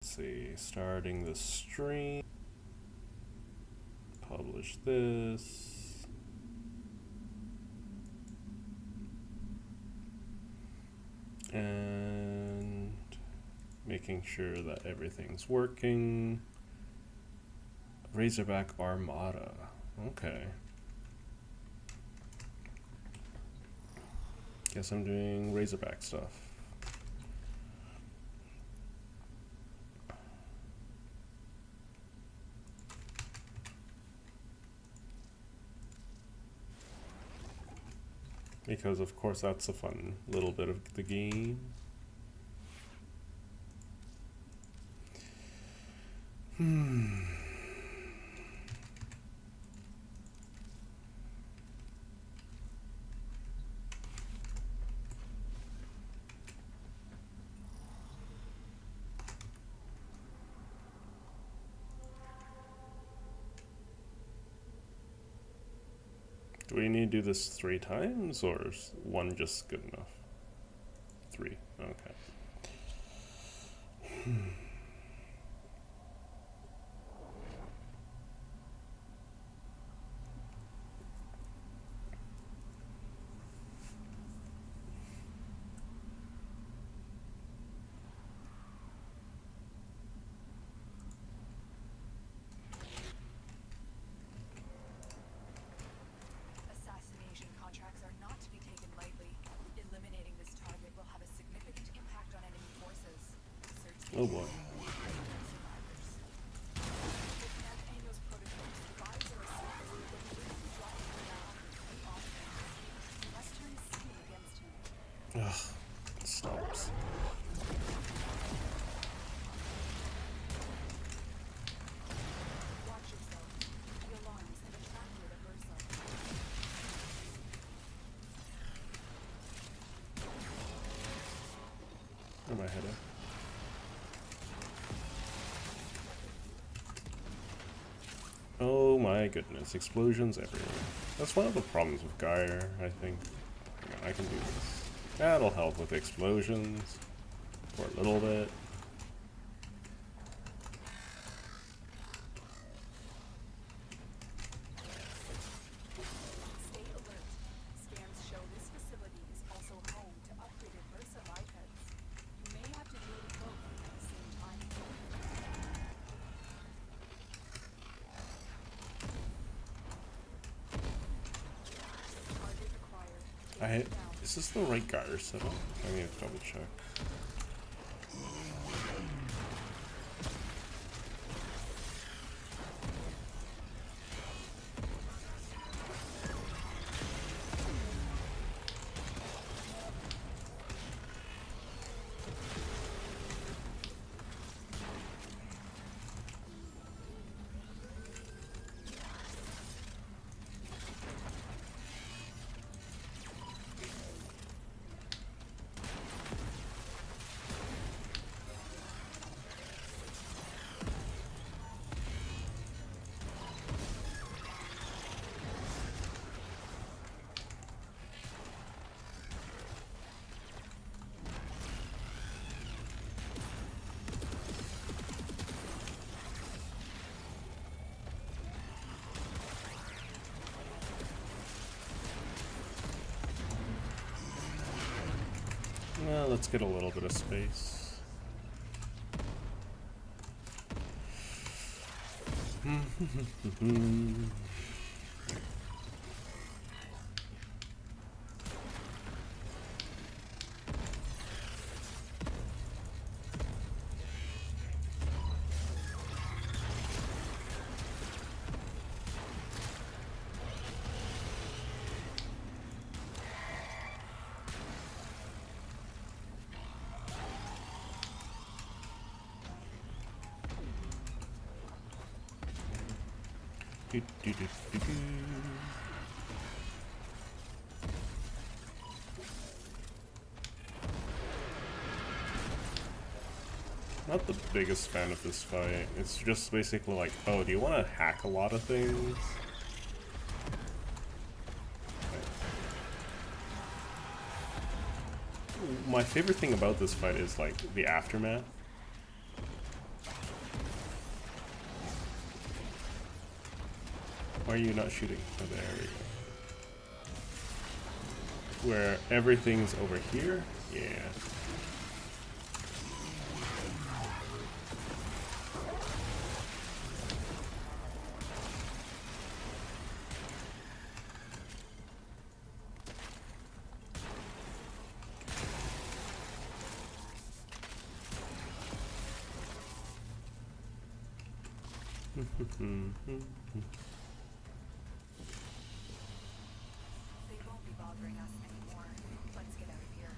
see, starting the stream, publish this, and making sure that everything's working. Razorback Armada, okay. Guess I'm doing Razorback stuff. Because of course that's a fun little bit of the game. Do we need to do this 3 times, or is 1 just good enough? 3, okay. Oh boy. Ugh, it stops. Where am I headed? Oh my goodness, explosions everywhere. That's one of the problems with Gyre, I think. I can do this. That'll help with explosions for a little bit. Stay alert. Scans show this facility is also home to upgraded Versa bipeds. You may have to deal with both at the same time. Target acquired. Is this the right Gyre setup? I need to double check. Well, let's get a little bit of space. Not the biggest fan of this fight. It's just basically like, oh, do you want to hack a lot of things? My favorite thing about this fight is like the aftermath. Why are you not shooting? Oh, there we go. Where everything's over here? Yeah. They won't be bothering us anymore. Let's get out of here.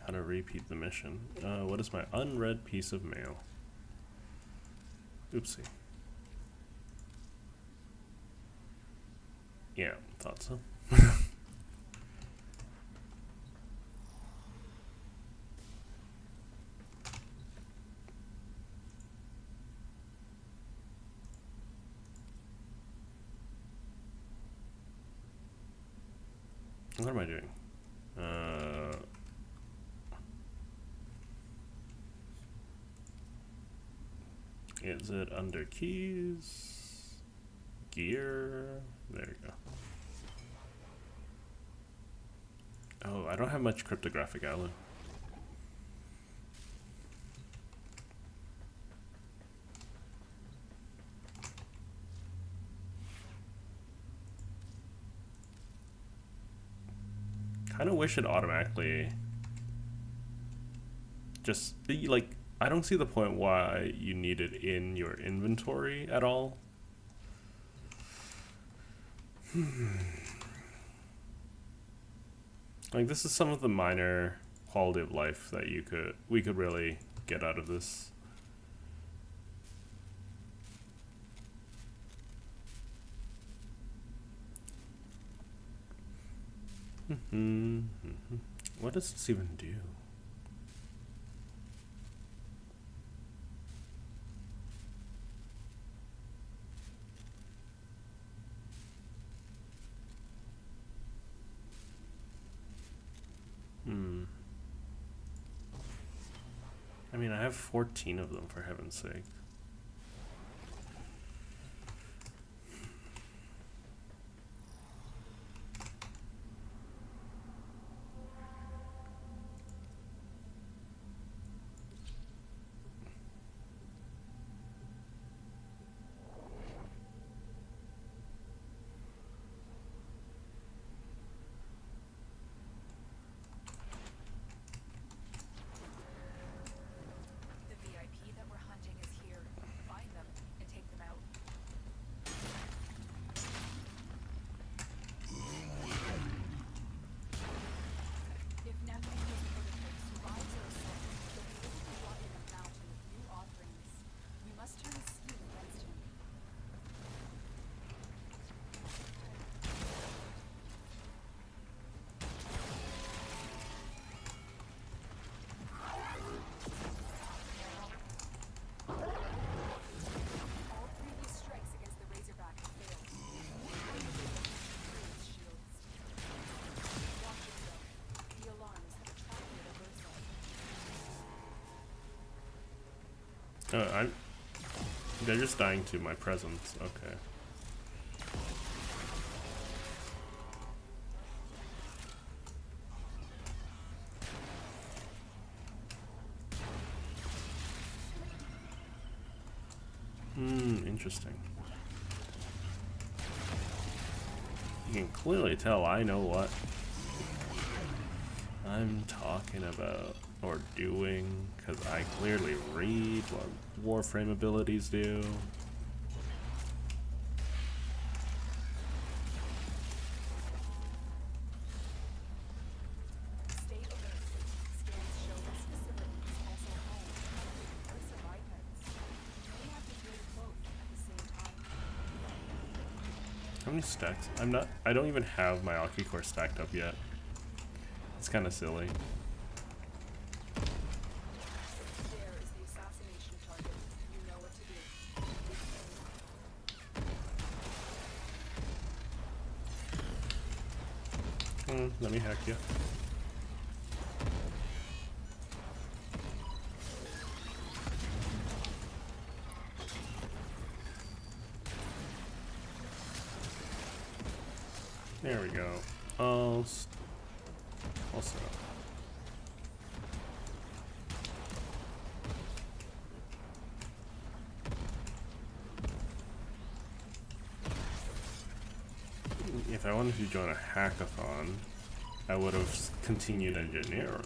How to repeat the mission. What is my unread piece of mail? Oopsie. Yeah, thought so. What am I doing? Is it under keys? Gear? There you go. Oh, I don't have much cryptographic alloy. Kind of wish it automatically just like, I don't see the point why you need it in your inventory at all. Like, this is some of the minor quality of life that we could really get out of this. What does this even do? I mean, I have 14 of them, for heaven's sake. They're just dying to my presence. Okay. Interesting. You can clearly tell I know what I'm talking about or doing, because I clearly read what Warframe abilities do. How many stacks? I don't even have my Aki core stacked up yet. It's kind of silly. There is the assassination target. You know what to do. Let me hack you. There we go. I'll set up. If I wanted to join a hackathon, I would have continued engineering.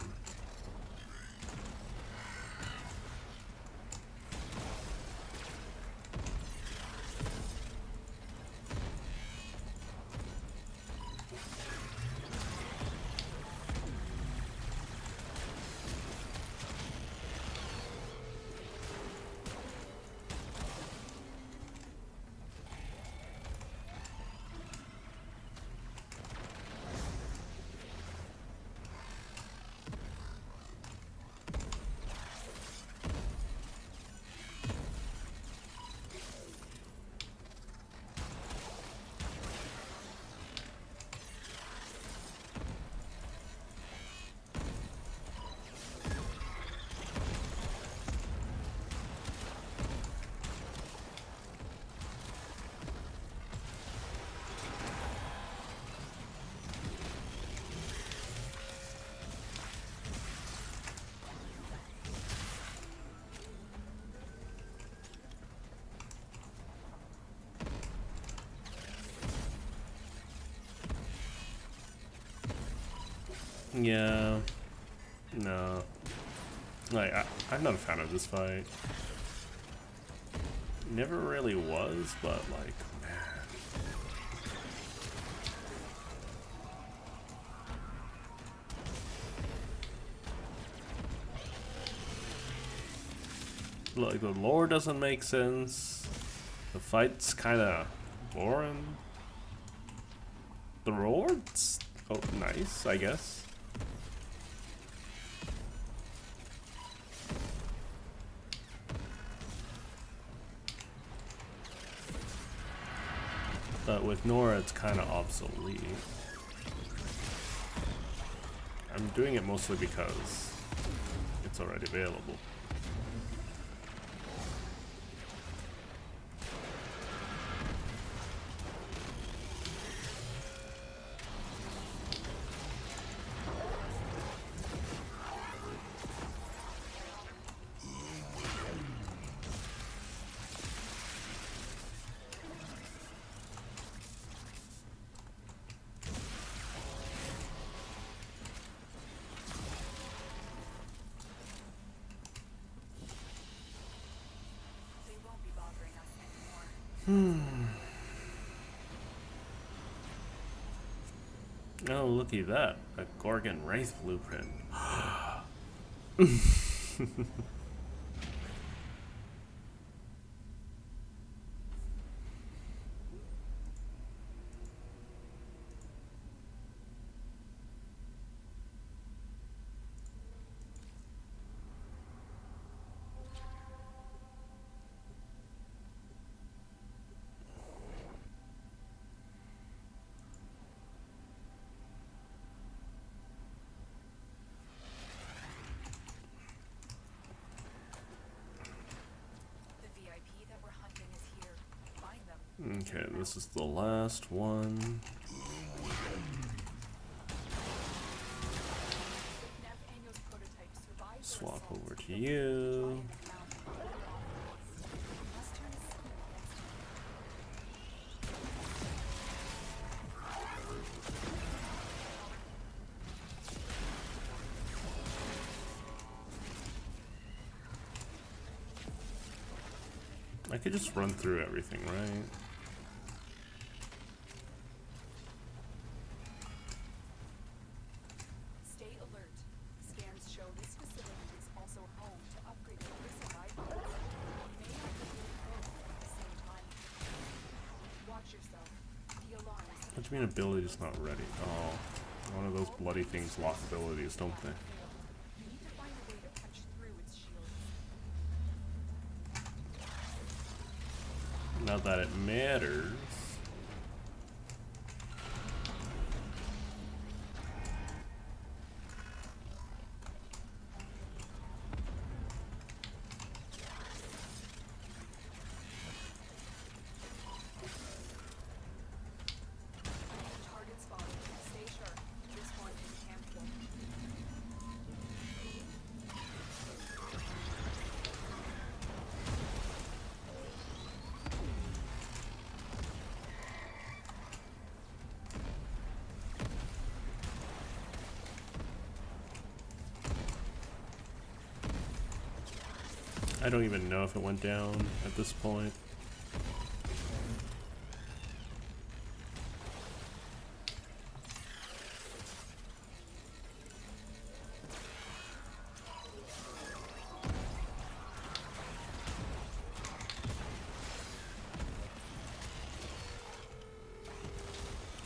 Yeah. No. Like, I'm not a fan of this fight. Never really was, but like, man. Like, the lore doesn't make sense. The fight's kinda boring. The rewards? Oh, nice, I guess. But with Nora, it's kind of obsolete. I'm doing it mostly because it's already available. They won't be bothering us anymore. Oh, looky that. A Gorgon Wraith blueprint. The VIP that we're hunting is here. Find them. Okay, this is the last one. If Nev Anyo's prototype survives their Swap assault, over to they'll you. try and mount another offense. We must turn some against you. I could just run through everything, right? Stay alert. Scans show this facility is also home to upgraded versatile items. You may have to deal with both at the same time. Watch yourself. The What do you mean ability's not ready? Oh, one of those bloody things lock abilities, don't they? You need to find a way to punch through its shields. Not that it matters. Target spotted. Stay sharp. This one is campable. I don't even know if it went down at this point.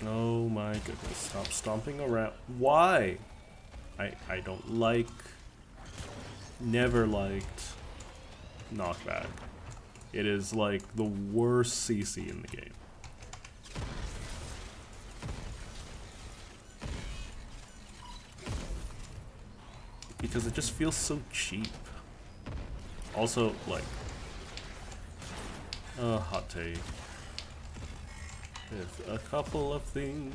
Oh my goodness, stop stomping around. Why? I don't like, never liked knockback. It is like the worst CC in the game. Because it just feels so cheap. Also, like, hot take. There's a couple of things.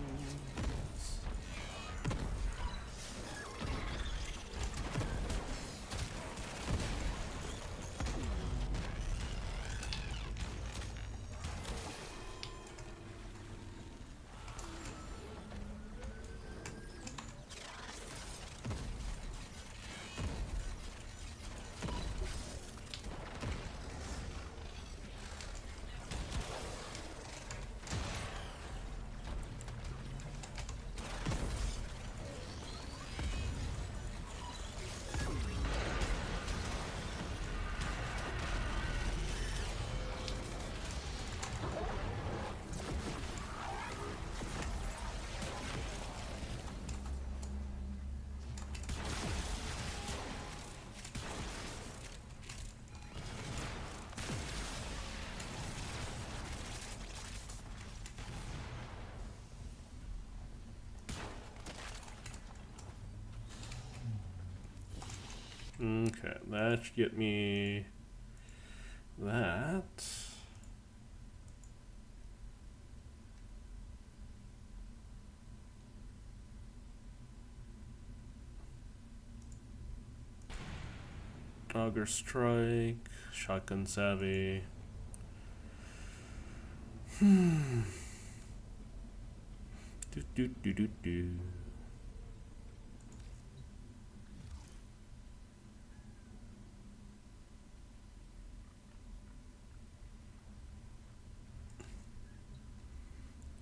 Okay, that should get me that. Auger Strike, Shotgun Savvy. Do do do do do.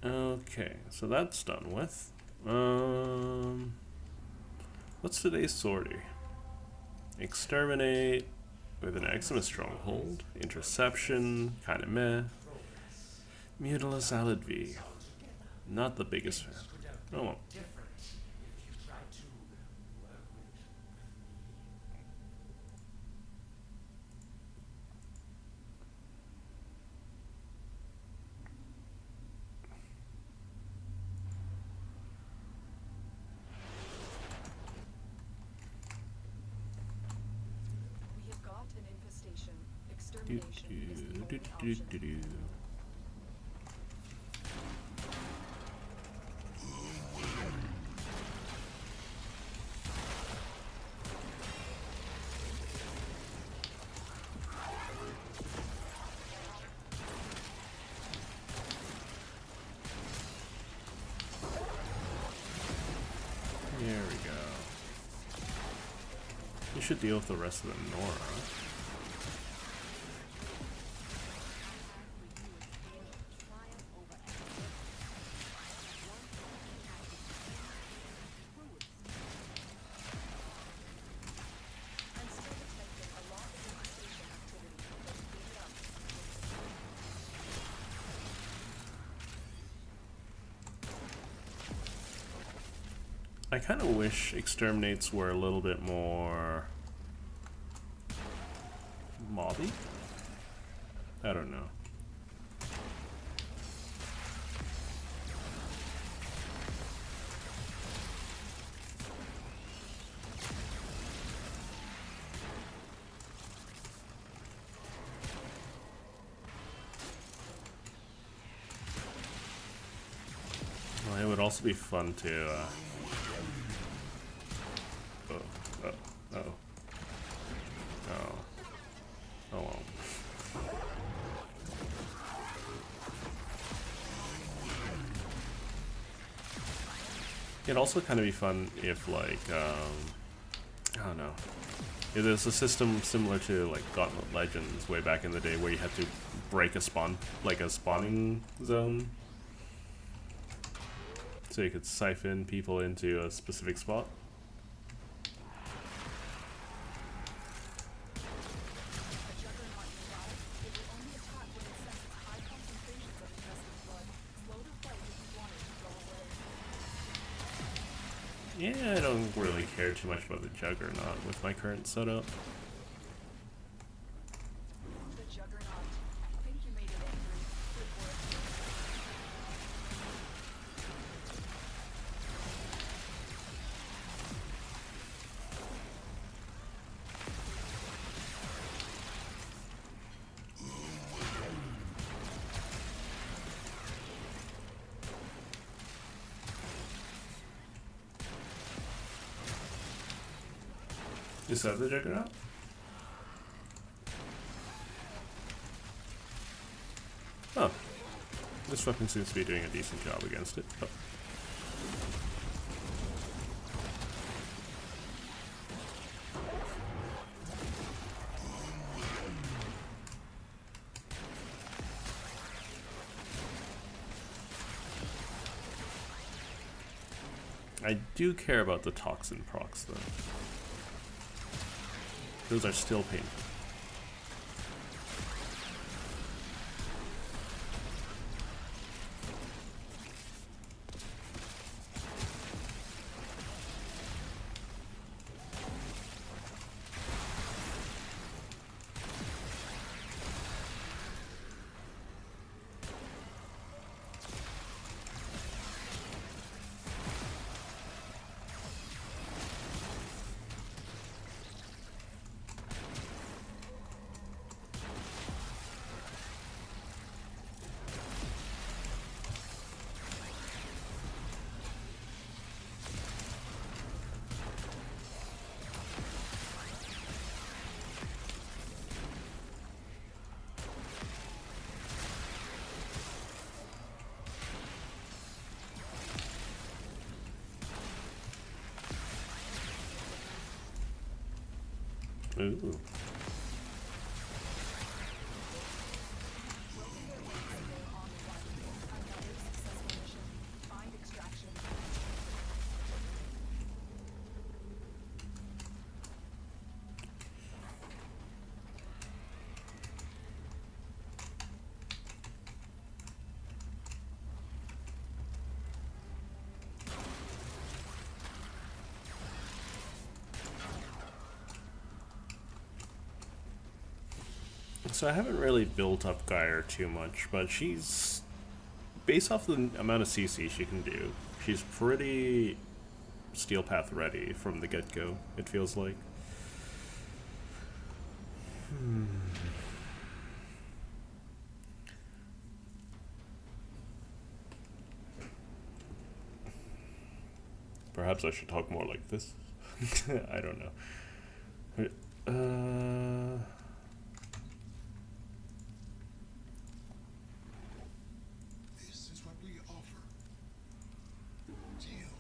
Okay, so that's done with. What's today's sortie? Exterminate with an Eczema Stronghold. Interception, kinda meh. Mutilus Salad V. Not the biggest fan. Oh well. We have got an infestation. Do, Extermination is the do, only do, option. do, do. There we go. You should deal with the rest of the Nora. I'm still detecting a lot of infestation activity. Speed up. I kind of wish exterminates were a little bit more mobby. I don't know. Well, it would also be fun to oh, oh, oh. Oh. Oh well. It'd also kind of be fun if, like, I don't know. If there's a system similar to, like, Gauntlet Legends way back in the day where you had to break a spawning zone. So you could siphon people into a specific spot. Yeah, I don't really care too much about the Juggernaut with my current setup. The Juggernaut. I think you made it angry. Good work. Is that the Juggernaut? Oh. This weapon seems to be doing a decent job against it. Oh. I do care about the toxin procs though. Those are still painful. Ooh. Find extraction. So I haven't really built up Gyre too much, but she's, based off the amount of CC she can do, she's pretty Steel Path ready from the get-go, it feels like. Perhaps I should talk more like this. I don't know. This is what we offer. Deal.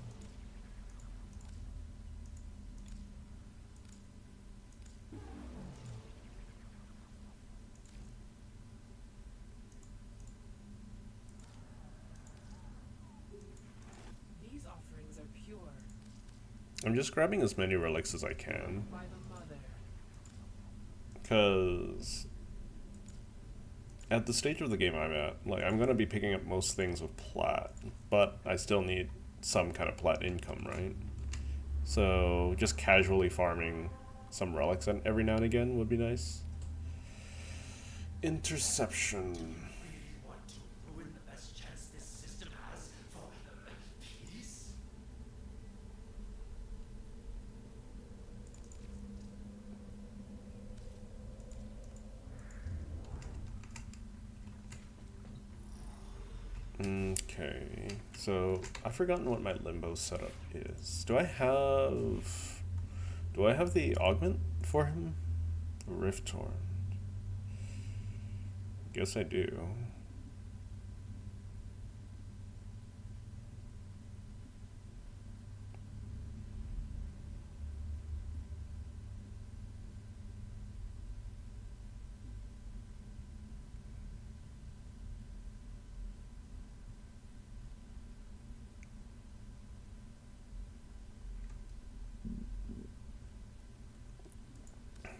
These offerings are pure I'm just grabbing as many relics as I can, by the mother. because at the stage of the game I'm at, like, I'm gonna be picking up most things with plat, but I still need some kind of plat income, right? So just casually farming some relics every now and again would be nice. Interception. Really want to ruin the best chance this system has for peace? Okay, so I've forgotten what my limbo setup is. Do I have the augment for him? Rift Torn. Guess I do.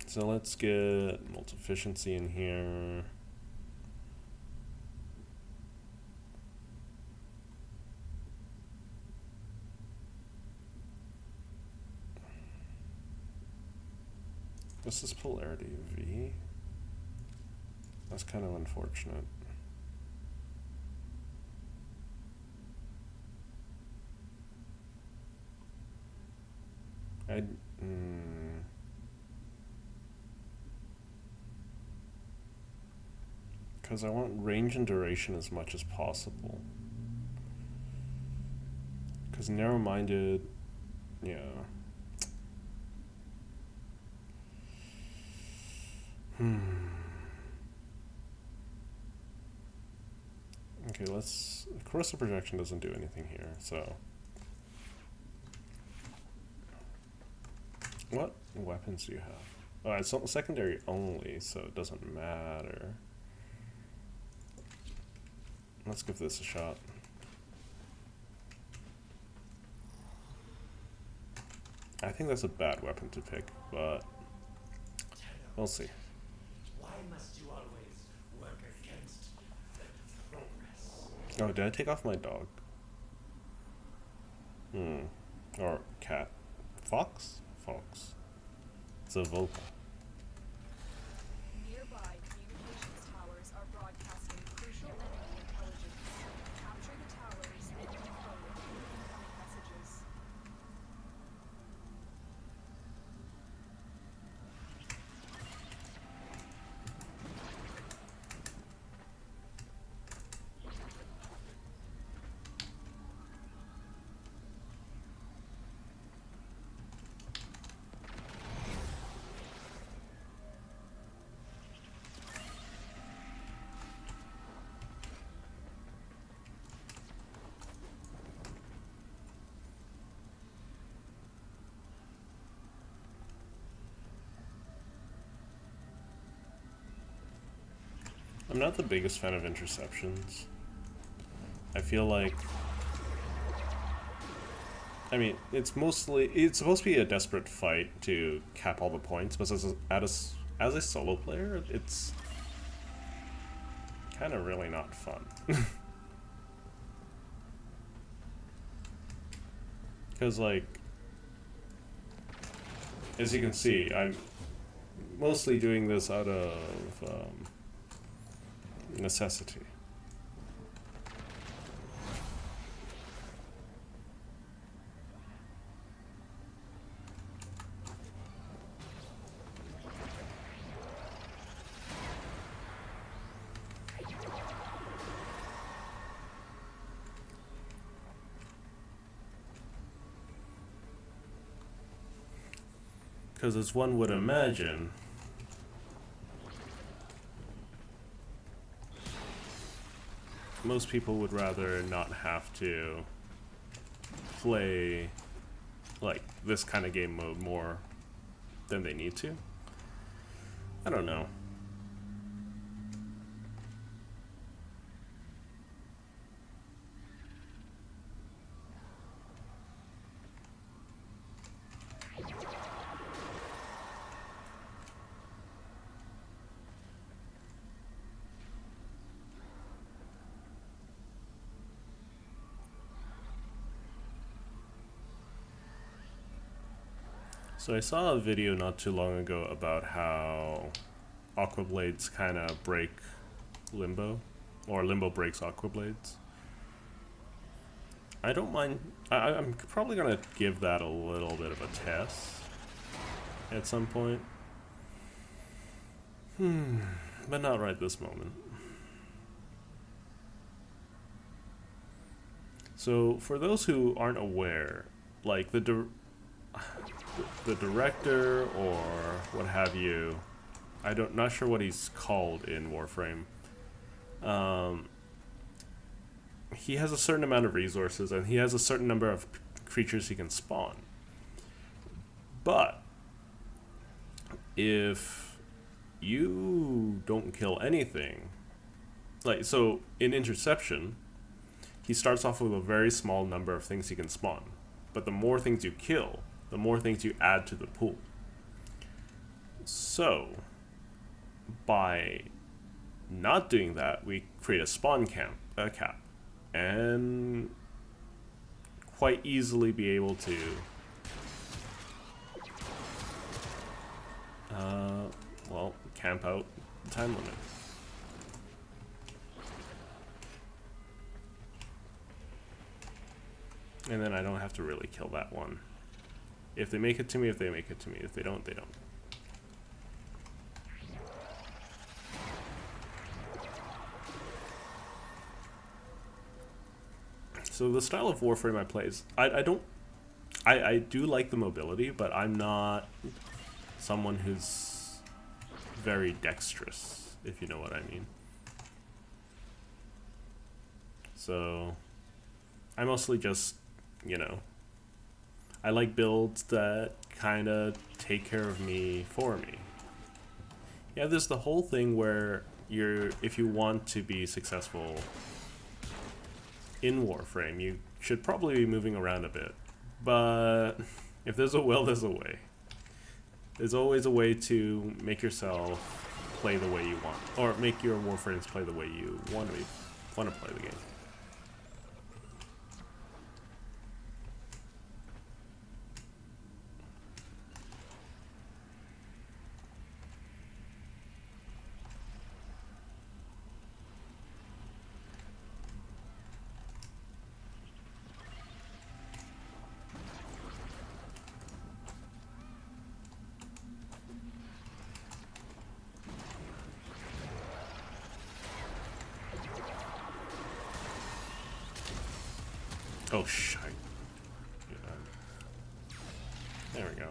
So let's get multi-efficiency in here. This is polarity V. That's kind of unfortunate. Because I want range and duration as much as possible. Because narrow-minded, yeah. Okay, corrosive projection doesn't do anything here, so. What weapons do you have? Oh, it's secondary only, so it doesn't matter. Let's give this a shot. I think that's a bad weapon to pick, but we'll see. Why must you always work against progress? Oh, did I take off my dog? Or cat. Fox? Fox. It's a Volca. Nearby communications towers are broadcasting crucial enemy intelligence. Capture the towers and decode incoming messages. I'm not the biggest fan of interceptions. I feel like, I mean, it's supposed to be a desperate fight to cap all the points, but as a solo player, it's kind of really not fun. Because, like, as you can see, I'm mostly doing this out of necessity. Because as one would imagine, most people would rather not have to play like this kind of game mode more than they need to. I don't know. So I saw a video not too long ago about how Aqua Blades kind of break Limbo, or Limbo breaks Aqua Blades. I don't mind. I'm probably gonna give that a little bit of a test at some point. But not right this moment. So for those who aren't aware, like the director or what have you, not sure what he's called in Warframe. He has a certain amount of resources and he has a certain number of creatures he can spawn. But if you don't kill anything, like, so in Interception, he starts off with a very small number of things he can spawn. But the more things you kill, the more things you add to the pool. So, by not doing that, we create a spawn cap, and quite easily be able to well, camp out the time limit. And then I don't have to really kill that one. If they make it to me, if they make it to me. If they don't, they don't. So the style of Warframe I play is, I do like the mobility, but I'm not someone who's very dexterous, if you know what I mean. So I mostly just, you know, I like builds that kind of take care of me for me. Yeah, there's the whole thing where if you want to be successful in Warframe, you should probably be moving around a bit. But if there's a will, there's a way. There's always a way to make yourself play the way you want, or make your Warframes play the way you want to play the game. Oh, shite. Yeah. There we go.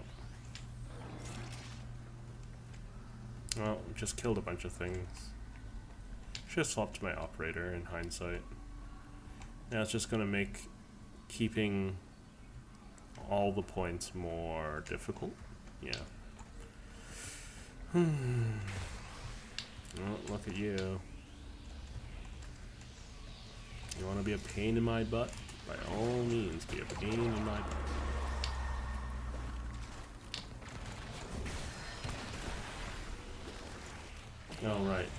Well, just killed a bunch of things. Should have swapped my operator in hindsight. Now it's just gonna make keeping all the points more difficult. Yeah. Well, look at you. You wanna be a pain in my butt? By all means, be a pain in my butt. Oh, right.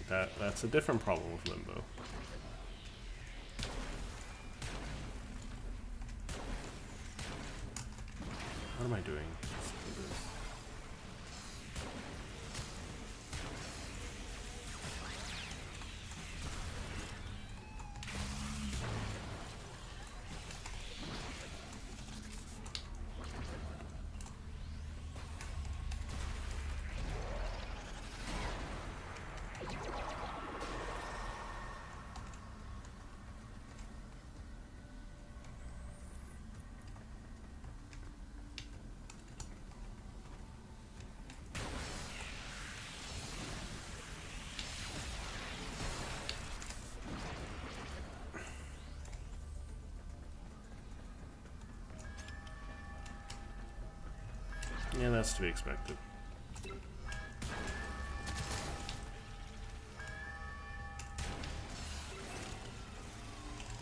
That's a different problem with Limbo. What am I doing? Let's do this. Yeah, that's to be expected.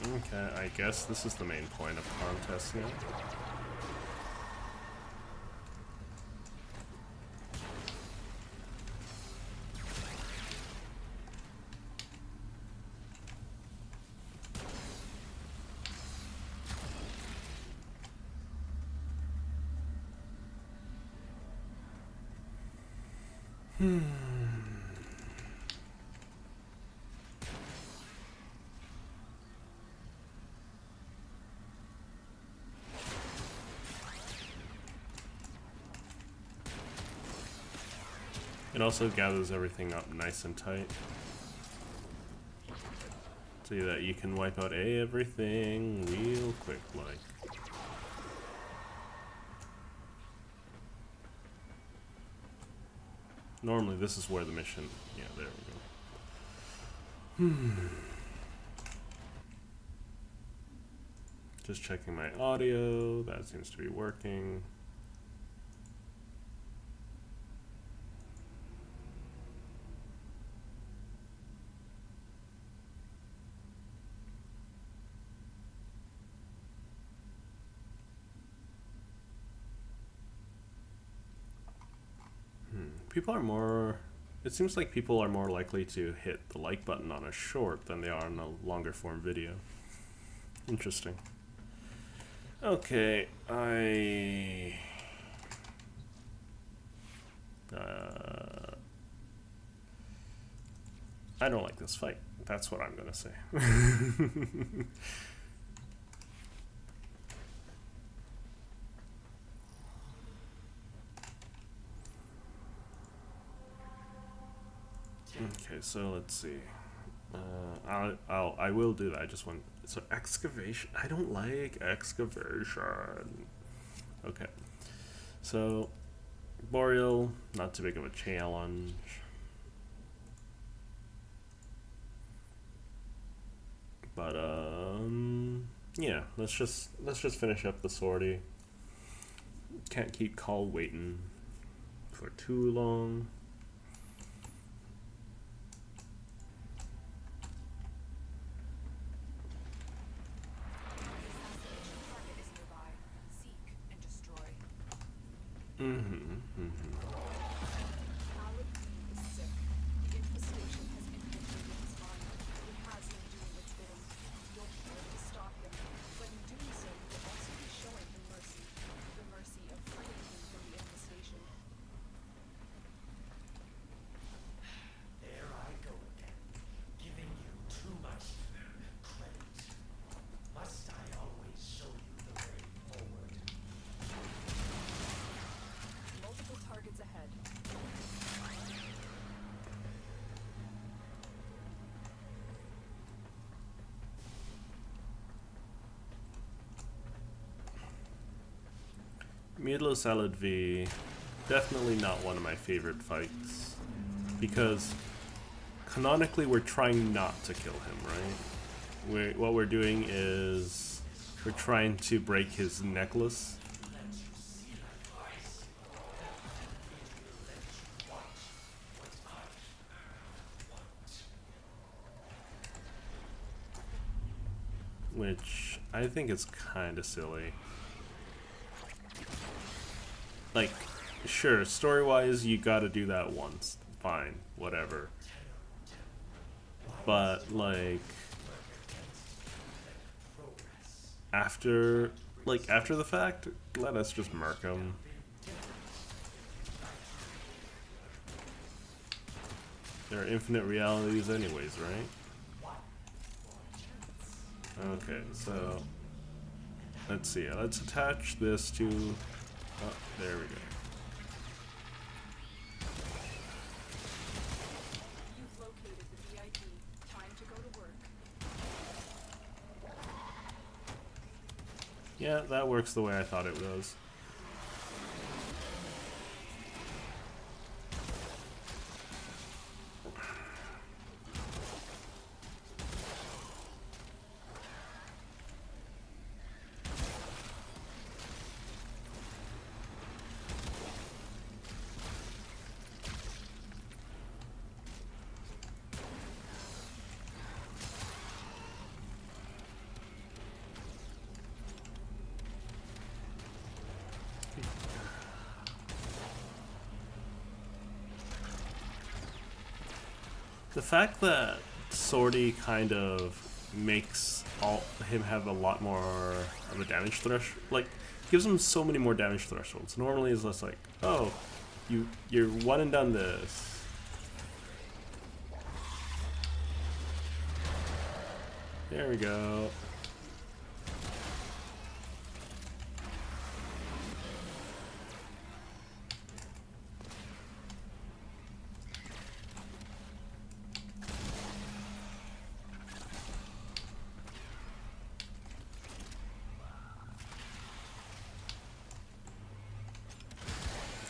Okay, I guess this is the main point of contest now. It also gathers everything up nice and tight, so that you can wipe out everything real quick like. Normally this is where the mission, yeah, there we go. Just checking my audio, that seems to be working. People are more, it seems like people are more likely to hit the like button on a short than they are on a longer form video. Interesting. Okay, I don't like this fight. That's what I'm gonna say. Okay, so let's see. I will do that. I just want, so excavation. I don't like excavation. Okay, so Boreal, not too big of a challenge. But yeah, let's just finish up the sortie. Can't keep Call waiting for too long. Alec is sick. The infestation has infiltrated his mind. It has him doing its bidding. You'll be able to stop him, but in doing so, you'll also be showing him mercy. The mercy of freeing him from the infestation. There I go again, giving you too much credit. Must I always show you the way forward? Multiple targets ahead. Meatloaf Salad V, definitely not one of my favorite fights, because canonically we're trying not to kill him, right? What we're doing is we're trying to break his necklace. Which I think is kind of silly. Like, sure, story-wise, you gotta do that once. Fine, whatever. But, like, after the fact, let us just murk him. There are infinite realities anyways, right? Okay, so let's see. Let's attach this to, oh, there we go. You've located the VIP. Time to go to work. Yeah, that works the way I thought it was. The fact that Sortie kind of makes him have a lot more of a damage threshold, like, gives him so many more damage thresholds. Normally it's just like, oh, You're one and done this. There we go.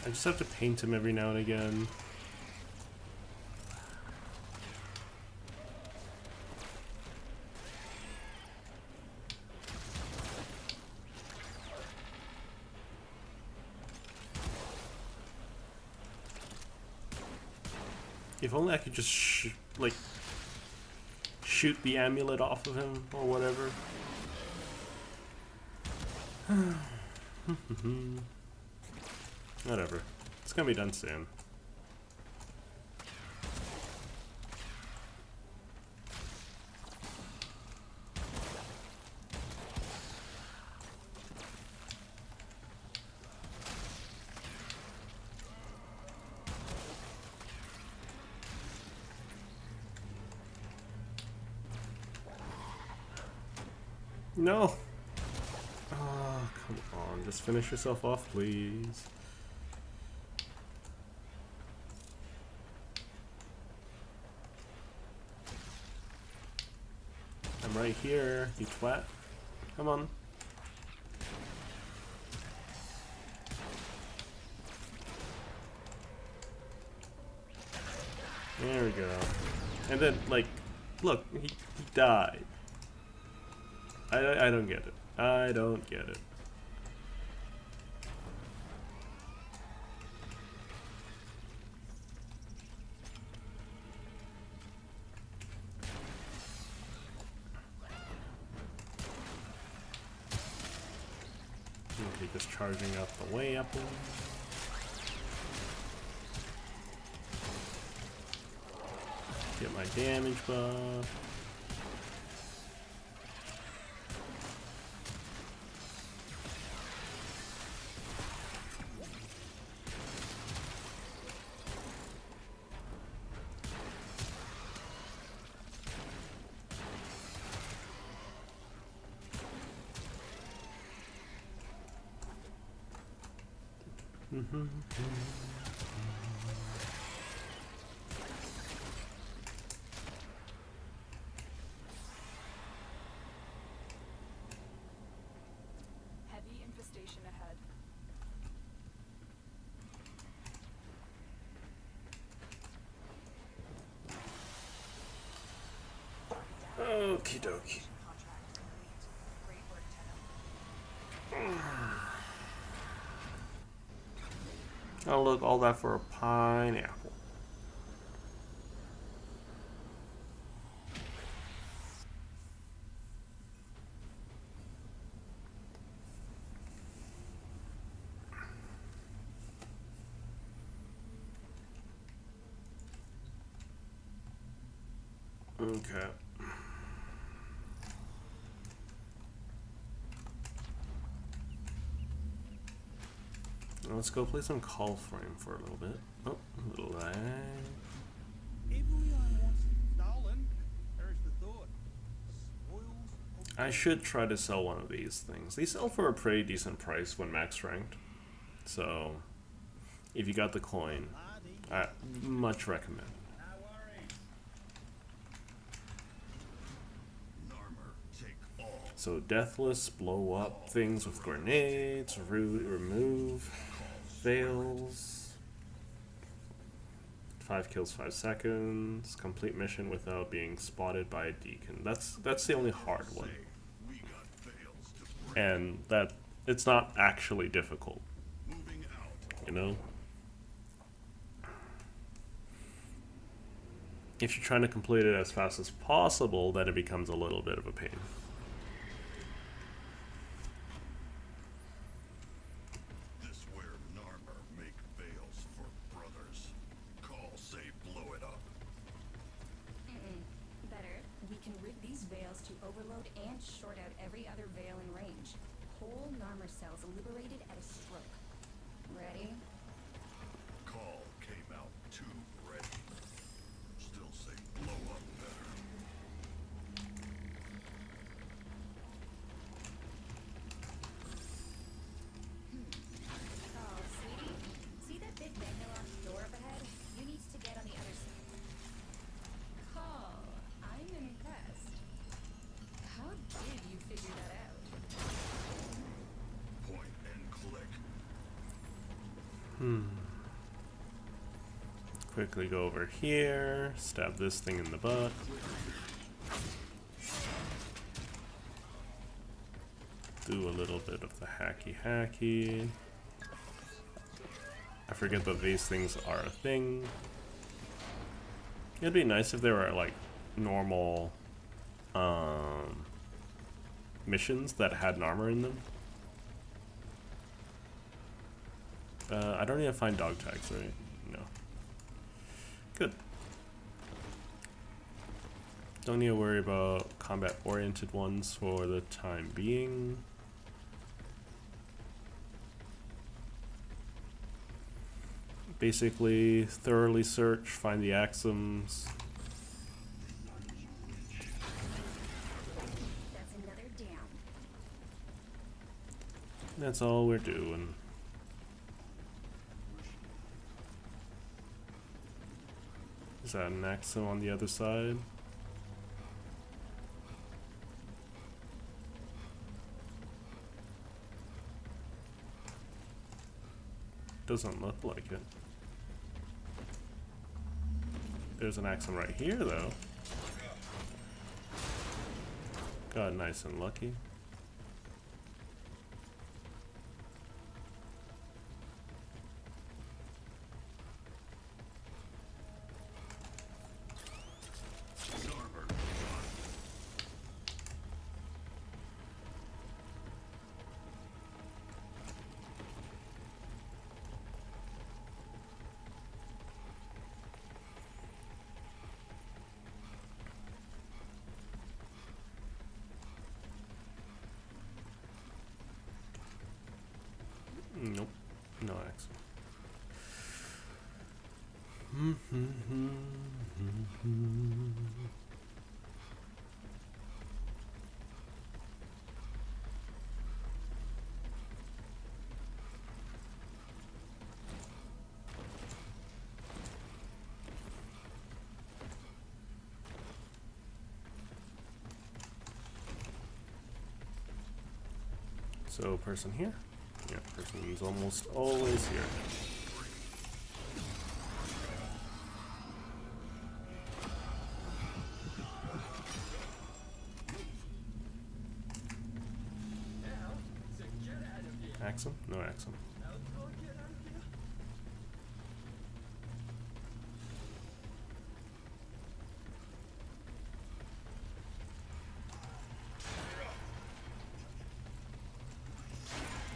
I just have to paint him every now and again. If only I could just shoot the amulet off of him or whatever. Whatever. It's gonna be done soon. No! Oh, come on. Just finish yourself off, please. I'm right here, you twat. Come on. There we go. And then, like, look, he died. I don't get it. I don't get it. Okay, just charging up the way apple. Get my damage buff. Heavy infestation ahead. Okie dokie. Contract complete. Great work, Tenno. Oh look, all that for a pineapple. Okay. Let's go play some Warframe for a little bit. Oh, a little lag. Everyone wants Stalin. Perish the thought. Spoils. I should try to sell one of these things. They sell for a pretty decent price when max ranked. So, if you got the coin, I much recommend. No worries. Narmer, take all. So Deathless, blow up things with grenades, remove, fails, 5 kills 5 seconds, complete mission without being spotted by a deacon. That's the only hard one. We got fails to break. And that it's not actually difficult, Moving out. you know? If you're trying to complete it as fast as possible, then it becomes a little bit of a pain. This where Narmer make veils for brothers. Call, say, blow it up. Better, we can rig these veils to overload and short out every other veil in range. Whole Narmer cells liberated at a stroke. Ready? Call, tube ready. Still say blow up better. Oh, sweetie. See that big magnet-locked door up ahead? You need to get on the other side. Call. I'm impressed. How did you figure that out? Point and click. Quickly go over here, stab this thing in the butt. Do a little bit of the hacky. I forget that these things are a thing. It'd be nice if there were like normal missions that had an armor in them. I don't need to find dog tags, right? No. Good. Don't need to worry about combat-oriented ones for the time being. Basically, thoroughly search, find the axioms. That's another down. That's all we're doing. Is that an axiom on the other side? Doesn't look like it. There's an axiom right here, though. Got nice and lucky. Starboard. Nope, no axiom. So, person here? Yeah, person's almost always here. Axum? No axum.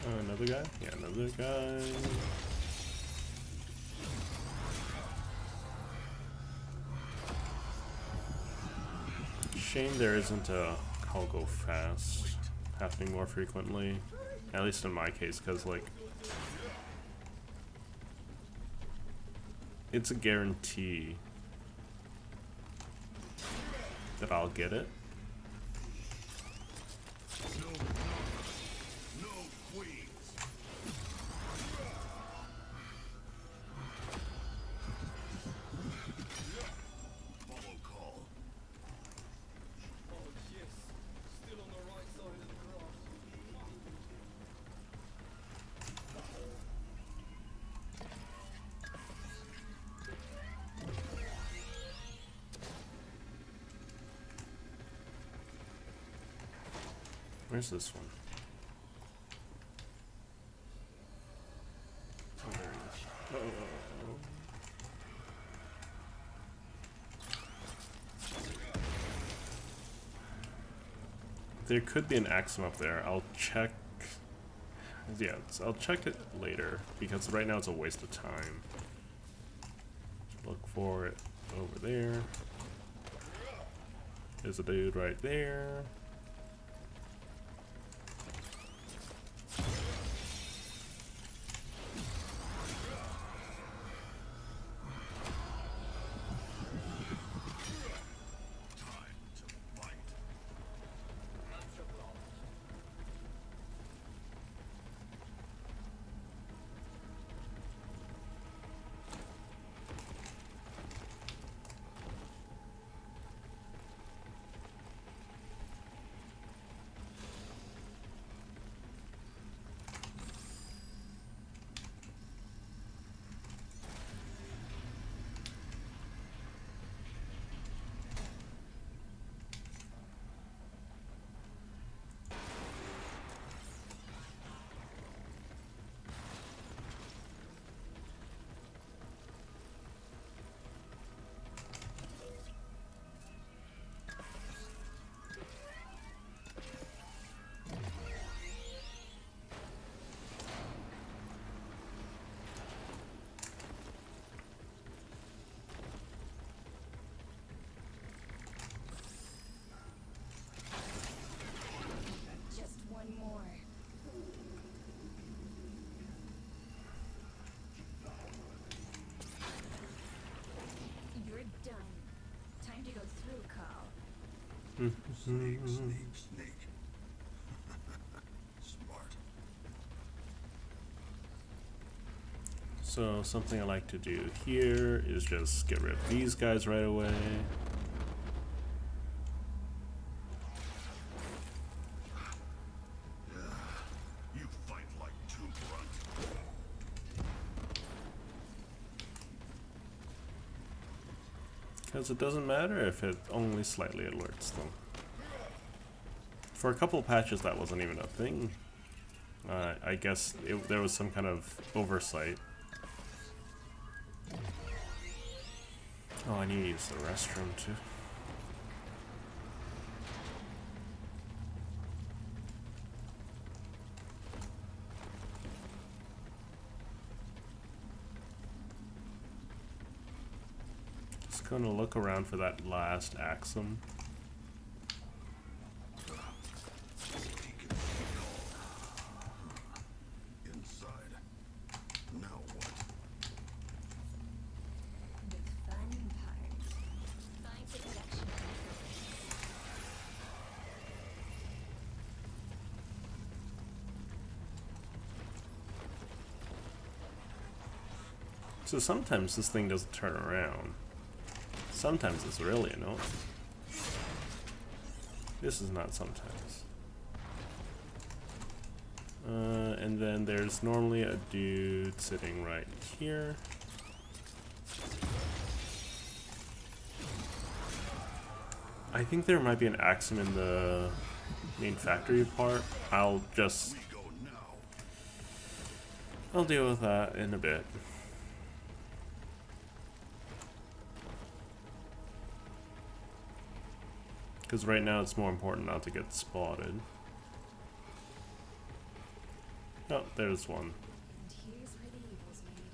Another guy? Yeah, another guy. Shame there isn't a I'll go fast happening more frequently. At least in my case, because, like, it's a guarantee that I'll get it. No queens. Follow call. Oh yes, still on the right side of the cross. Where's this one? Oh, there he is. Uh-oh. There could be an axiom up there. I'll check. Yeah, I'll check it later because right now it's a waste of time. Look for it over there. There's a dude right there. Snake, snake, snake. Smart. So something I like to do here is just get rid of these guys right away. You fight like two grunts. Because it doesn't matter if it only slightly alerts them. For a couple patches that wasn't even a thing. I guess there was some kind of oversight. Oh, I need to use the restroom too. Just gonna look around for that last Axum. Inside. Now what? The fun part. Find protection. So sometimes this thing doesn't turn around. Sometimes it's really annoying. This is not sometimes. And then there's normally a dude sitting right here. I think there might be an Axum in the main factory part. I'll We go now. deal with that in a bit. Because right now it's more important not to get spotted. Oh, there's one. And here's where the evil's made.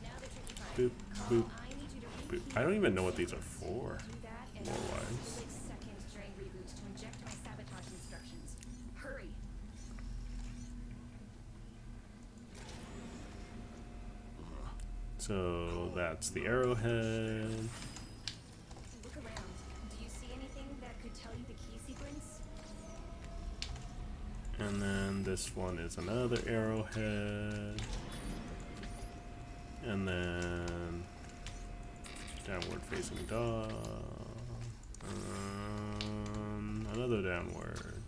Now the tricky part. Boop, Carl, boop, I need you to boop. reheat I don't even know what these these are for. Do that and Lore-wise. split second during reboot to inject my sabotage instructions. Hurry. So that's the arrowhead. Look around. Do you see anything that could tell you the key sequence? And then this one is another arrowhead. And then downward facing dog. Another downward.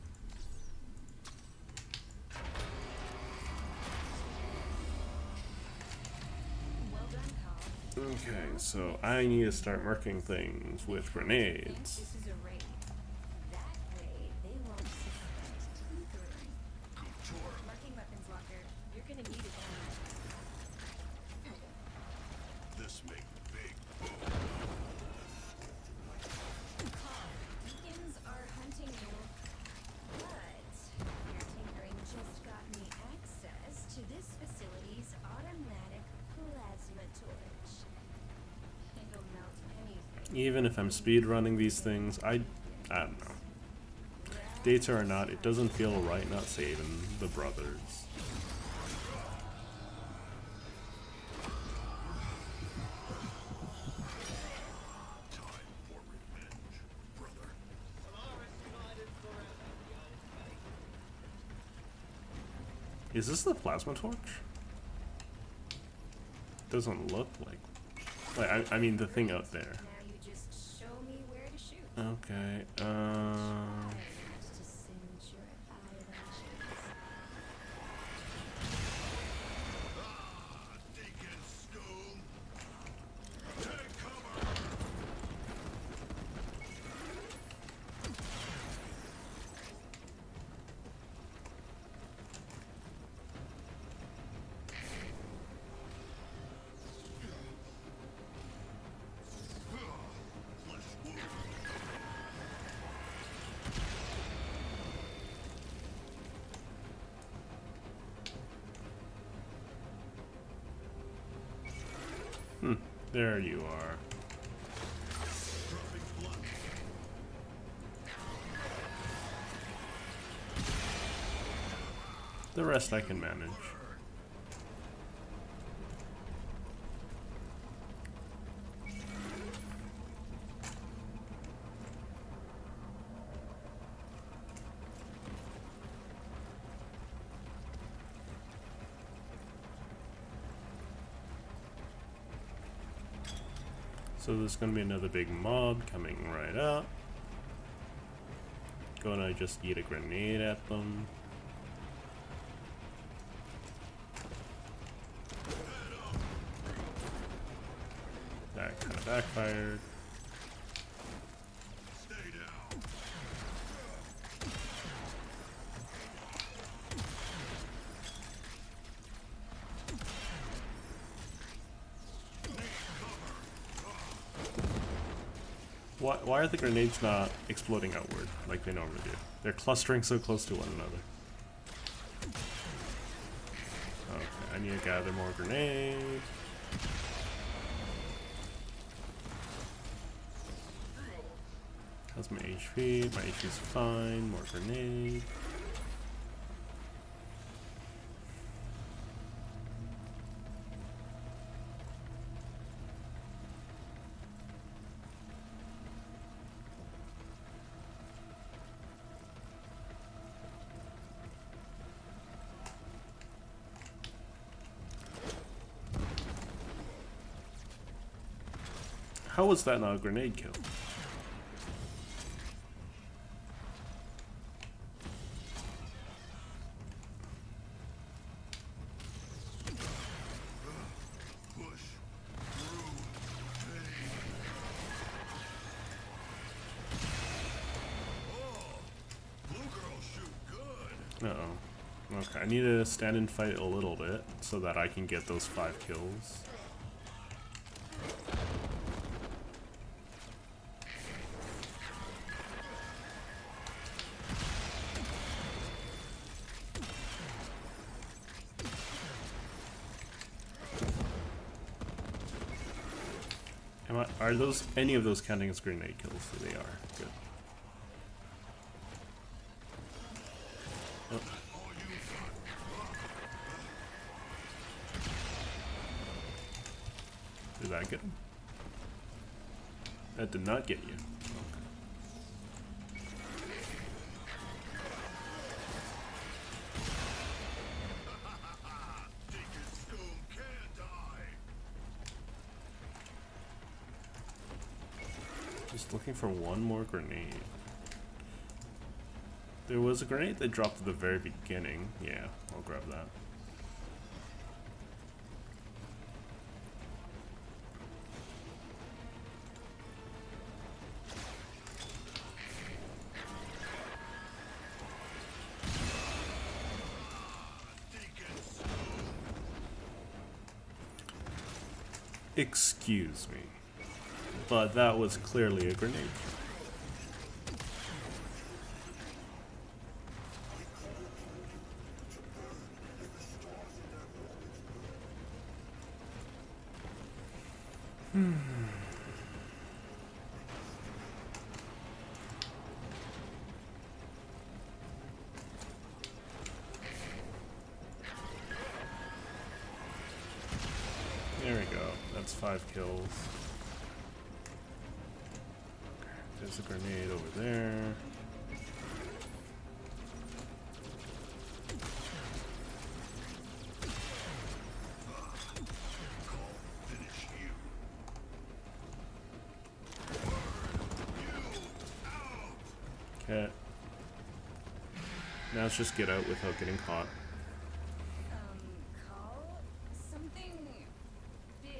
Well done, Carl. Okay, so I need to start marking things with grenades. This is a raid. That way, they won't suspect tinkering. Marking weapons locker. You're gonna need it now. This make big Deacons are hunting you, but your tinkering just got me access to this facility's automatic plasma torch. It'll melt anything. Even if I'm speed running these things, I don't know. Data or not, it doesn't feel right not saving the brothers. time for revenge, brother. Is this the plasma torch? Doesn't look like. I mean the thing out there. Now you just show me where to shoot. Okay. Try not to singe your eyelashes. Deacon Scone. Take cover. Flesh wound. There you are. Dropping blood. The rest I can manage. So there's gonna be another big mob coming right up. Gonna just eat a grenade at them. That kind of backfired. Stay down. Why are the grenades not exploding outward like they normally do? They're clustering so close to one another. Okay, I need to gather more grenades. How's my HP? My HP's fine. More grenade. How was that not a grenade kill? Push through pain. Oh, blue girls shoot good. Uh-oh. Okay, I need to stand and fight a little bit so that I can get those 5 kills. Are those any of those counting as grenade kills? They are. Good. Oh. Did that get him? That did not get you. Just looking for one more grenade. There was a grenade that dropped at the very beginning. Yeah, I'll grab that. Excuse me. But that was clearly a grenade. There we go. That's 5 kills. There's a grenade over there. Okay. Now let's just get out without getting caught. Call? Something big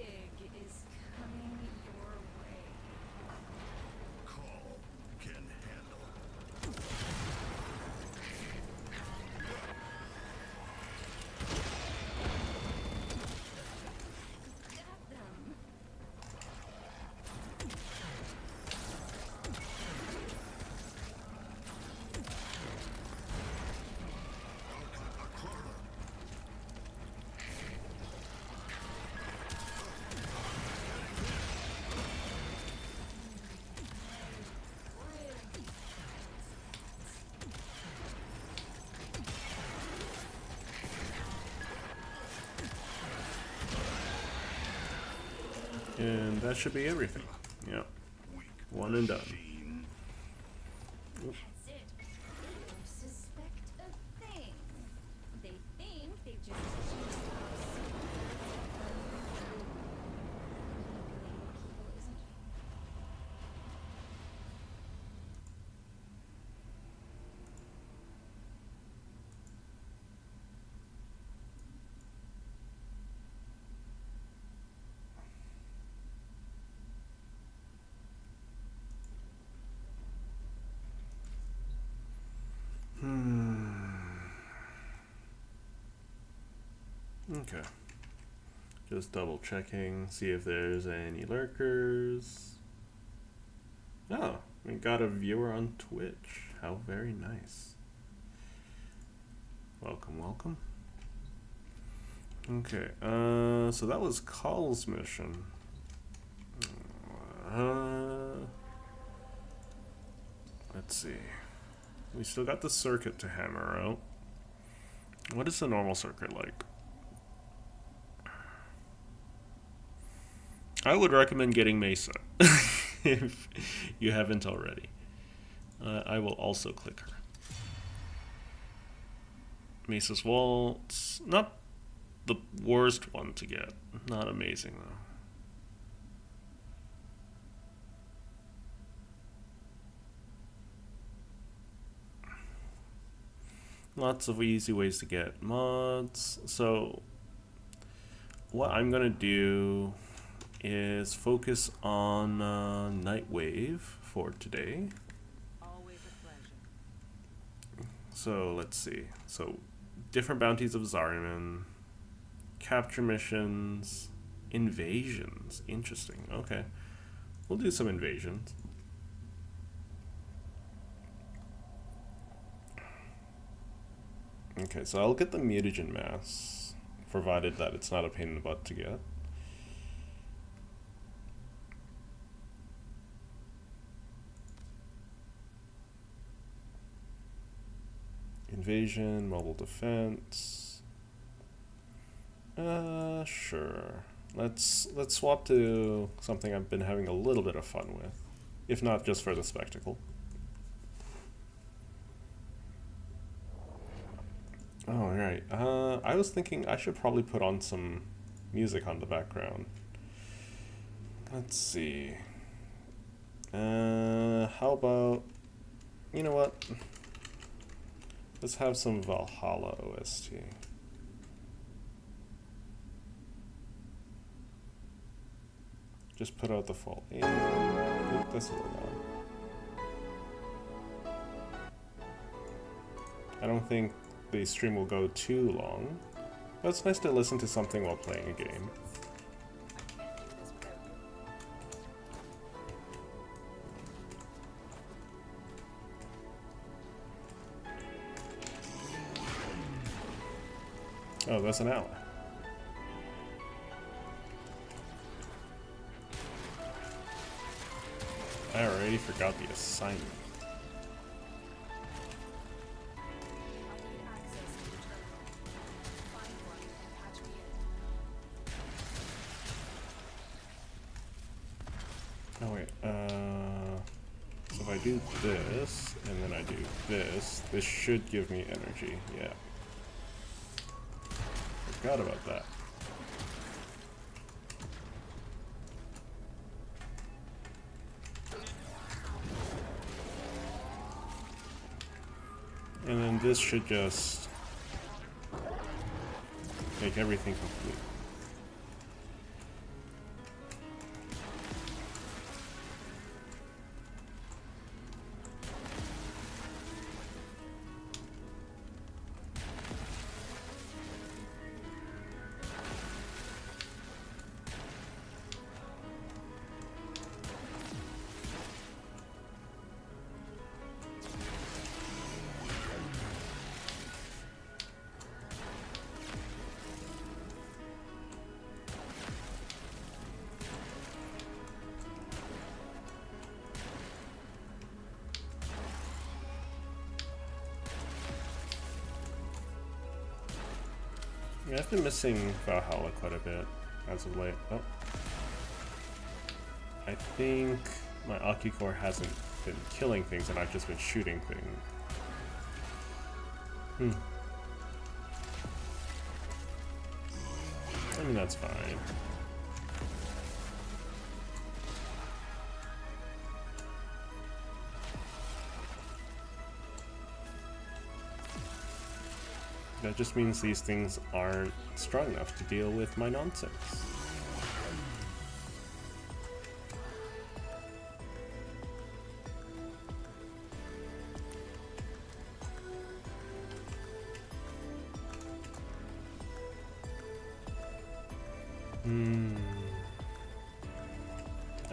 is coming your way. Call can handle. Got them. And that should be everything. Yep. One and done. That's it. They don't suspect a thing. They think they've just chased us. Manipulating people isn't Okay. Just double checking, see if there's any lurkers. Oh, we got a viewer on Twitch. How very nice. Welcome, welcome. Okay, so that was Call's mission. Let's see. We still got the circuit to hammer out. What is the normal circuit like? I would recommend getting Mesa if you haven't already. I will also click her. Mesa's Waltz, not the worst one to get. Not amazing though. Lots of easy ways to get mods. So what I'm gonna do is focus on Nightwave for today. Always a pleasure. So let's see. So different bounties of Zariman, capture missions, invasions. Interesting. Okay, we'll do some invasions. Okay, so I'll get the mutagen mass, provided that it's not a pain in the butt to get. Invasion, mobile defense. Sure. Let's swap to something I've been having a little bit of fun with, if not just for the spectacle. Oh, right. I was thinking I should probably put on some music on the background. Let's see. How about, you know what? Let's have some Valhalla OST. Just put out the full. That's a little loud. I don't think the stream will go too long, but it's nice to listen to something while playing a game. I can't do this without you. Oh, that's an ally. I already forgot the assignment. I need access to the terminal. Find one and patch me in. Oh wait, so if I do this, and then I do this, this should give me energy, yeah. Forgot about that. And then this should just make everything complete. Yeah, I've been missing Valhalla quite a bit as of late. Oh. I think my Aki-core hasn't been killing things and I've just been shooting things. I mean, that's fine. That just means these things aren't strong enough to deal with my nonsense.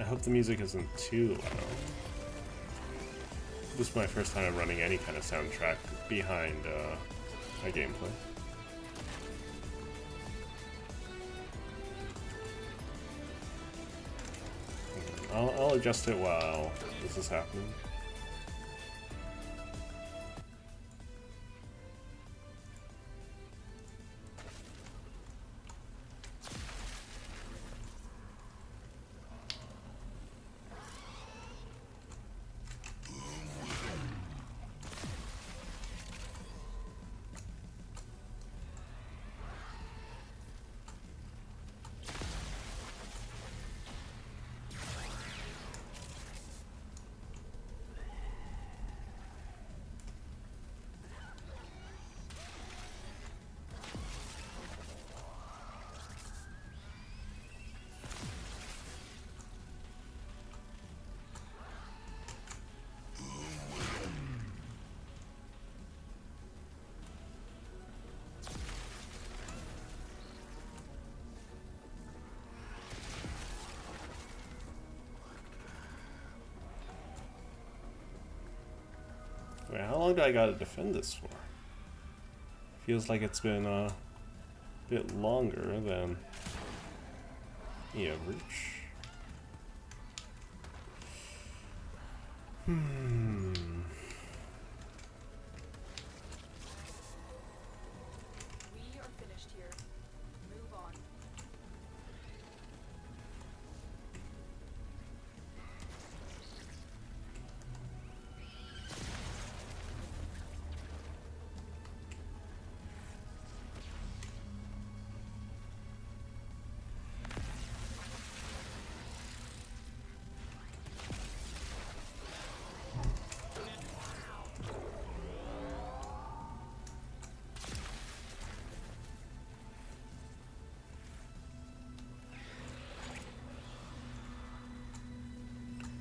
hope the music isn't too loud. This is my first time running any kind of soundtrack behind my gameplay. I'll adjust it while this is happening. Wait, how long do I gotta defend this for? Feels like it's been a bit longer than the average. We are finished here. Move on.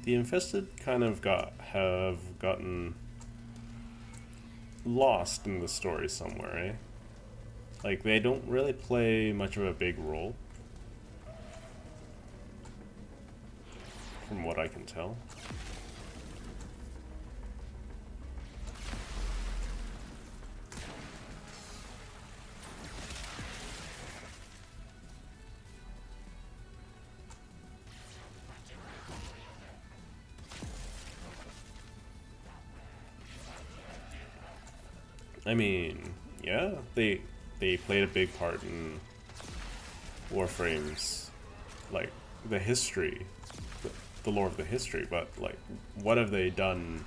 The infested kind of have gotten lost in the story somewhere, eh? Like, they don't really play much of a big role, from what I can tell. I mean, yeah, they played a big part in Warframe's, like, the history, the lore of the history, but, like, what have they done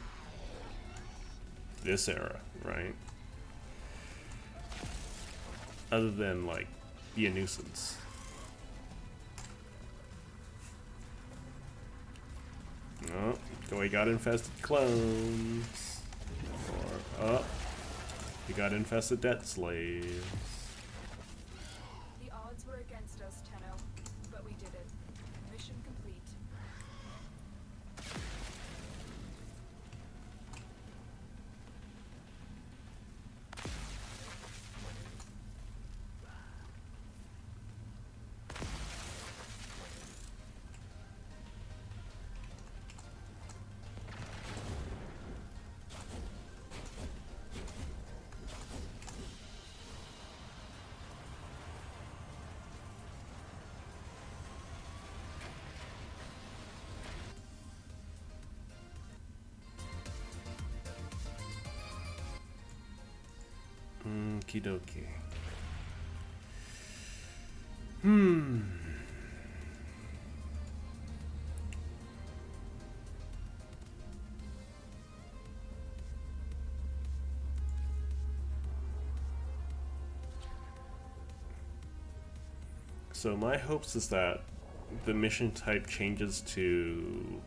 this era, right? Other than, like, be a nuisance. Oh, we got infested clones. Or, oh. We got infested debt slaves. The odds were against us, Tenno, but we did it. Mission complete. Okie dokie. So my hopes is that the mission type changes to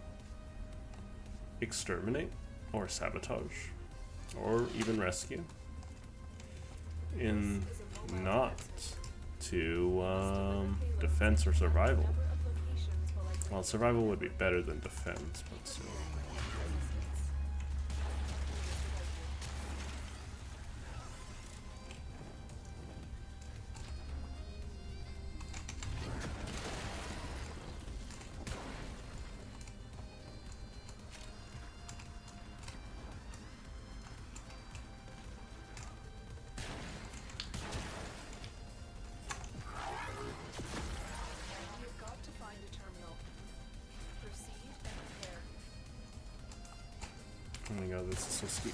exterminate or sabotage or even rescue, in not to defense or survival. Well, survival would be better than defense, but still. This is so steep.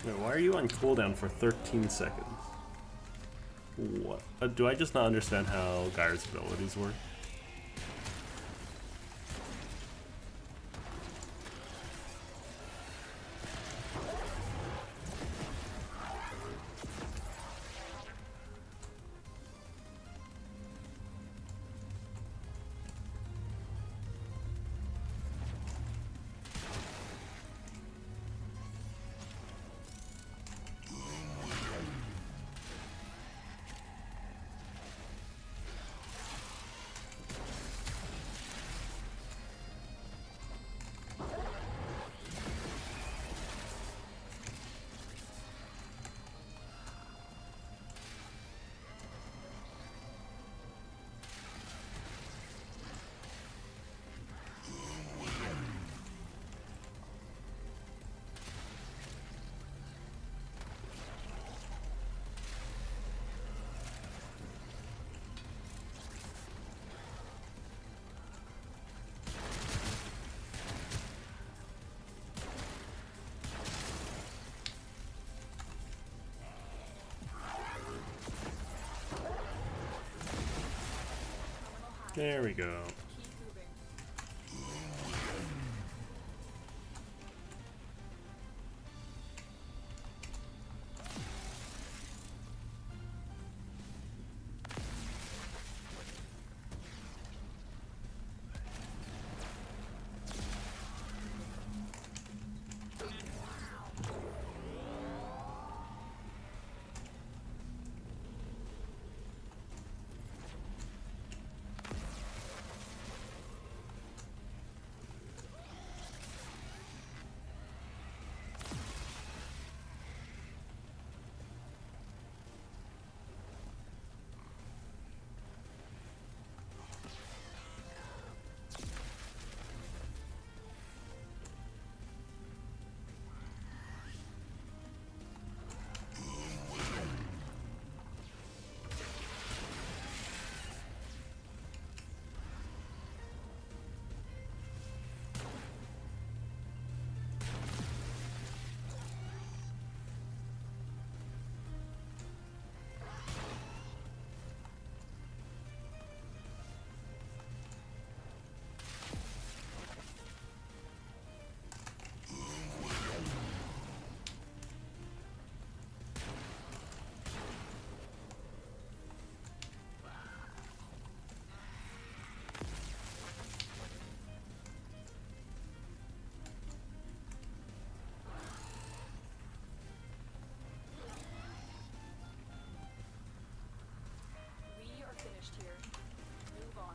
Wait, why are you on cooldown for 13 seconds? What? Do I just not understand how Gaia's abilities work? There we go. Keep moving. We are finished here. Move on.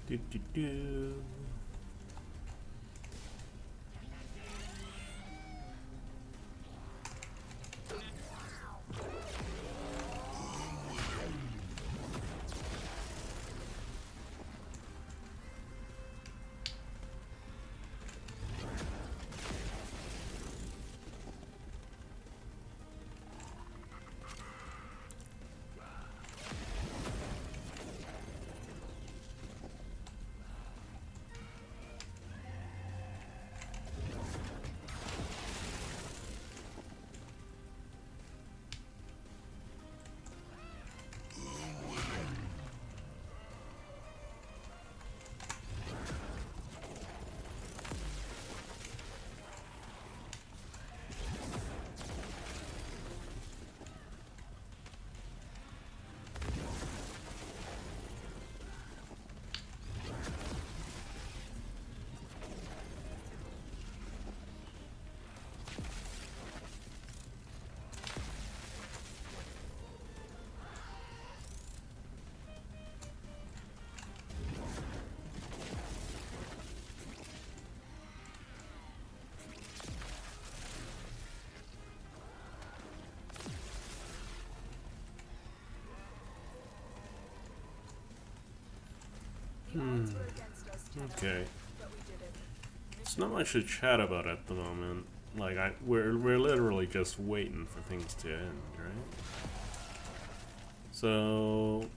Do do do. odds were against us, Tenno, Okay. but we did it. It's not much to chat about at the moment. Like we're literally just waiting for things to end, right? So,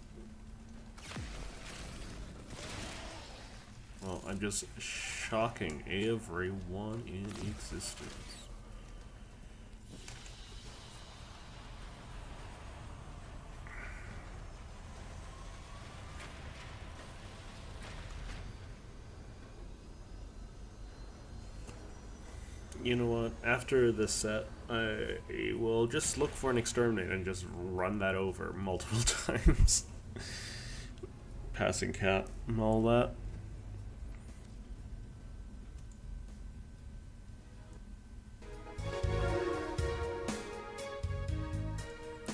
well, I'm just shocking everyone in existence. You know what? After this set, I will just look for an exterminate and just run that over multiple times. Passing cat and all that.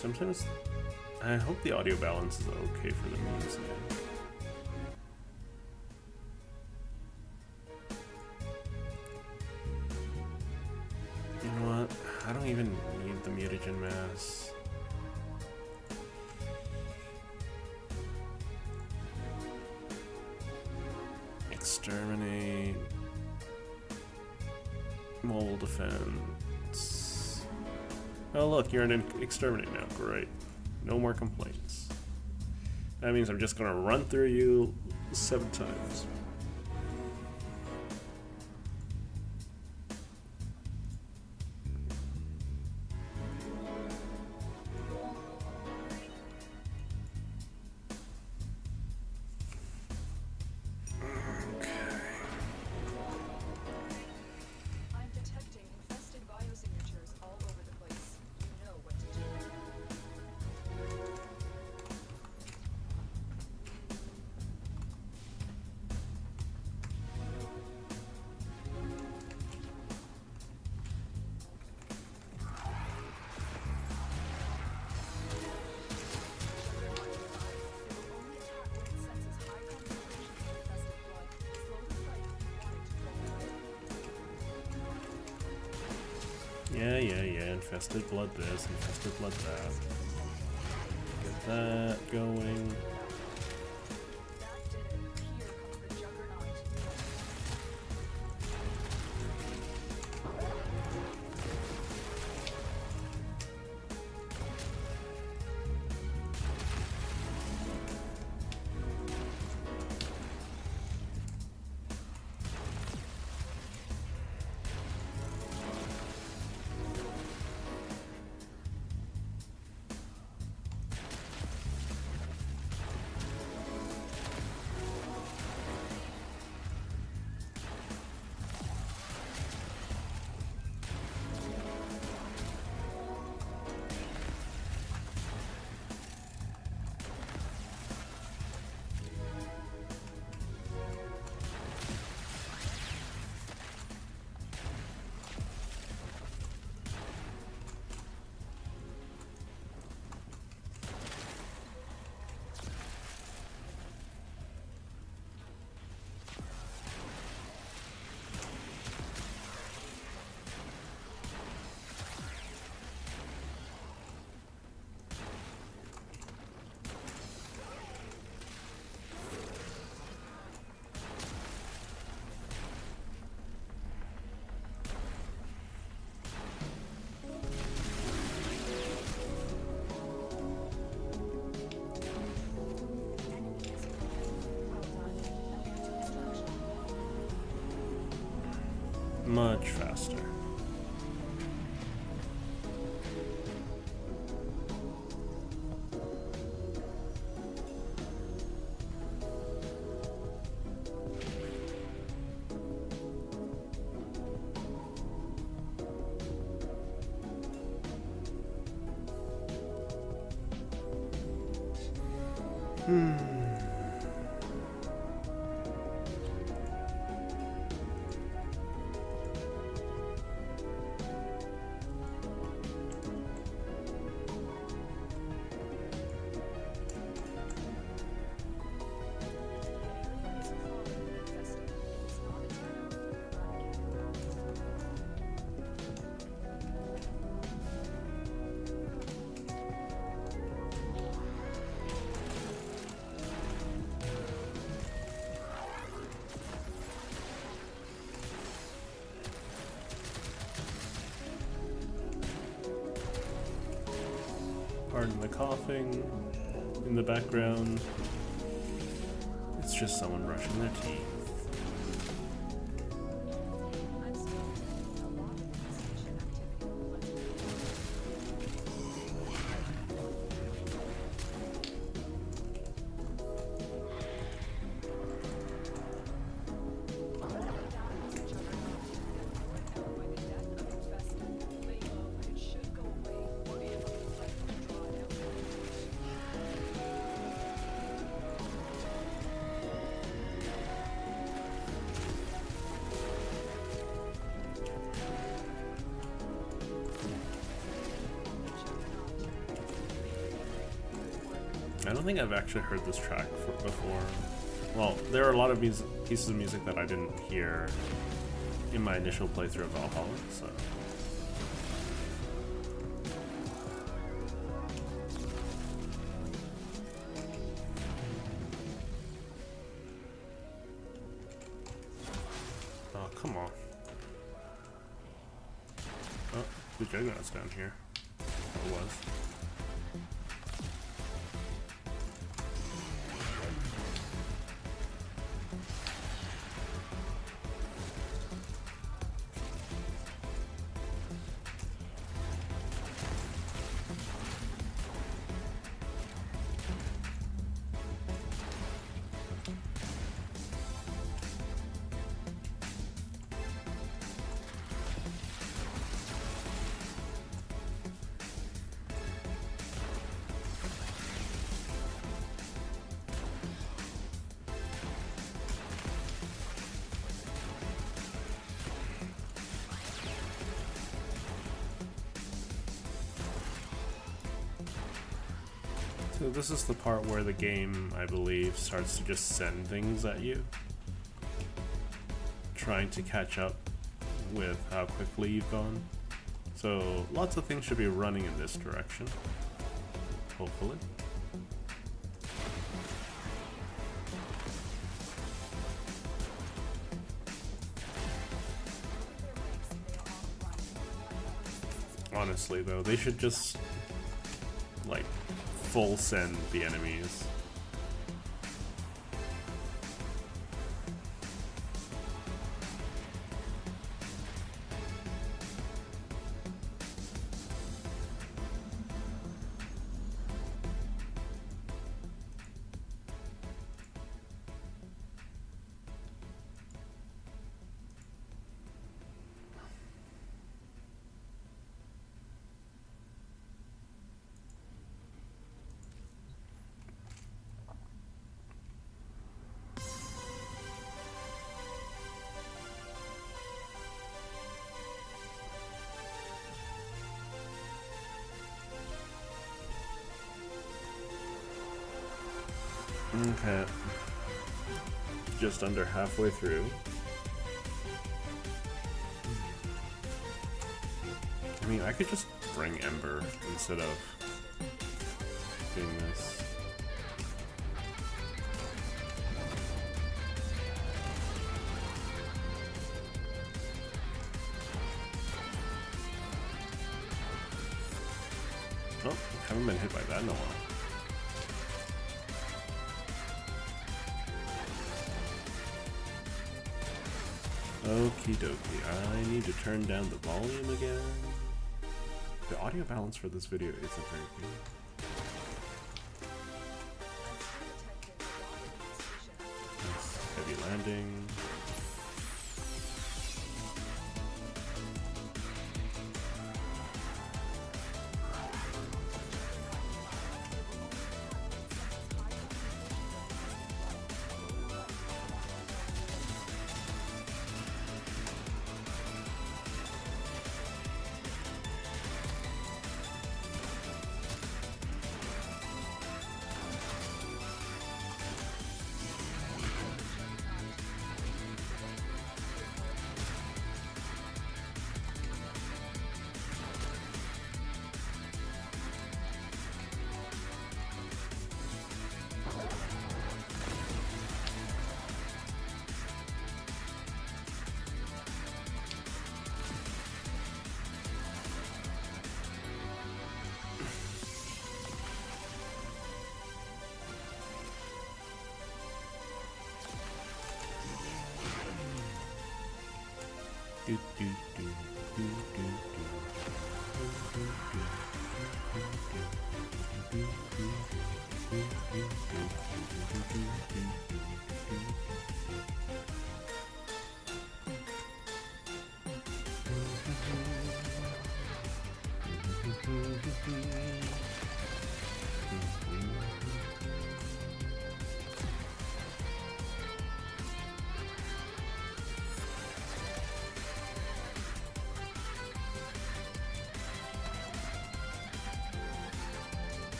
Sometimes I hope the audio balance is okay for the music. You know what? I don't even need the mutagen mass. Exterminate. Mole defense. Oh look, you're an exterminate now. Great. No more complaints. That means I'm just gonna run through you 7 times. I'm detecting infested biosignatures all over the place. You know what to do. Yeah, infested blood this, infested blood that. Get that going. That did it. Here comes the juggernaut. Much faster. Pardon the coughing in the background. It's just someone brushing their teeth. I'm still doing a lot of infestation activity on Let's I don't think I've actually heard this track before. Well, there are a lot of pieces of music that I didn't hear in my initial playthrough of Valhalla, so. Oh, come on. Oh, the Juggernaut's down here. It was. So this is the part where the game, I believe, starts to just send things at you, trying to catch up with how quickly you've gone. So lots of things should be running in this direction, hopefully. Honestly though, they should just like full send the enemies. Okay. Just under halfway through. I mean, I could just bring Ember instead of doing this. Oh, haven't been hit by that in a while. Okie dokie, I need to turn down the volume again. The audio balance for this video isn't very good. Nice. Heavy landing.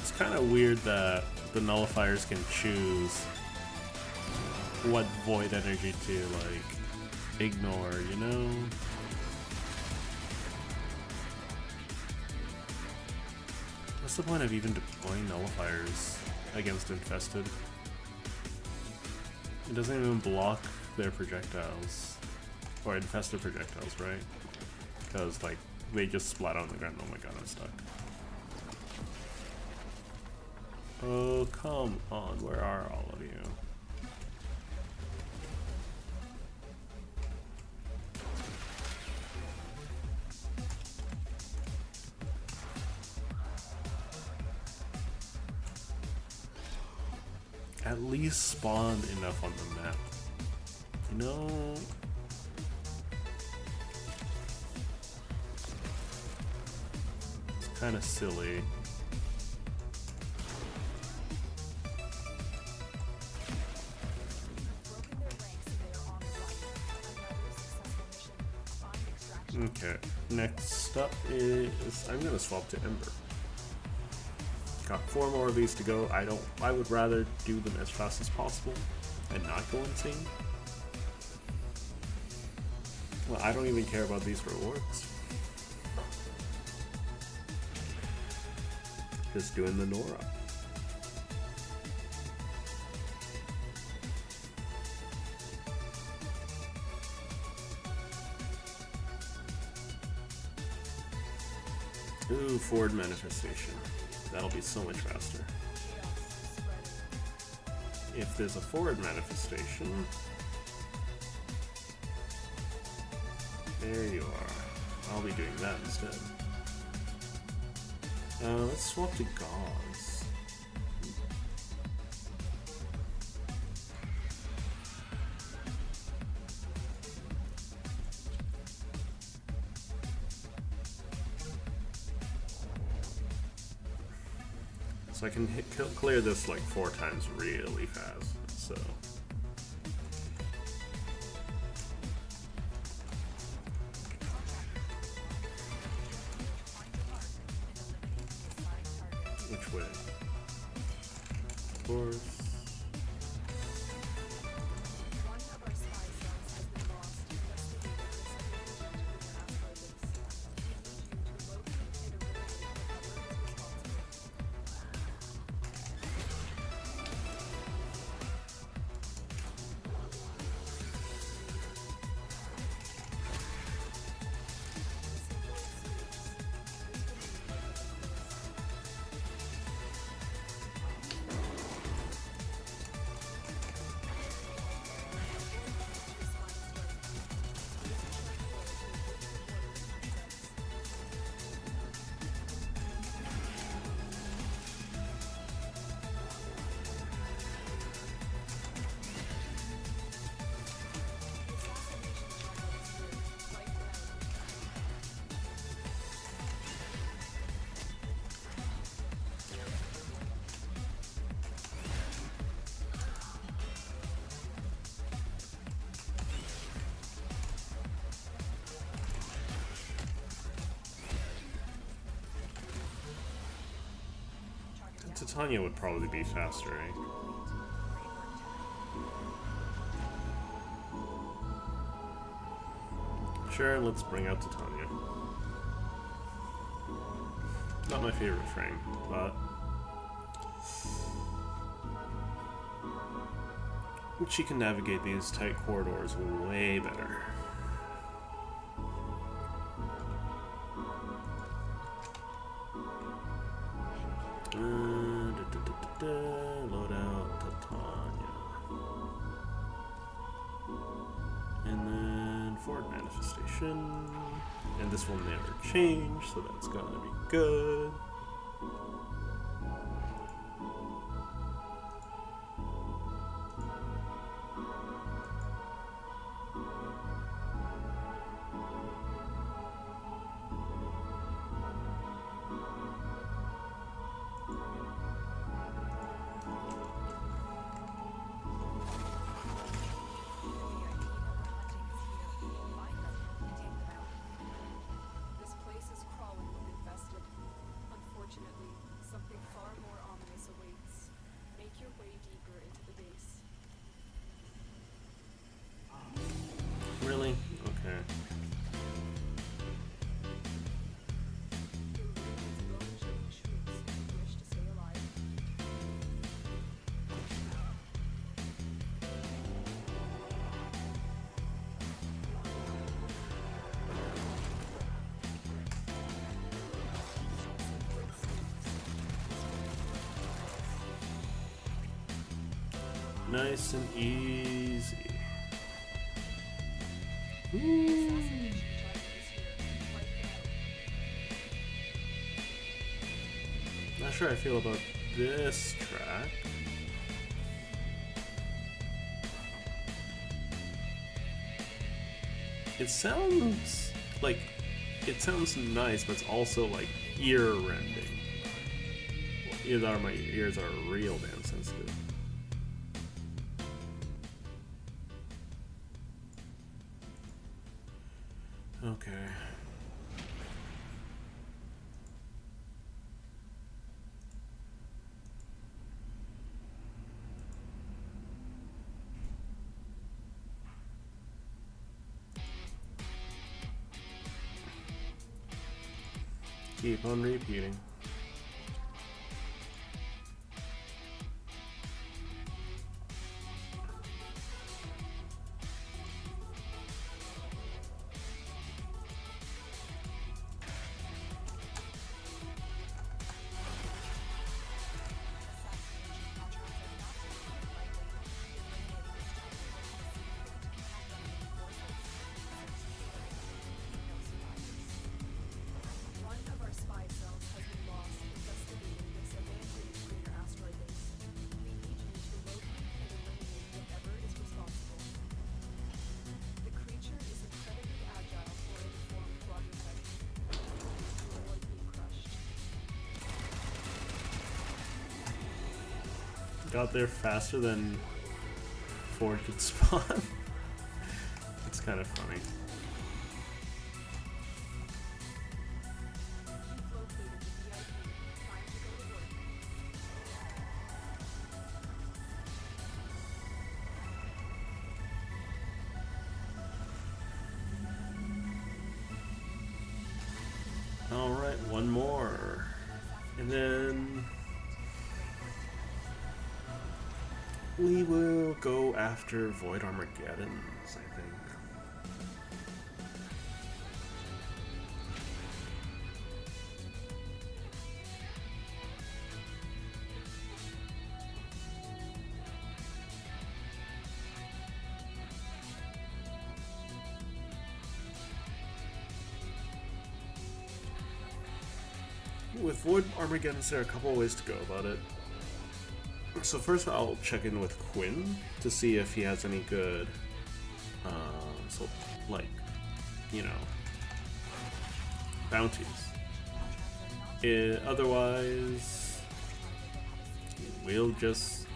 It's kind of weird that the nullifiers can choose what void energy to like ignore, you know? What's the point of even deploying nullifiers against infested? It doesn't even block their projectiles. Or infested projectiles, right? Because like they just splat on the ground. Oh my god, I'm stuck. Oh, come on, where are all of you? At least spawn enough on the map. You know? It's kind of silly. Okay, next up is I'm gonna swap to Ember. Got 4 more of these to go. I would rather do them as fast as possible and not go insane. Well, I don't even care about these rewards. Just doing the Nora. Ooh, forward manifestation. That'll be so much faster. If there's a forward manifestation, there you are. I'll be doing that instead. Let's swap to Gauze. So I can clear this like 4 times really fast, so. Which way? Of course. Titania would probably be faster, eh? Sure, let's bring out Titania. Not my favorite frame, but she can navigate these tight corridors way better. Load out Titania. And then Forward Manifestation. And this will never change, so that's gonna be good. This place is crawling with infested. Unfortunately, something far more ominous awaits. Make your way deeper into the base. Really? Okay. Your room is bone-chilling shrieks if you wish to stay alive. Nice and easy. Assassination target is here. Wipe them out. Not sure I feel about this track. It sounds nice, but it's also like ear-rending. Either my ears are real damn sensitive. Okay. Keep on repeating. One of our spy cells has been lost investigating this abandoned crater asteroid base. We need you to locate and eliminate whatever is responsible. The creature is incredibly agile for a deformed quadruped. To avoid being crushed. Got there faster than Ford could spawn. It's kind of funny. You've located the VIP. Time to go to work. Alright, one more. And then we will go after Void Armageddons, I think. With Void Armageddons, there are a couple of ways to go about it. So first I'll check in with Quinn to see if he has any good, bounties. Otherwise, we'll just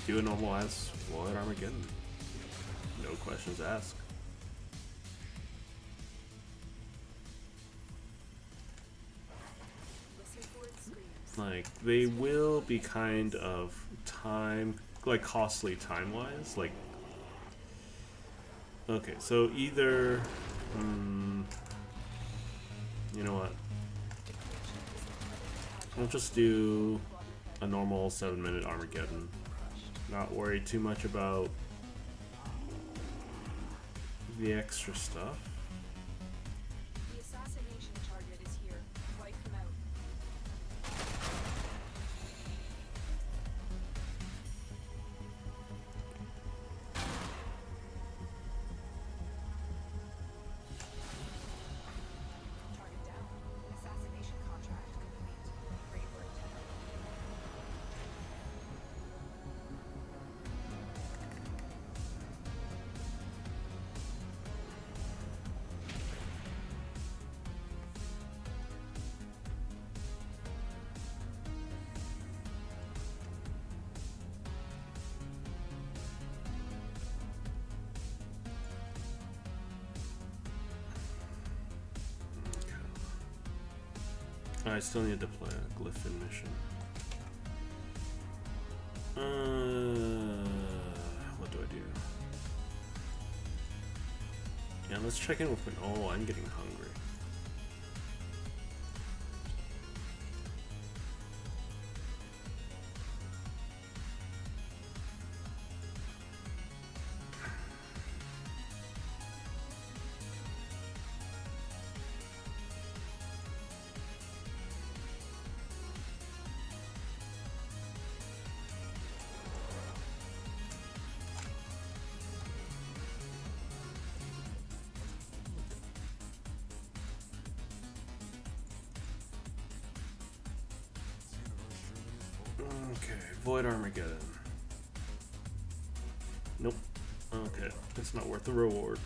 do a normal ass Void Armageddon. No questions asked. Listen for its screams. like they will be kind of costly time-wise. Like, okay, so either, you know what? I'll just do a normal 7-minute Armageddon. Not worry too much about the extra stuff. The assassination target is here. Wipe him out. Target down. Assassination contract complete. Great work, Tenor. I still need to play a Glyphon mission. What do I do? Yeah, let's check in with an. Oh, I'm getting hungry. Okay, Void Armageddon. Nope. Okay, it's not worth the reward.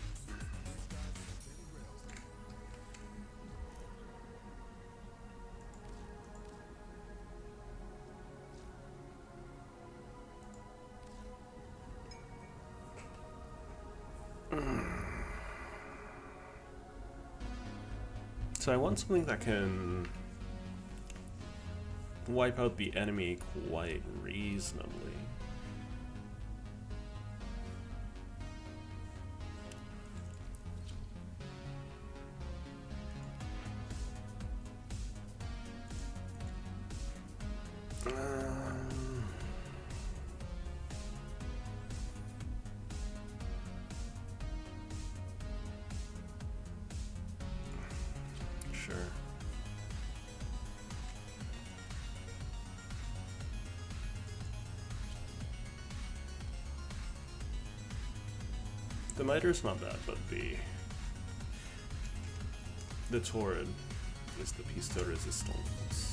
So I want something that can wipe out the enemy quite reasonably. Sure. The miter's not bad, but the torrid is the piece de resistance.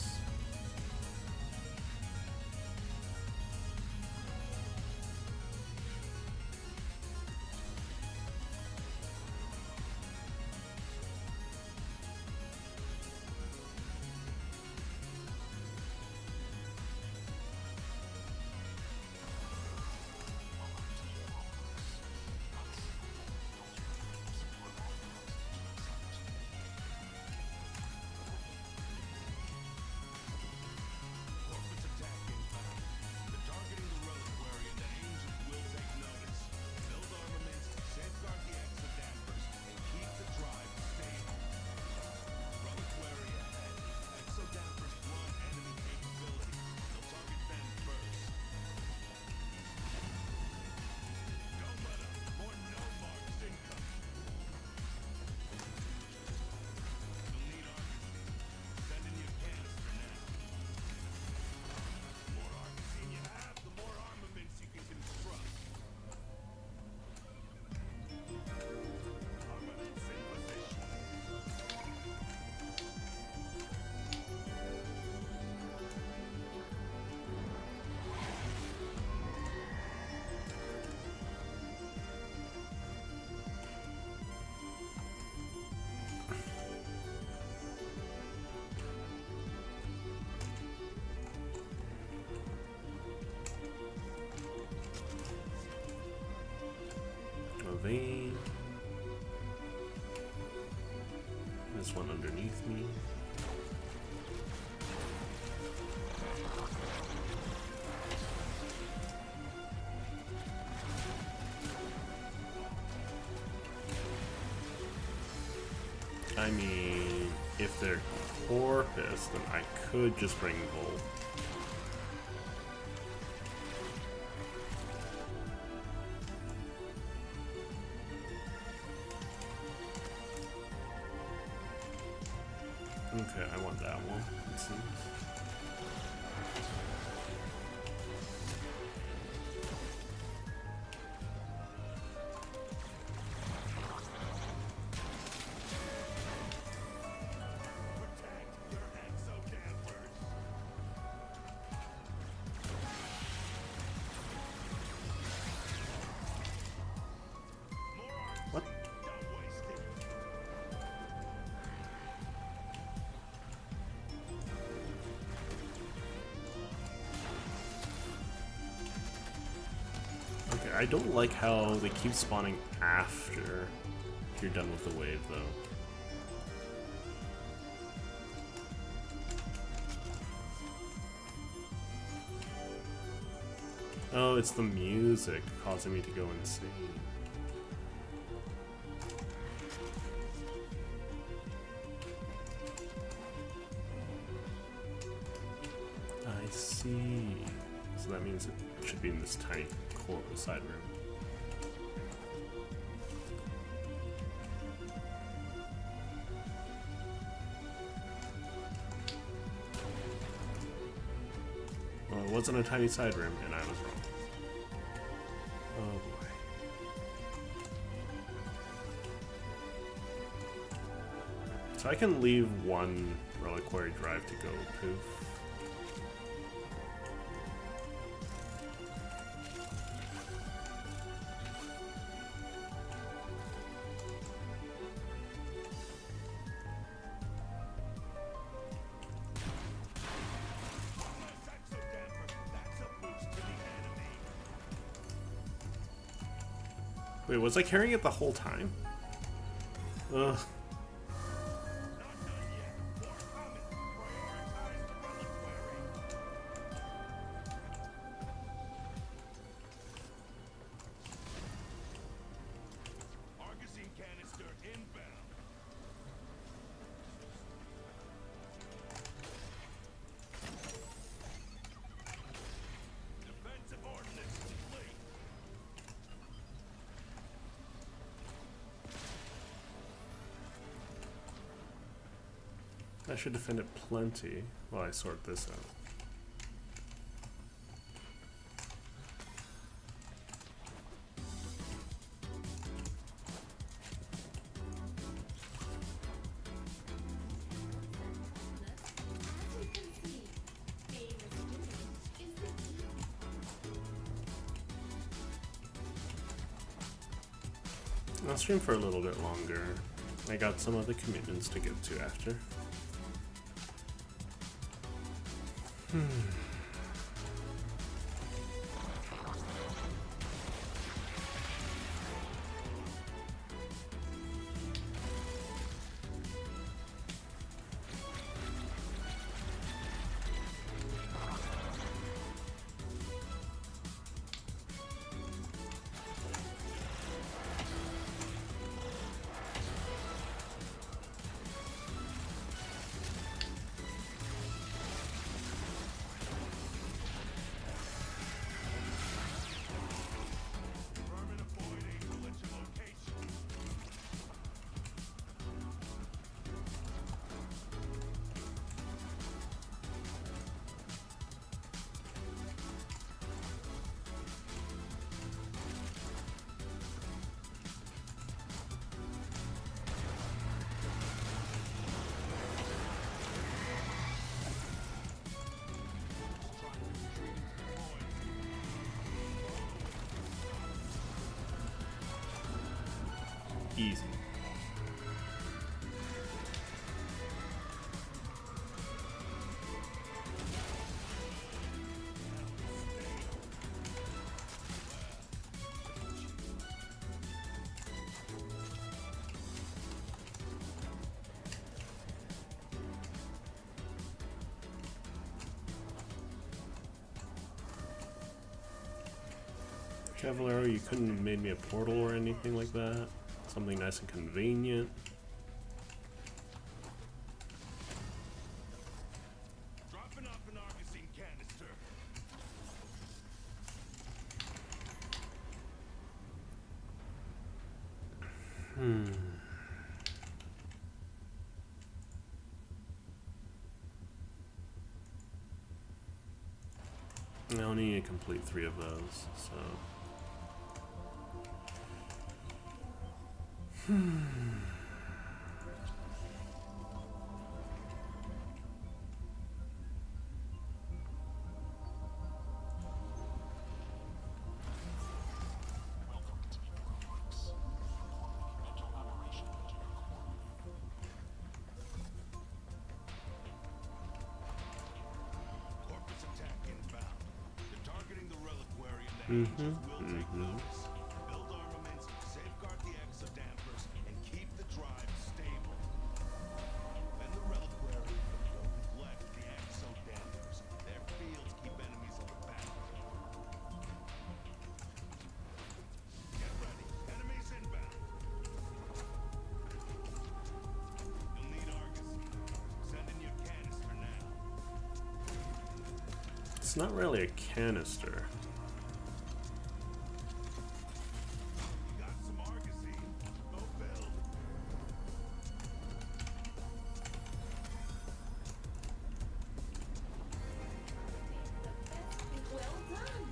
Corpus attack inbound. They're targeting the reliquary and the angels will take notice. Build armaments, safeguard the exodampers, and keep the drive stable. Reliquary ahead. Exodampers blunt enemy capability. They'll target them first. Go meta. More no marks incoming. You'll need armor. Sending you a canister now. The more armor you have, the more armaments you can construct. Armaments in position. A vein. There's one underneath me. I mean, if they're Corpus, then I could just bring Bolt. Okay, I want that one, it seems. Protect your exodampers. More arms. What? Don't waste it. Okay, I don't like how they keep spawning after you're done with the wave, though. Oh, it's the music causing me to go insane. I see. So that means it should be in this tiny side room. Well, it wasn't a tiny side room, and I was wrong. Oh boy. So I can leave one reliquary drive to go poof. Less exodamper. That's a boost to the enemy. Wait, was I carrying it the whole time? Ugh. Not done yet. More coming. Prioritize the reliquary. Argosine canister inbound. Defensive ordnance complete. I should defend it plenty while I sort this out. As you can see, being a student is the key. I'll stream for a little bit longer. I got some other commitments to get to after. Vermin avoid angel at your location. Easy. Cavallero, you couldn't have made me a portal or anything like that? Something nice and convenient? I only need to complete 3 of those, so. Corpus attack inbound. They're targeting the reliquary and the angels will take notice. Build armaments, safeguard the exodampers, and keep the drive stable. Defend the reliquary, don't neglect the exodampers. Their fields keep enemies on the back. Get ready. Enemies inbound. You'll need Argus. Send in your canister now. It's not really a canister. You got some Argosy. Go build. Well done.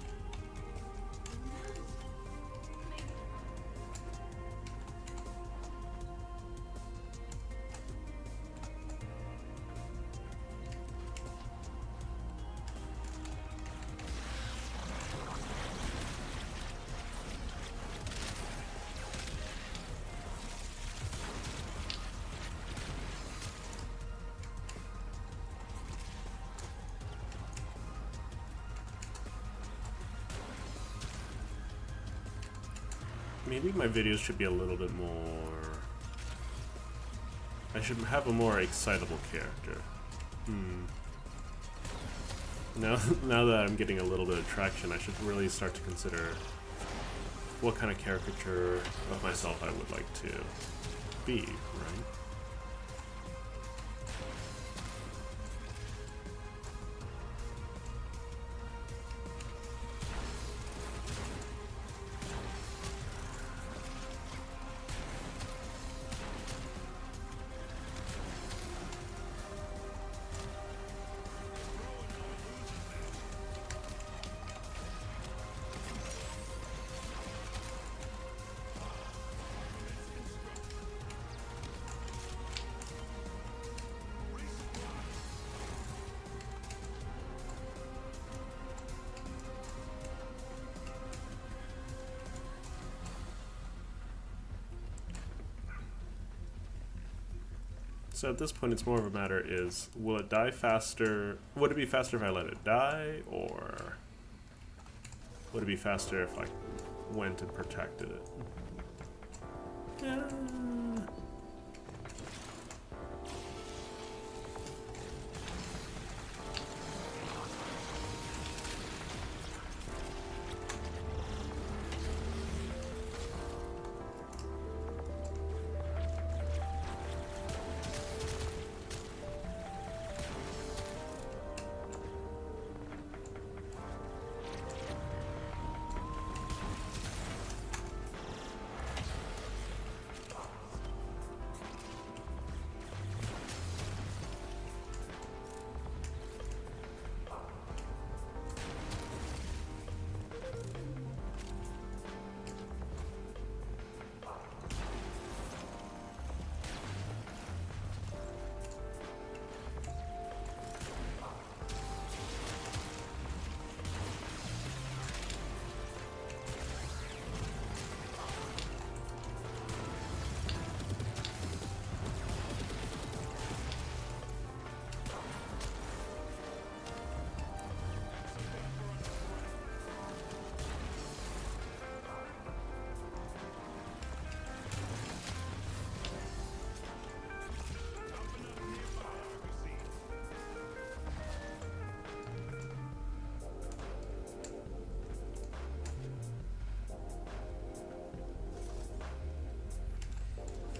Maybe my videos should be a little bit more... I should have a more excitable character. Now that I'm getting a little bit of traction, I should really start to consider what kind of caricature of myself I would like to be, right? So at this point, it's more of a matter is, will it die faster? Would it be faster if I let it die, or would it be faster if I went and protected it? Yeah.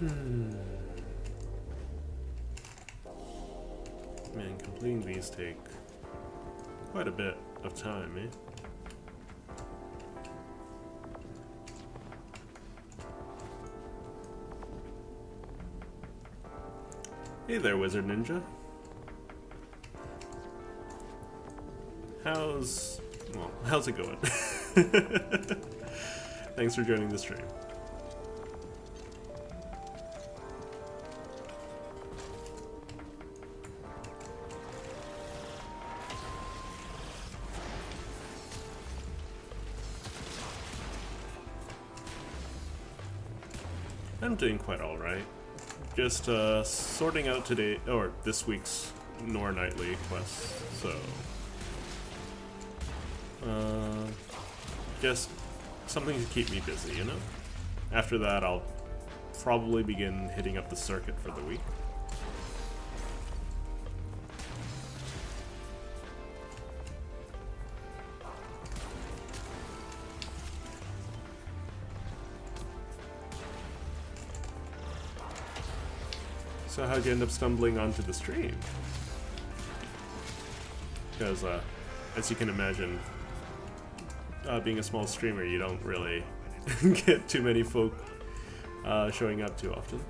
Man, completing these take quite a bit of time, eh? Hey there, Wizard Ninja. How's it going? Thanks for joining the stream. I'm doing quite alright. Just sorting out today, or this week's Nor Nightly quests, so... just something to keep me busy, you know? After that, I'll probably begin hitting up the circuit for the week. So how'd you end up stumbling onto the stream? Because, as you can imagine, being a small streamer, you don't really get too many folk showing up too often.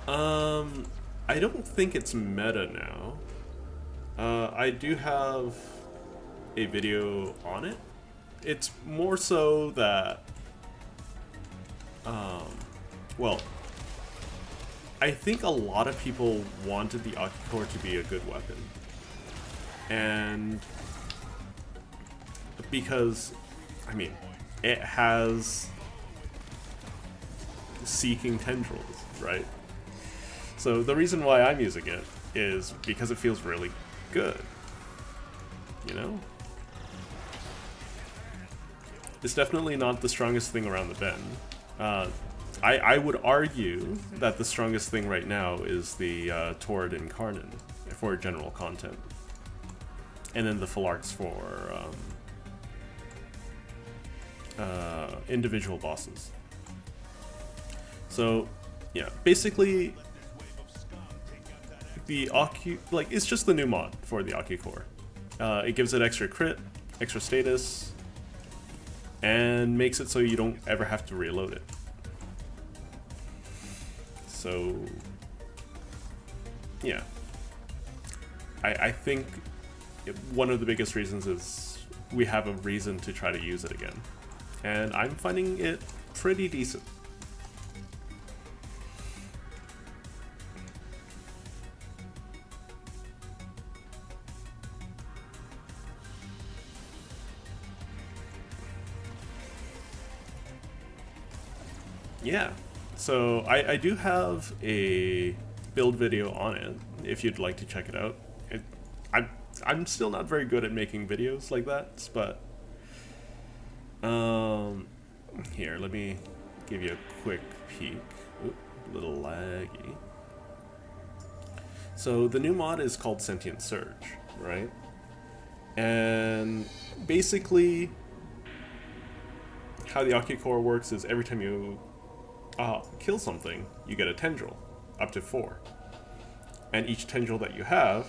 I don't think it's meta now. I do have a video on it. It's more so that, well, I think a lot of people wanted the Akicore to be a good weapon. And because, I mean, it has seeking tendrils, right? So the reason why I'm using it is because it feels really good, you know? It's definitely not the strongest thing around the bend. I would argue that the strongest thing right now is the Torrid Incarnon for general content. And then the Phalarks for individual bosses. So, yeah, basically, the it's just the new mod for the Akicore. It gives it extra crit, extra status, and makes it so you don't ever have to reload it. So, yeah. I think one of the biggest reasons is we have a reason to try to use it again. And I'm finding it pretty decent. Yeah, so I do have a build video on it, if you'd like to check it out. I'm still not very good at making videos like that, but here, let me give you a quick peek. Oop, a little laggy. So the new mod is called Sentient Surge, right? And basically, how the Akicore works is every time you kill something, you get a tendril, up to 4. And each tendril that you have,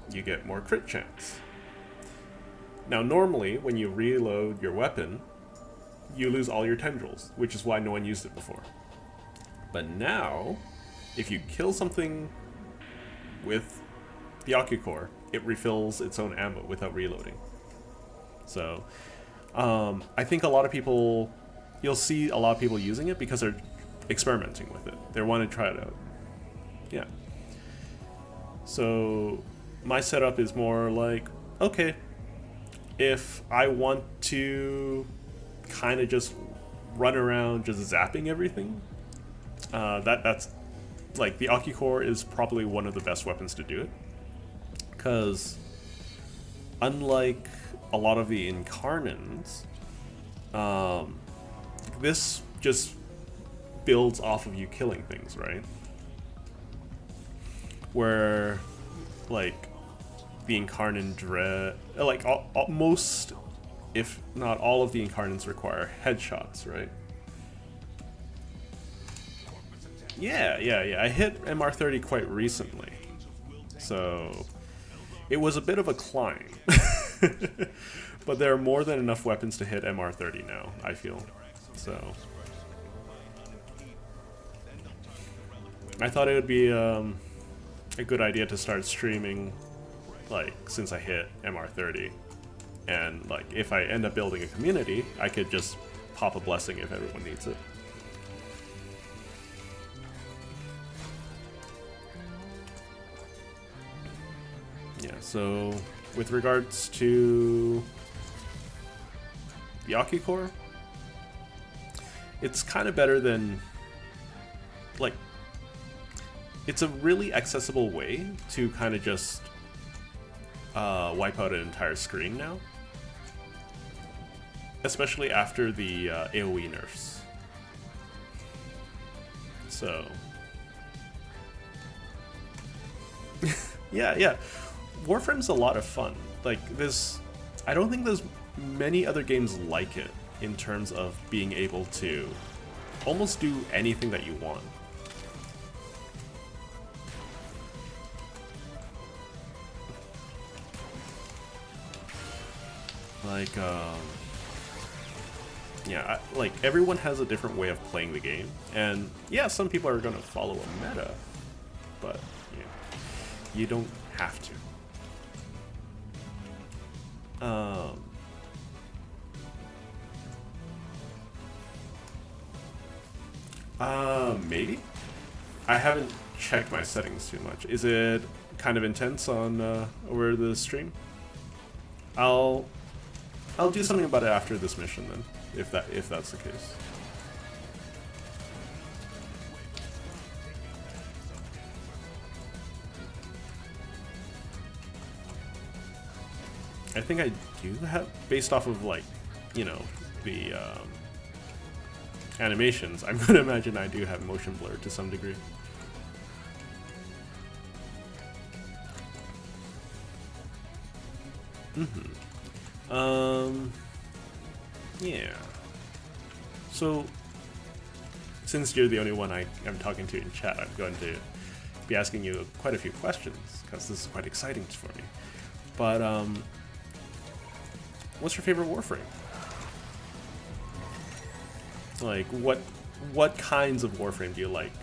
you get more crit chance. Now normally, when you reload your weapon, you lose all your tendrils, which is why no one used it before. But now, if you kill something with the Akicore, it refills its own ammo without reloading. So, I think a lot of people, you'll see a lot of people using it because they're experimenting with it. They want to try it out. Yeah. So my setup is more like, okay, if I want to kind of just run around just zapping everything, that's like the Akicore is probably one of the best weapons to do it. Because unlike a lot of the Incarnons, this just builds off of you killing things, right? Where, like, the Incarnon Dread, like, most, if not all of the Incarnons require headshots, right? Yeah. I hit MR30 quite recently, so it was a bit of a climb. But there are more than enough weapons to hit MR30 now, I feel. So I thought it would be a good idea to start streaming, like, since I hit MR30. And, like, if I end up building a community, I could just pop a blessing if everyone needs it. Yeah, so with regards to the Aki core, it's kind of better than, like, it's a really accessible way to kind of just wipe out an entire screen now. Especially after the AoE nerfs. So... yeah. Warframe's a lot of fun. Like, I don't think there's many other games like it in terms of being able to almost do anything that you want. Like, yeah, like, everyone has a different way of playing the game. And, yeah, some people are gonna follow a meta, but, yeah, you don't have to. Maybe? I haven't checked my settings too much. Is it kind of intense on over the stream? I'll do something about it after this mission then, if that's the case. I think I do have, based off of, like, you know, the animations, I'm gonna imagine I do have motion blur to some degree. Yeah. So, since you're the only one I'm talking to in chat, I'm going to be asking you quite a few questions, because this is quite exciting for me. But, what's your favorite Warframe? Like, what kinds of Warframe do you like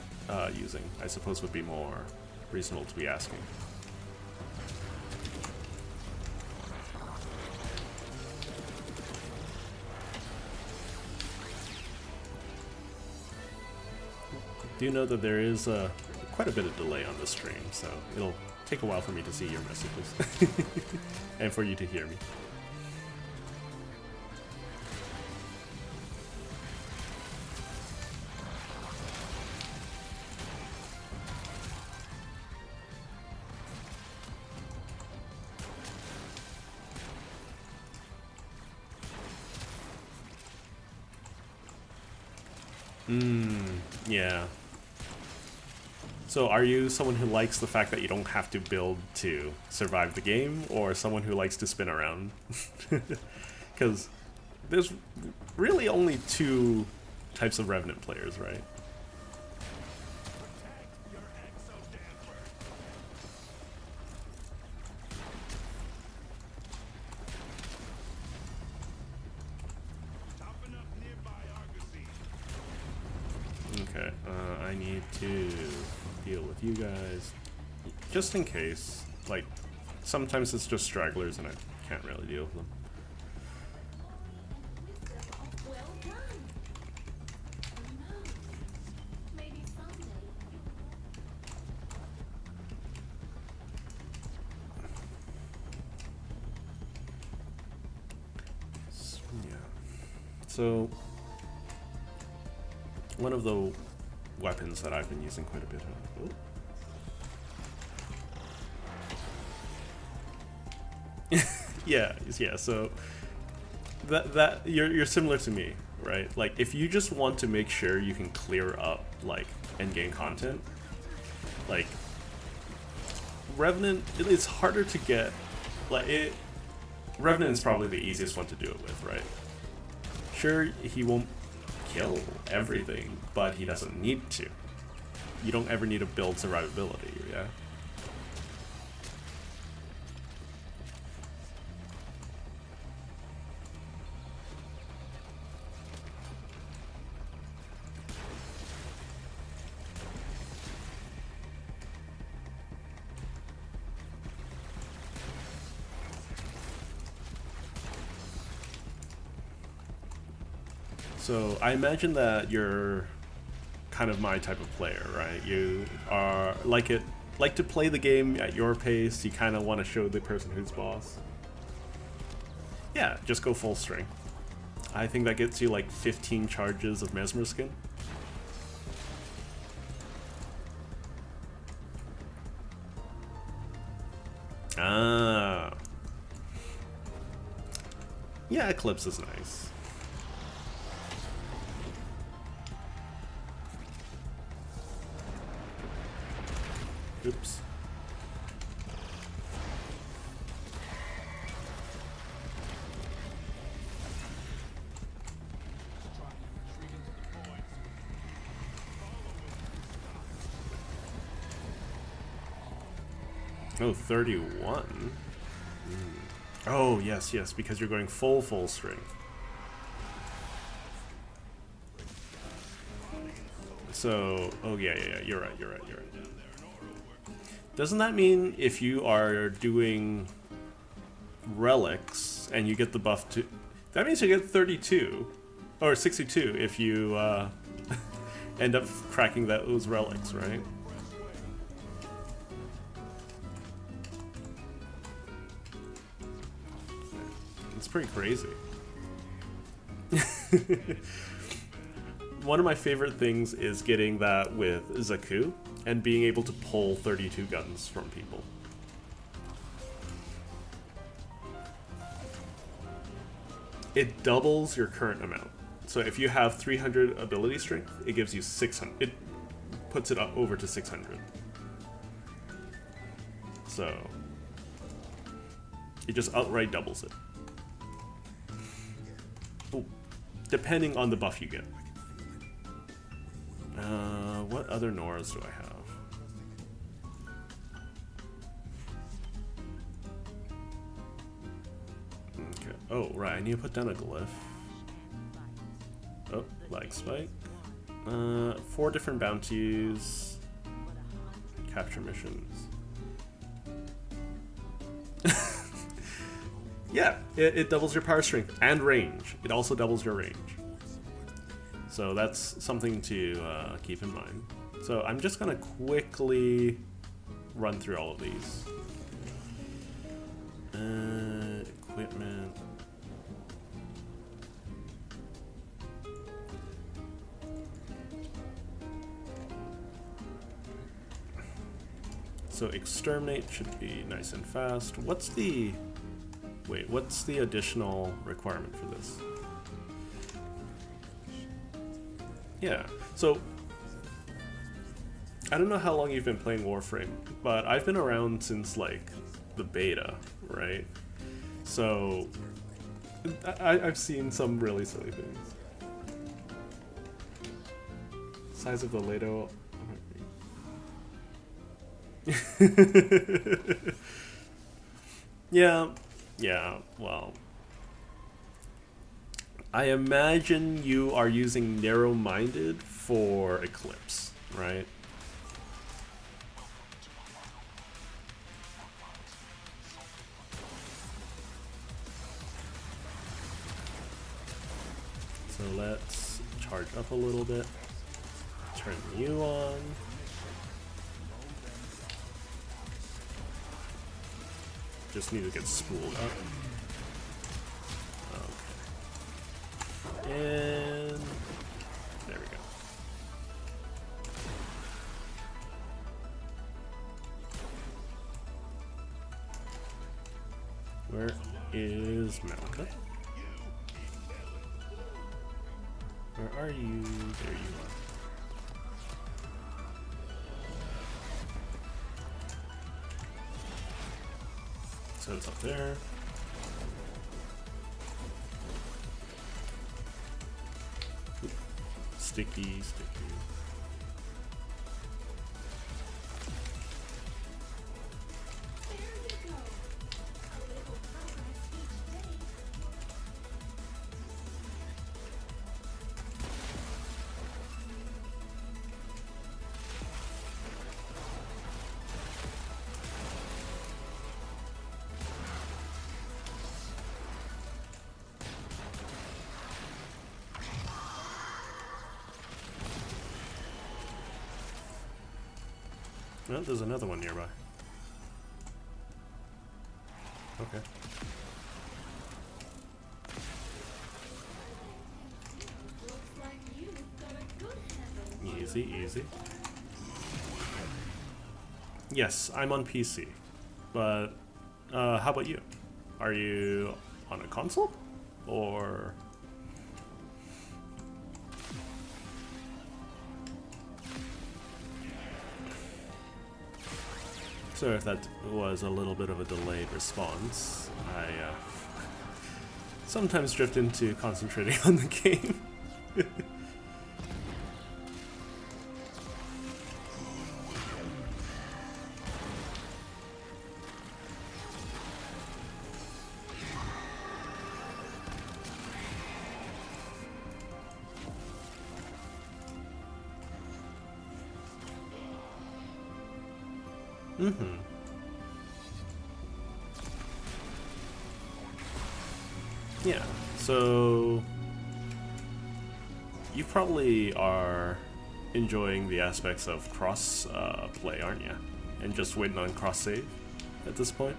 using? I suppose would be more reasonable to be asking. Do you know that there is quite a bit of delay on the stream, so it'll take a while for me to see your messages and for you to hear me. Yeah. So are you someone who likes the fact that you don't have to build to survive the game, or someone who likes to spin around? Because there's really only two types of Revenant players, right? Okay, I need to deal with you guys, just in case. Like, sometimes it's just stragglers and I can't really deal with them. Well done. Who knows? Maybe someday. Yeah. So, one of the weapons that I've been using quite a bit of. Yeah. So that you're similar to me, right? Like, if you just want to make sure you can clear up, like, endgame content, like, Revenant, it's harder to get. Like, Revenant is probably the easiest one to do it with, right? Sure, he won't kill everything, but he doesn't need to. You don't ever need to build survivability, yeah? So I imagine that you're kind of my type of player, right? You are like to play the game at your pace. You kind of want to show the person who's boss. Yeah, just go full strength. I think that gets you like 15 charges of Mesmer Skin. Ah. Yeah, Eclipse is nice. Oops. Oh, 31. Oh, yes, yes, because you're going full strength. So, oh yeah, you're right. Doesn't that mean if you are doing relics and you get the buff to... That means you get 32, or 62 if you end up cracking those relics, right? It's pretty crazy. One of my favorite things is getting that with Zaku and being able to pull 32 guns from people. It doubles your current amount. So if you have 300 ability strength, it gives you 600. It puts it up over to 600. So it just outright doubles it. Ooh, depending on the buff you get. What other Noras do I have? Okay. Oh, right. I need to put down a glyph. Oh, lag spike. 4 different bounties. Capture missions. Yeah, it doubles your power strength and range. It also doubles your range. So that's something to keep in mind. So I'm just gonna quickly run through all of these. Equipment. So exterminate should be nice and fast. What's the additional requirement for this? Yeah, so I don't know how long you've been playing Warframe, but I've been around since like the beta, right? So I've seen some really silly things. Size of the Lado. Yeah, well, I imagine you are using narrow-minded for Eclipse, right? So let's charge up a little bit. Turn you on. Just need to get spooled up. Okay. And there we go. Where is Malika? Where are you? There you are. So it's up there. Oop. Sticky. Oh, there's another one nearby. Okay. Easy, easy. Yes, I'm on PC. But, how about you? Are you on a console? Or... Sorry if that was a little bit of a delayed response. I sometimes drift into concentrating on the game. Mm-hmm. Yeah, so you probably are enjoying the aspects of cross play, aren't you? And just waiting on cross save at this point.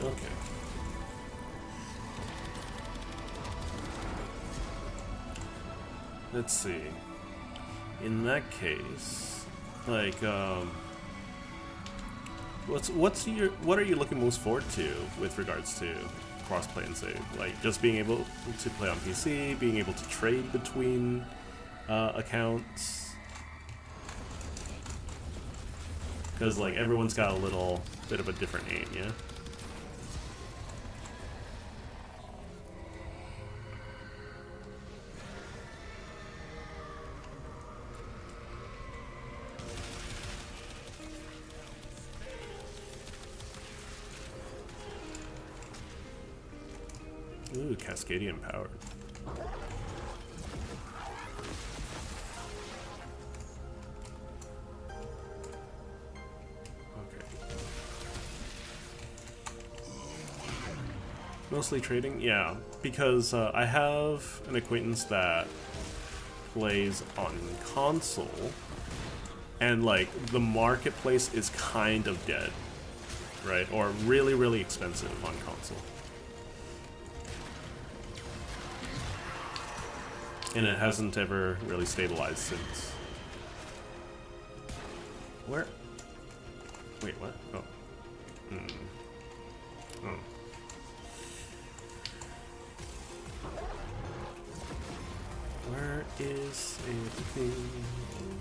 Okay. Let's see. In that case, like, what are you looking most forward to with regards to crossplay and save? Like, just being able to play on PC, being able to trade between accounts. Because, like, everyone's got a little bit of a different aim, yeah? Ooh, Cascadian powered. Mostly trading? Yeah, because I have an acquaintance that plays on console, and like the marketplace is kind of dead, right? Or really, really expensive on console. And it hasn't ever really stabilized since. Where? Wait, what? Oh. Oh. Where is everything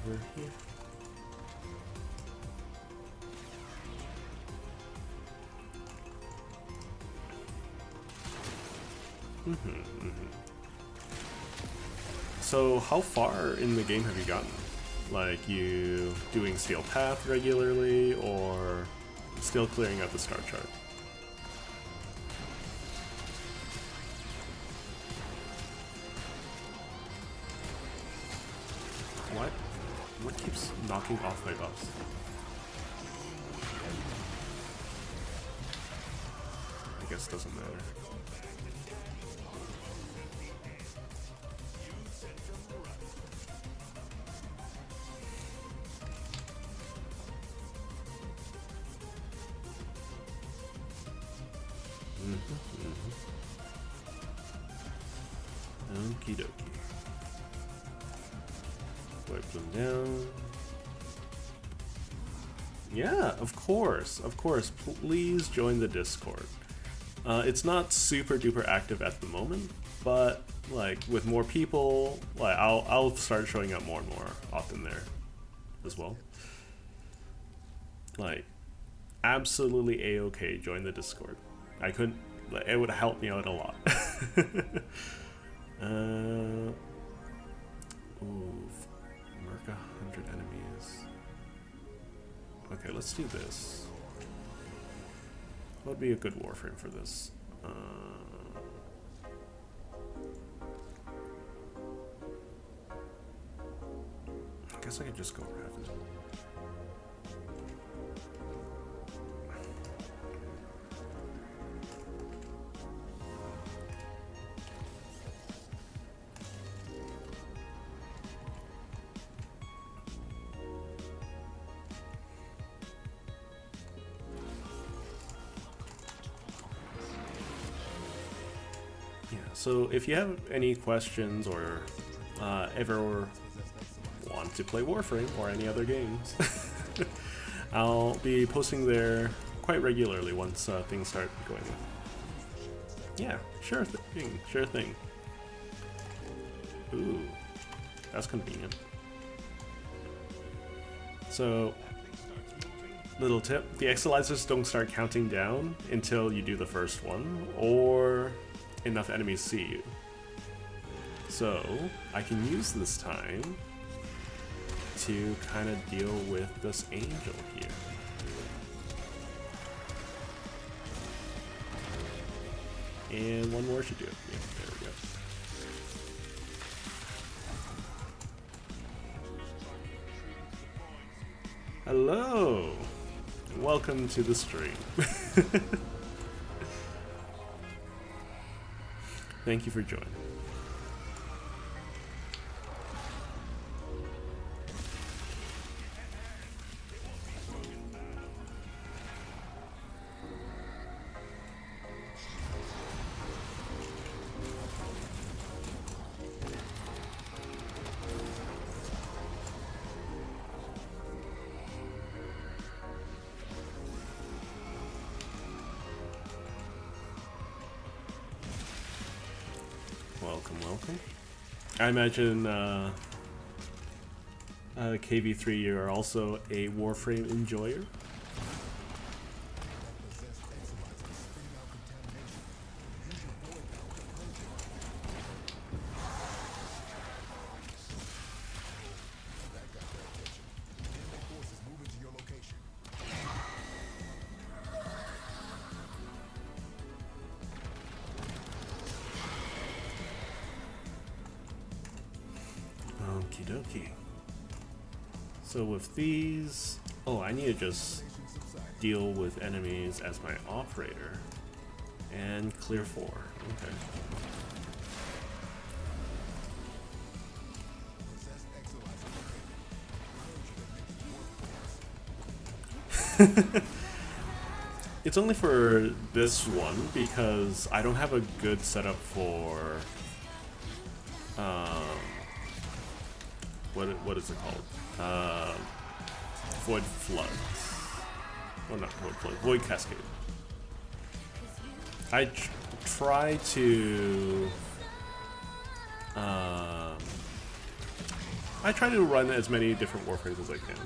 over here? So how far in the game have you gotten? Like, you doing Steel Path regularly, or still clearing out the star chart? What? What keeps knocking off my bus? I guess it doesn't matter. Okie dokie. Wipe them down. Yeah, of course, of course. Please join the Discord. It's not super duper active at the moment, but like with more people, like I'll start showing up more and more often there as well. Like, absolutely a-okay. Join the Discord. I couldn't. Like, it would help me out a lot. Ooh, mark 100 enemies. Okay, let's do this. What would be a good Warframe for this? I guess I could just go Raven. So if you have any questions or ever want to play Warframe or any other games, I'll be posting there quite regularly once things start going. Yeah, sure thing, sure thing. Ooh, that's convenient. So, little tip, the Exilizers don't start counting down until you do the first one, or enough enemies see you. So I can use this time to kind of deal with this angel here. And one more should do it. Yeah, there we go. Hello! Welcome to the stream. Thank you for joining. Welcome, welcome. I imagine KV3, you are also a Warframe enjoyer. Okie dokie. So with these, oh, I need to just deal with enemies as my operator and clear 4. Okay. It's only for this one because I don't have a good setup for what is it called? Void Floods. Well, not Void Flood, Void Cascade. I try to run as many different Warframes as I can.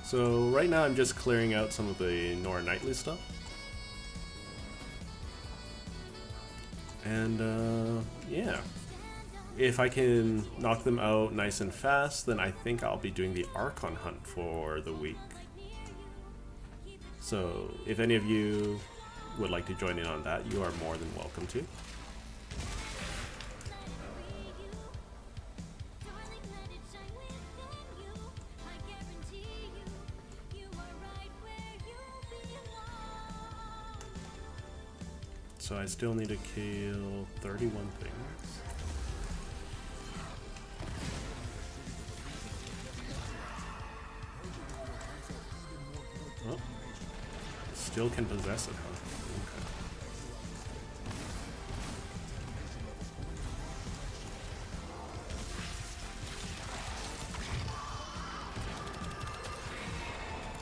So right now I'm just clearing out some of the Nora Nightly stuff. And yeah, if I can knock them out nice and fast, then I think I'll be doing the Archon hunt for the week. So if any of you would like to join in on that, you are more than welcome to. So I still need to kill 31 things. Oh, still can possess it, huh?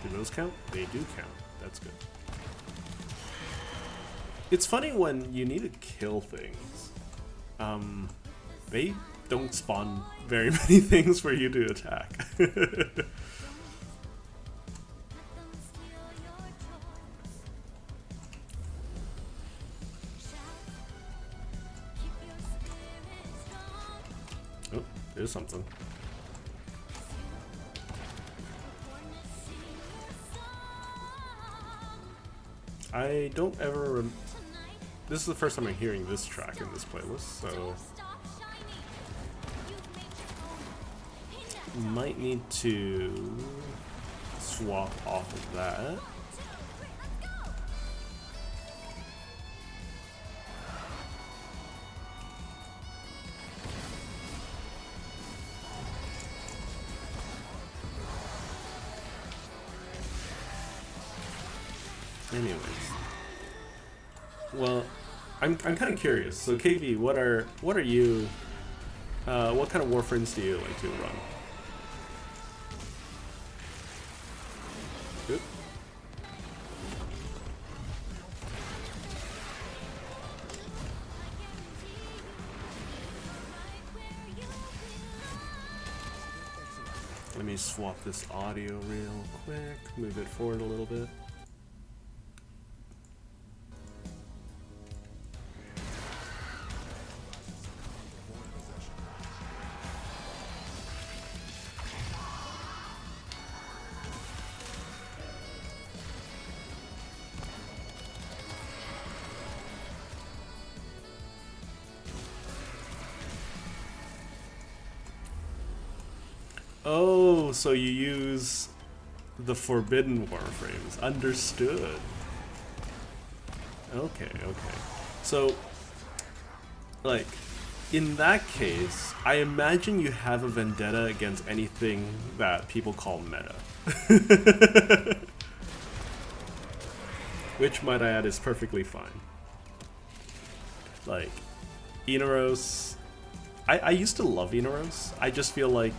Okay. Do those count? They do count. That's good. It's funny when you need to kill things. They don't spawn very many things for you to attack. There's something. I don't ever. This is the first time I'm hearing this track in this playlist, so might need to swap off of that. Anyways, well, I'm kind of curious. So KV, what are you? What kind of Warframes do you like to run? Good. Let me swap this audio real quick. Move it forward a little bit. Oh, so you use the forbidden Warframes. Understood. Okay, okay. So, like, in that case, I imagine you have a vendetta against anything that people call meta. Which, might I add, is perfectly fine. Like, Inaros... I used to love Inaros. I just feel like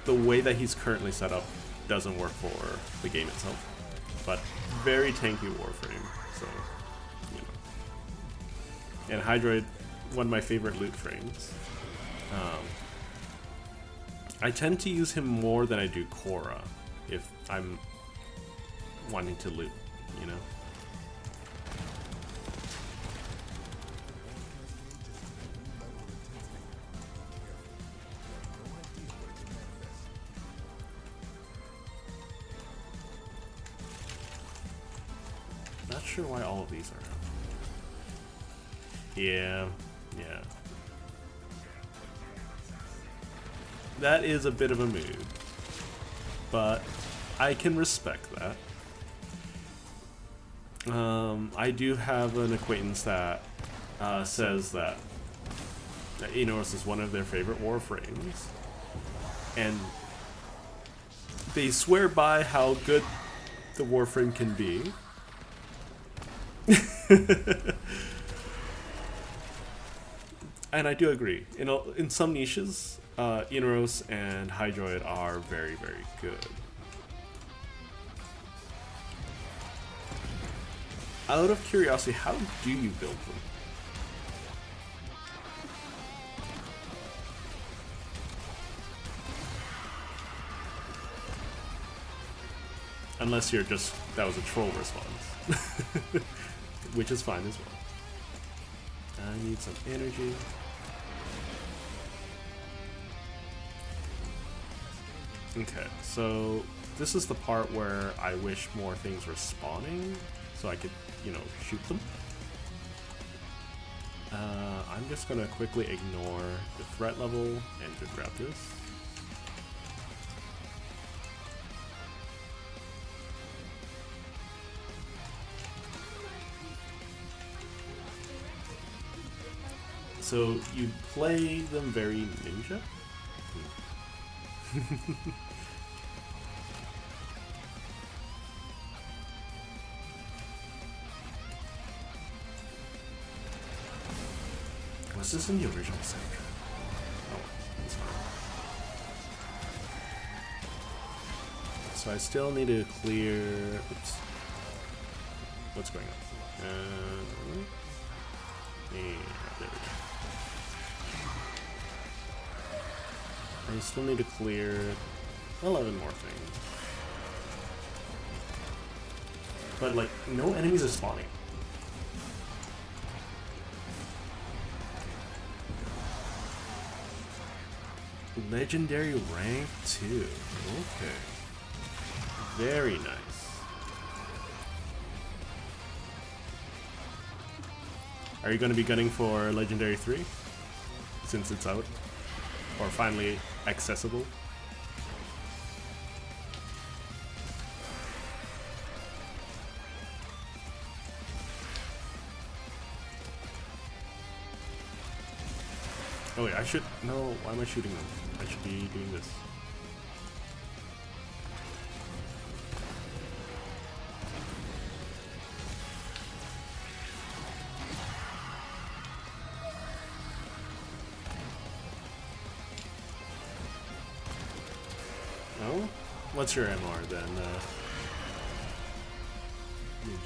the way that he's currently set up doesn't work for the game itself. But very tanky Warframe, so, you know. And Hydroid, one of my favorite loot frames. I tend to use him more than I do Korra if I'm wanting to loot, you know? Not sure why all of these are up. Yeah, yeah. That is a bit of a mood, but I can respect that. I do have an acquaintance that says that Enos is one of their favorite Warframes, and they swear by how good the Warframe can be. And I do agree. In some niches, Inaros and Hydroid are very, very good. Out of curiosity, how do you build them? Unless you're just, that was a troll response. Which is fine as well. I need some energy. Okay, so this is the part where I wish more things were spawning so I could, you know, shoot them. I'm just gonna quickly ignore the threat level and just grab this. So you play them very ninja? Was this in the original soundtrack? Oh, that's fine. So I still need to clear... Oops. What's going on? Yeah, there we go. I still need to clear 11 more things. But, like, no enemies are spawning. Legendary rank 2. Okay. Very nice. Are you going to be gunning for Legendary 3? Since it's out? Or finally accessible? Oh wait, I should... No, why am I shooting them? I should be doing this. Oh? What's your MR then? Ninja.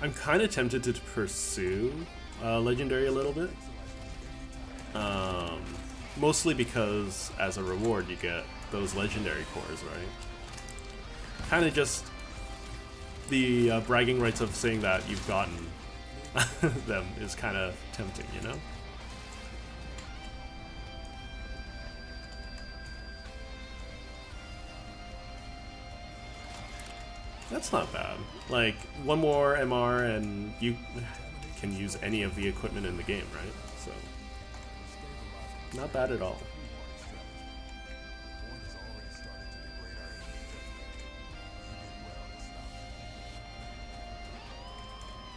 I'm kind of tempted to pursue Legendary a little bit. Mostly because as a reward you get those Legendary cores, right? Kind of just the bragging rights of saying that you've gotten them is kind of tempting, you know? That's not bad. Like, one more MR and you can use any of the equipment in the game, right? So, not bad at all.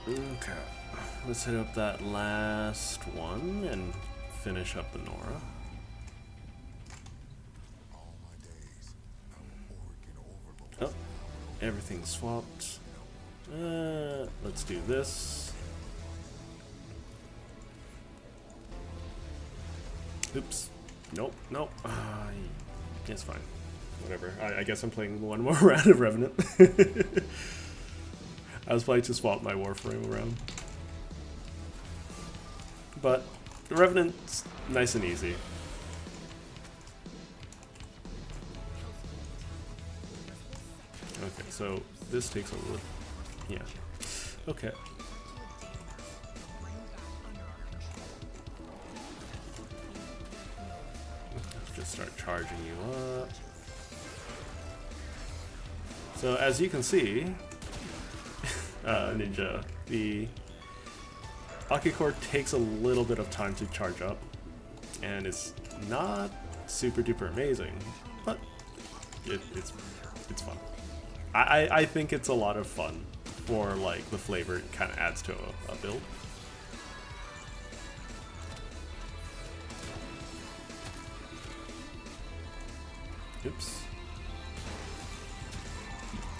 Okay, let's hit up that last one and finish up the Nora. Oh, everything's swapped. Let's do this. Oops. Nope, nope. It's fine. Whatever. I guess I'm playing one more round of Revenant. I was planning to swap my Warframe around. But the Revenant's nice and easy. Okay, so this takes a little... Yeah. Okay. Just start charging you up. So as you can see, Ninja, the Aki-core takes a little bit of time to charge up, and it's not super duper amazing, but it's fun. I think it's a lot of fun for like the flavor it kind of adds to a build. Oops.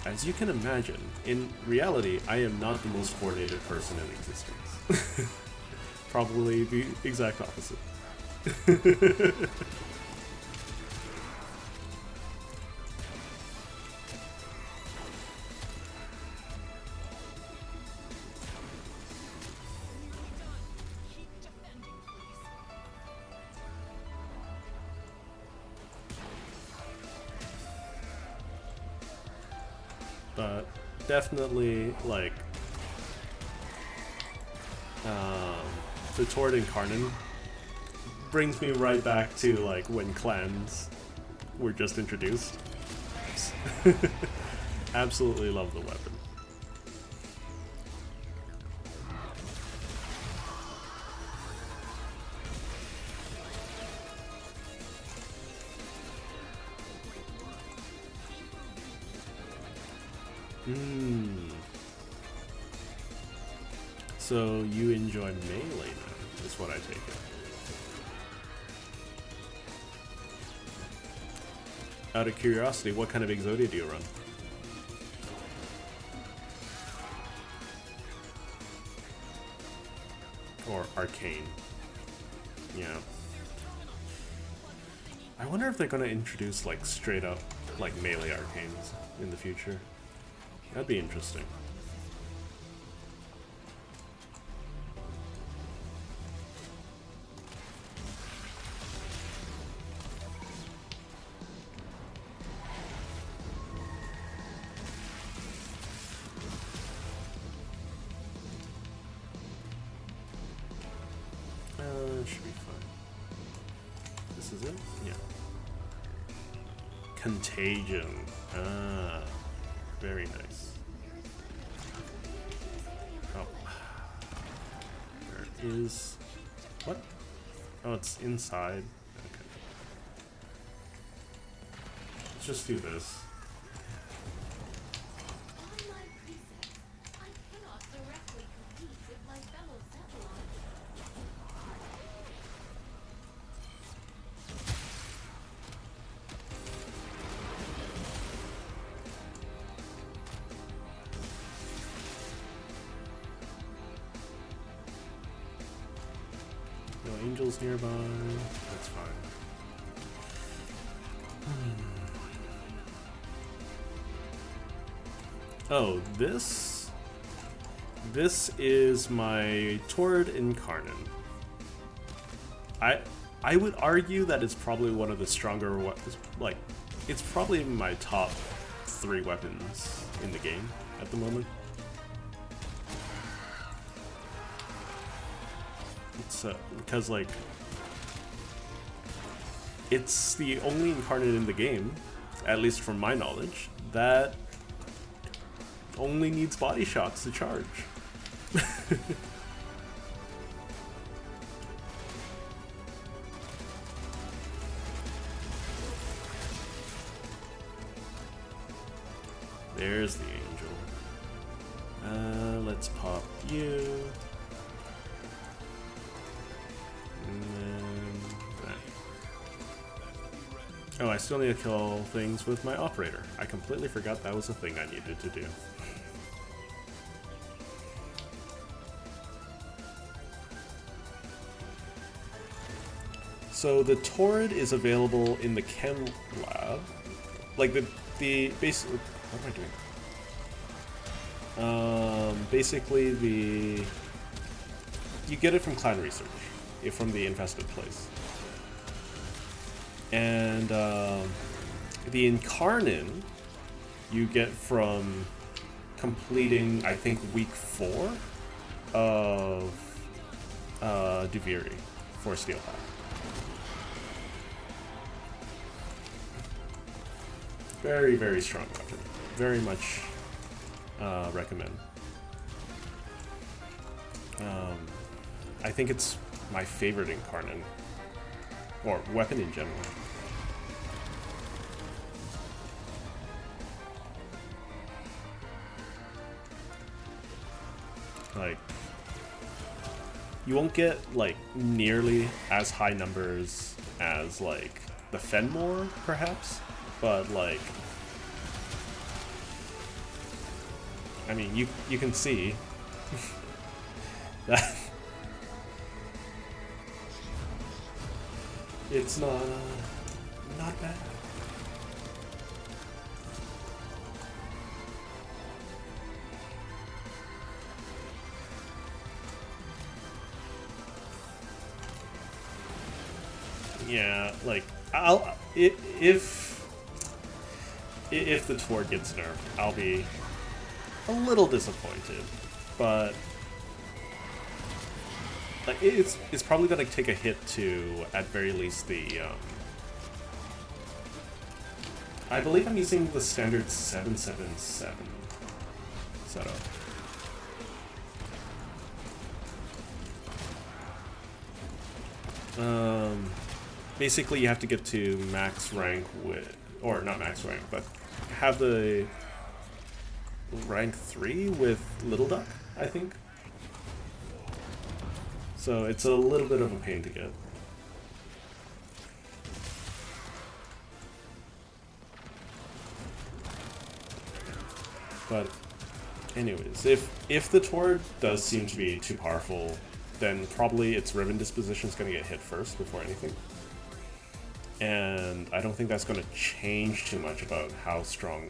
As you can imagine, in reality, I am not the most coordinated person in existence. Probably the exact opposite. But definitely, like, the Tord Incarnate brings me right back to, like, when clans were just introduced. Absolutely love the weapon. So you enjoy melee then, is what I take it. Out of curiosity, what kind of Exodia do you run? Or Arcane. Yeah. I wonder if they're gonna introduce like straight up like melee arcanes in the future. That'd be interesting. This is it? Yeah. Contagion. Ah, very nice. Oh. There is... What? Oh, it's inside. Okay. Let's just do this. On my precepts, I cannot directly compete with my fellow Cephalons. No angels nearby. That's fine. Oh, this is my Taured Incarnate. I would argue that it's probably one of the stronger weapons. Like, it's probably my top 3 weapons in the game at the moment. It's because like it's the only incarnate in the game, at least from my knowledge, that only needs body shots to charge. There's the angel. Let's pop you. And then that. Oh, I still need to kill things with my operator. I completely forgot that was a thing I needed to do. So the Torrid is available in the Chem Lab. Like the basically, what am I doing? Basically you get it from Clan Research, from the infested place. And the Incarnate you get from completing, I think, week 4 of Duviri for Steel Pack. Very, very strong weapon. Very much recommend. I think it's my favorite Incarnate, or weapon in general. Like, you won't get like nearly as high numbers as like the Fenmore, perhaps, but like, I mean, you can see that it's not bad. Yeah, like if the Tord gets nerfed, I'll be a little disappointed, but like it's probably gonna take a hit to, at very least, the I believe I'm using the standard 777 setup. Basically you have to get to max rank with, or not max rank, but have the rank 3 with Little Duck, I think. So it's a little bit of a pain to get. But anyways, if the Tord does seem to be too powerful, then probably its Riven disposition is going to get hit first before anything. And I don't think that's going to change too much about how strong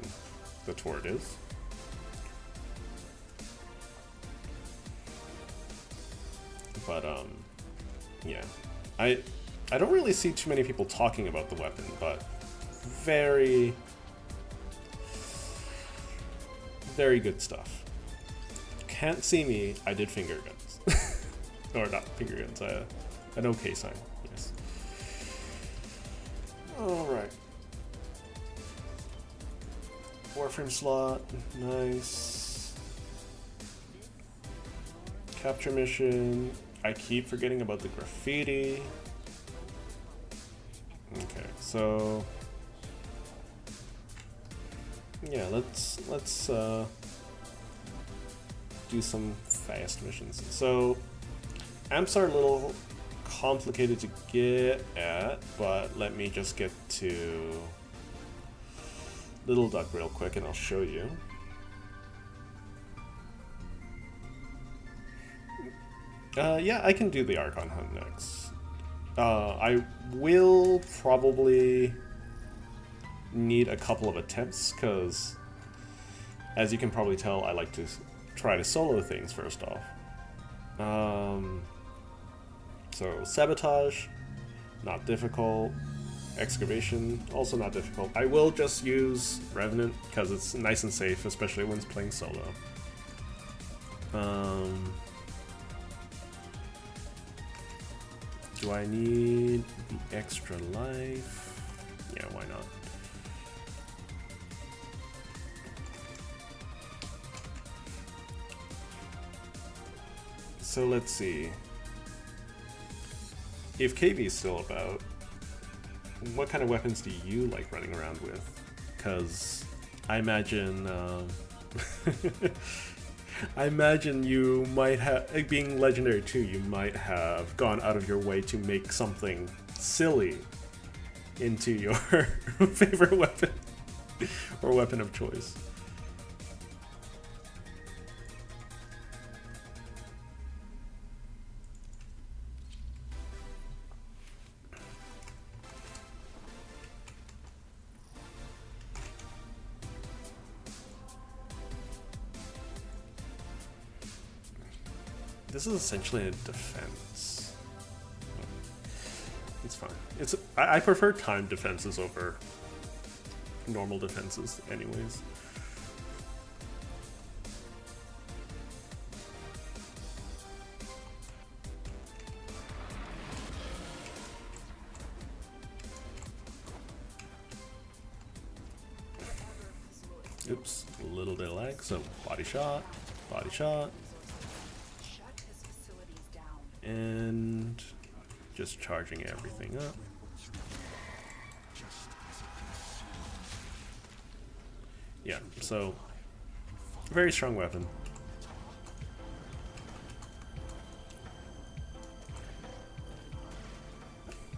the Tord is. But yeah, I don't really see too many people talking about the weapon, but very, very good stuff. Can't see me, I did finger guns. Or not finger guns, an OK sign, yes. Alright. Warframe slot, nice. Capture mission. I keep forgetting about the graffiti. Okay, so yeah, let's do some fast missions. So amps are a little complicated to get at, but let me just get to Little Duck real quick and I'll show you. Yeah, I can do the Archon Hunt next. I will probably need a couple of attempts, because as you can probably tell, I like to try to solo things first off. So Sabotage, not difficult. Excavation, also not difficult. I will just use Revenant, because it's nice and safe, especially when it's playing solo. Do I need the extra life? Yeah, why not? So let's see. If KV is still about, what kind of weapons do you like running around with? Because I imagine, I imagine you might have, being legendary too, you might have gone out of your way to make something silly into your favorite weapon or weapon of choice. This is essentially a defense. It's fine. I prefer timed defenses over normal defenses anyways. Oops, a little bit of lag, so body shot, and just charging everything up. Yeah, so very strong weapon.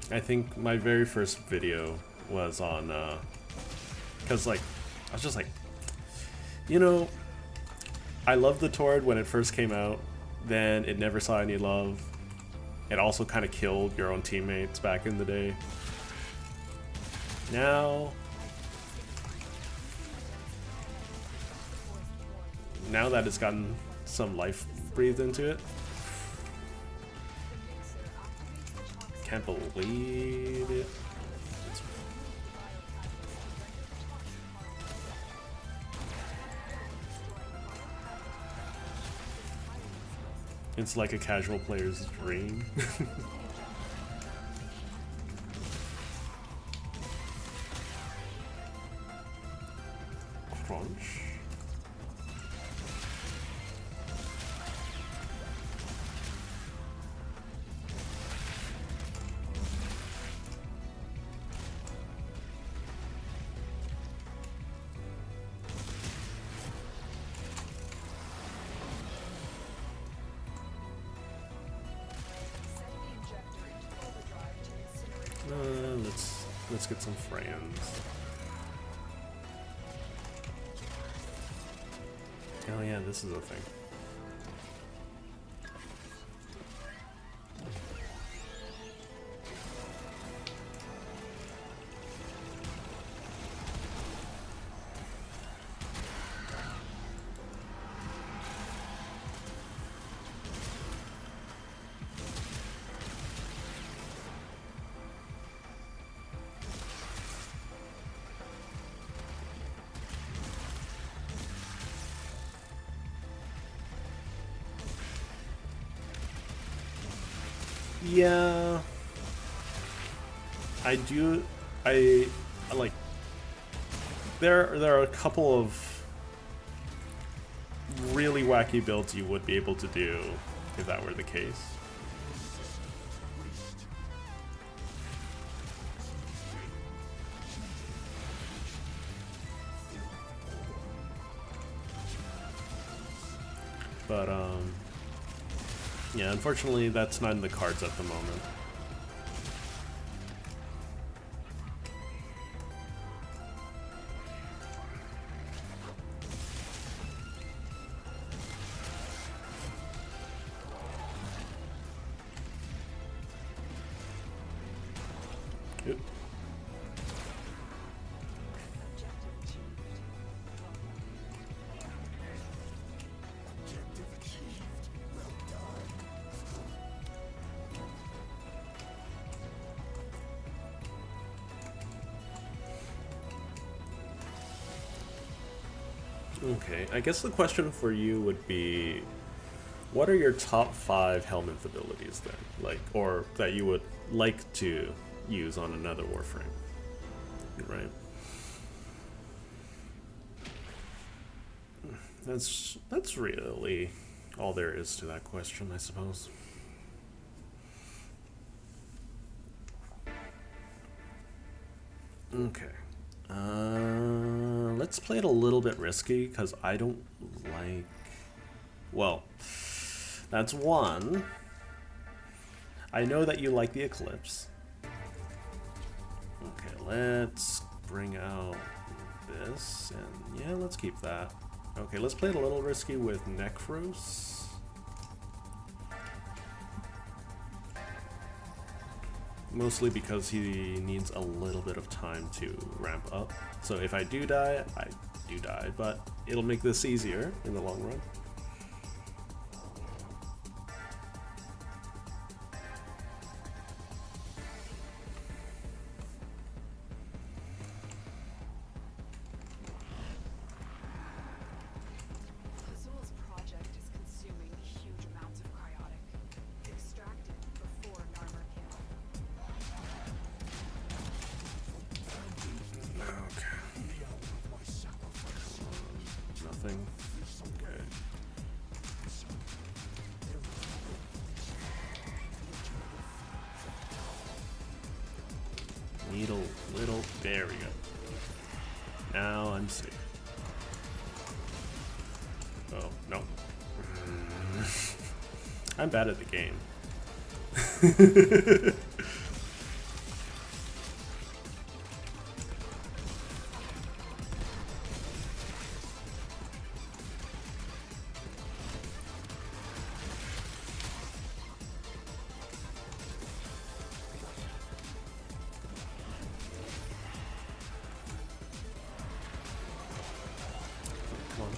I think my very first video was on, cause like, I was just like, you know, I loved the Tord when it first came out, then it never saw any love. It also kind of killed your own teammates back in the day. Now that it's gotten some life breathed into it, can't believe it. It's like a casual player's dream. Crunch. Let's get some friends. Oh yeah, this is a thing. Yeah, I do I like there are a couple of really wacky builds you would be able to do if that were the case. But yeah, unfortunately that's not in the cards at the moment. Yep. Okay, I guess the question for you would be, what are your top 5 Helminth abilities then? Like, or that you would like to use on another Warframe, right? That's really all there is to that question, I suppose. Okay. Let's play it a little bit risky, because I don't like... Well, that's one. I know that you like the Eclipse. Okay, let's bring out this, and yeah, let's keep that. Okay, let's play it a little risky with Necros. Mostly because he needs a little bit of time to ramp up. So if I do die, I do die, but it'll make this easier in the long run. Azul's project is consuming huge amounts of cryotic. Extract it before Narmer can. Okay. Nothing. Okay. Need a little... There we go. Now I'm safe. Oh, no. I'm bad at the game. Come on.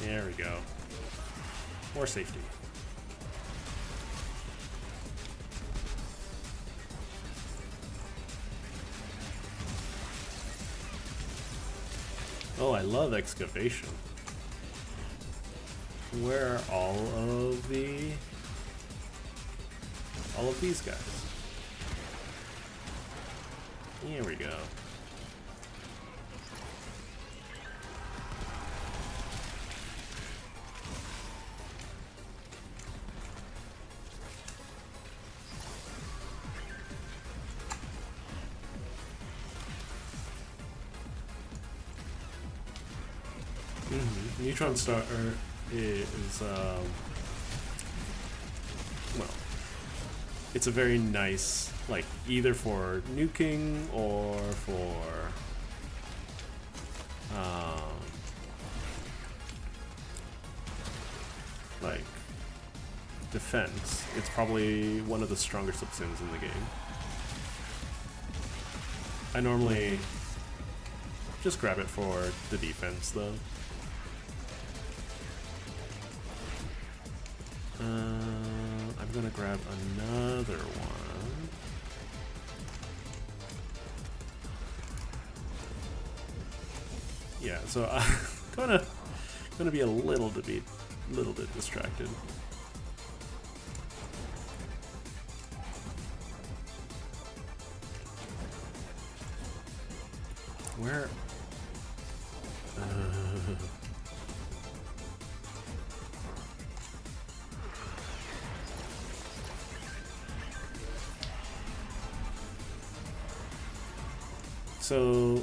There we go. More safety. Oh, I love excavation. Where are all of these guys? Here we go. Neutron Starter is, well, it's a very nice like either for nuking or for like defense, it's probably one of the stronger subsims in the game. I normally just grab it for the defense though. I'm gonna grab another one. Yeah, so I'm gonna be a little bit distracted. Where? So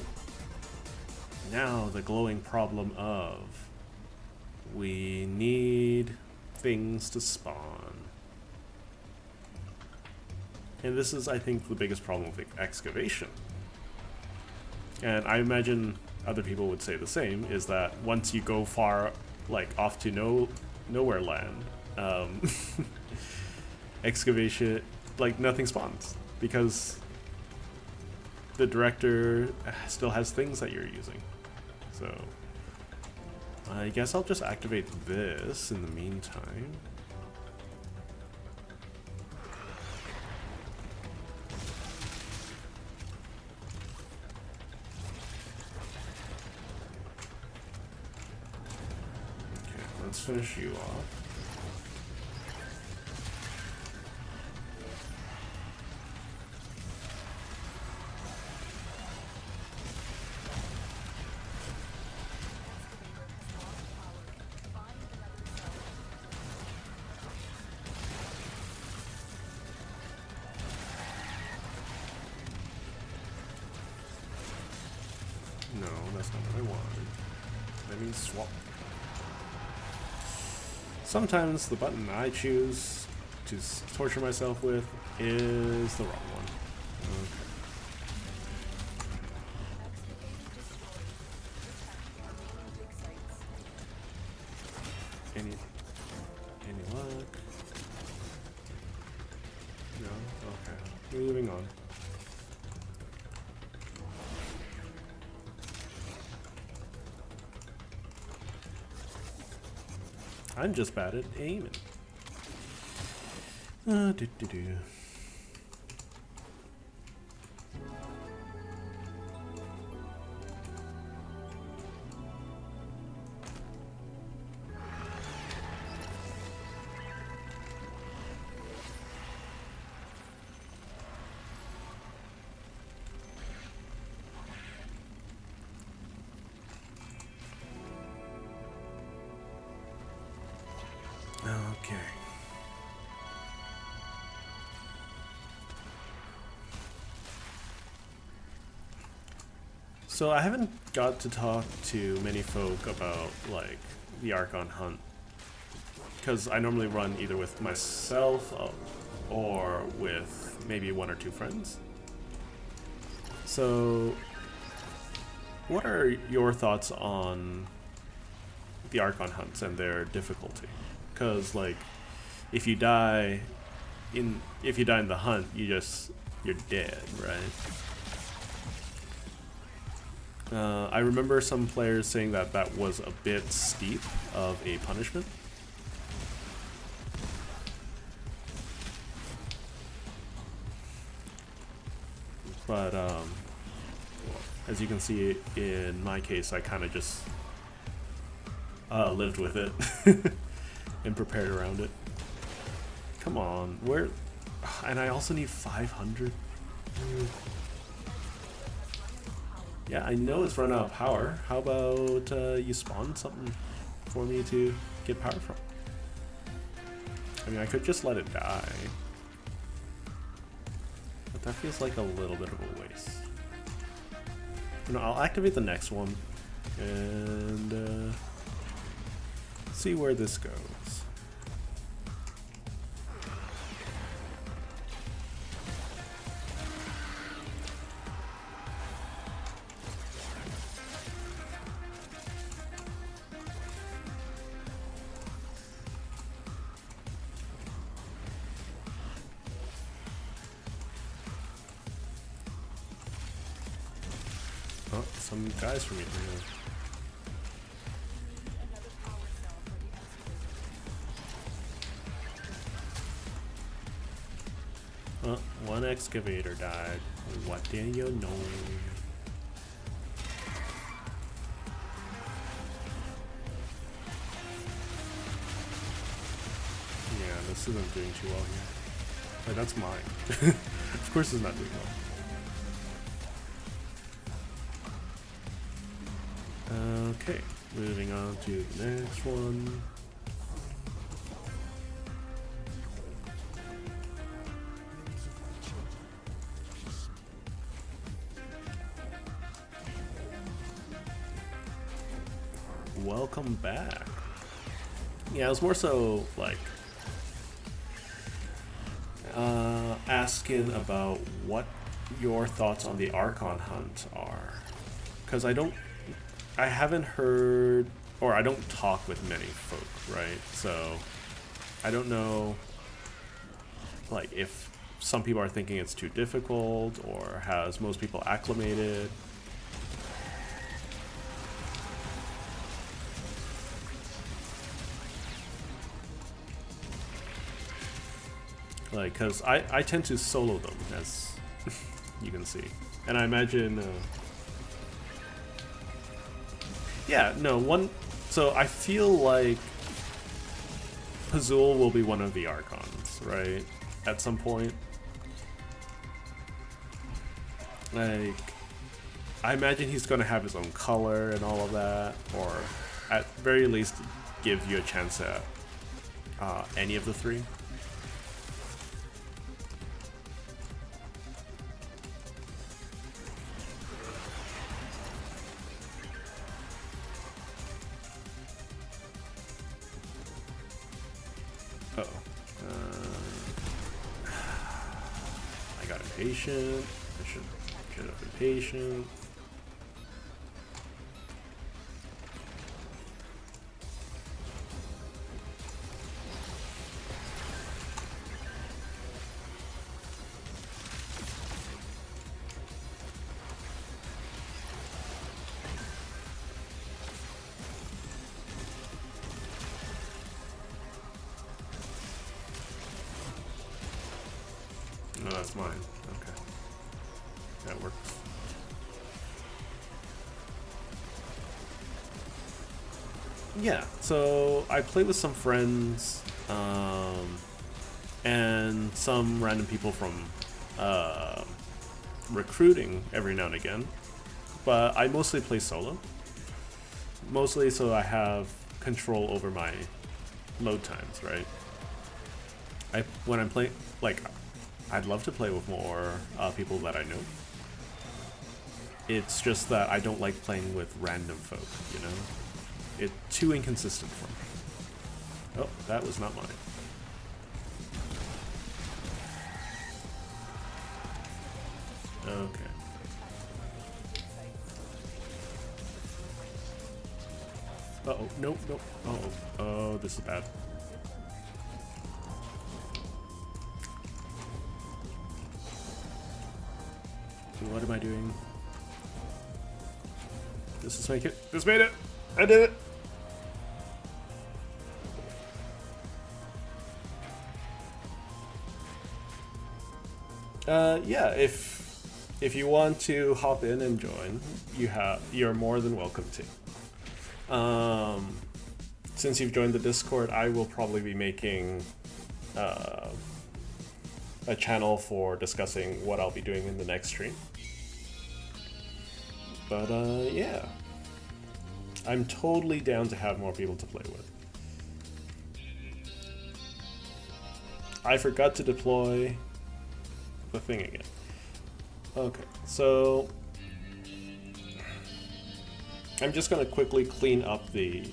now the glowing problem of we need things to spawn. And this is, I think, the biggest problem with excavation. And I imagine other people would say the same, is that once you go far, like off to nowhere land, excavation, like nothing spawns because the director still has things that you're using. So I guess I'll just activate this in the meantime. Okay, let's finish you off. No, that's not what I wanted. That means swap. Sometimes the button I choose to torture myself with is the wrong one. Okay. Any luck? No? Okay. Moving on. I'm just bad at aiming. Do. Okay. So I haven't got to talk to many folk about like the Archon hunt because I normally run either with myself or with maybe one or two friends. So what are your thoughts on the Archon hunts and their difficulty? Because like if you die in the hunt, you're dead, right? I remember some players saying that was a bit steep of a punishment. But as you can see in my case, I kind of just lived with it and prepared around it. Come on, where? And I also need 500. Yeah, I know it's run out of power. How about you spawn something for me to get power from? I mean, I could just let it die. But that feels like a little bit of a waste. You know, I'll activate the next one and see where this goes. Oh, some guys from me here. Another power cell for the excavator. One excavator died. What do you know? Yeah, this isn't doing too well here. Wait, that's mine. Of course it's not doing well. Okay, moving on to the next one. Welcome back. Yeah, it was more so like asking about what your thoughts on the Archon hunt are, because I haven't heard, or I don't talk with many folk, right? So I don't know, like, if some people are thinking it's too difficult, or has most people acclimated. Like, because I tend to solo them, as you can see. And I imagine... yeah, no, one... So I feel like Pazul will be one of the Archons, right? At some point. Like, I imagine he's going to have his own color and all of that. Or, at very least, give you a chance at any of the three. I got impatient. I should have been patient. No, that's mine. Okay. That works. Yeah, so I play with some friends, and some random people from recruiting every now and again, but I mostly play solo. Mostly so I have control over my load times, right? When I'm playing, like, I'd love to play with more people that I know. It's just that I don't like playing with random folk, you know? It's too inconsistent for me. Oh, that was not mine. Okay. Uh-oh, nope, nope. Uh-oh. Oh, this is bad. What am I doing? This made it. This made it. I did it. Yeah. If you want to hop in and join, you're more than welcome to. Since you've joined the Discord, I will probably be making a channel for discussing what I'll be doing in the next stream. But yeah, I'm totally down to have more people to play with. I forgot to deploy the thing again. Okay, so I'm just gonna quickly clean up the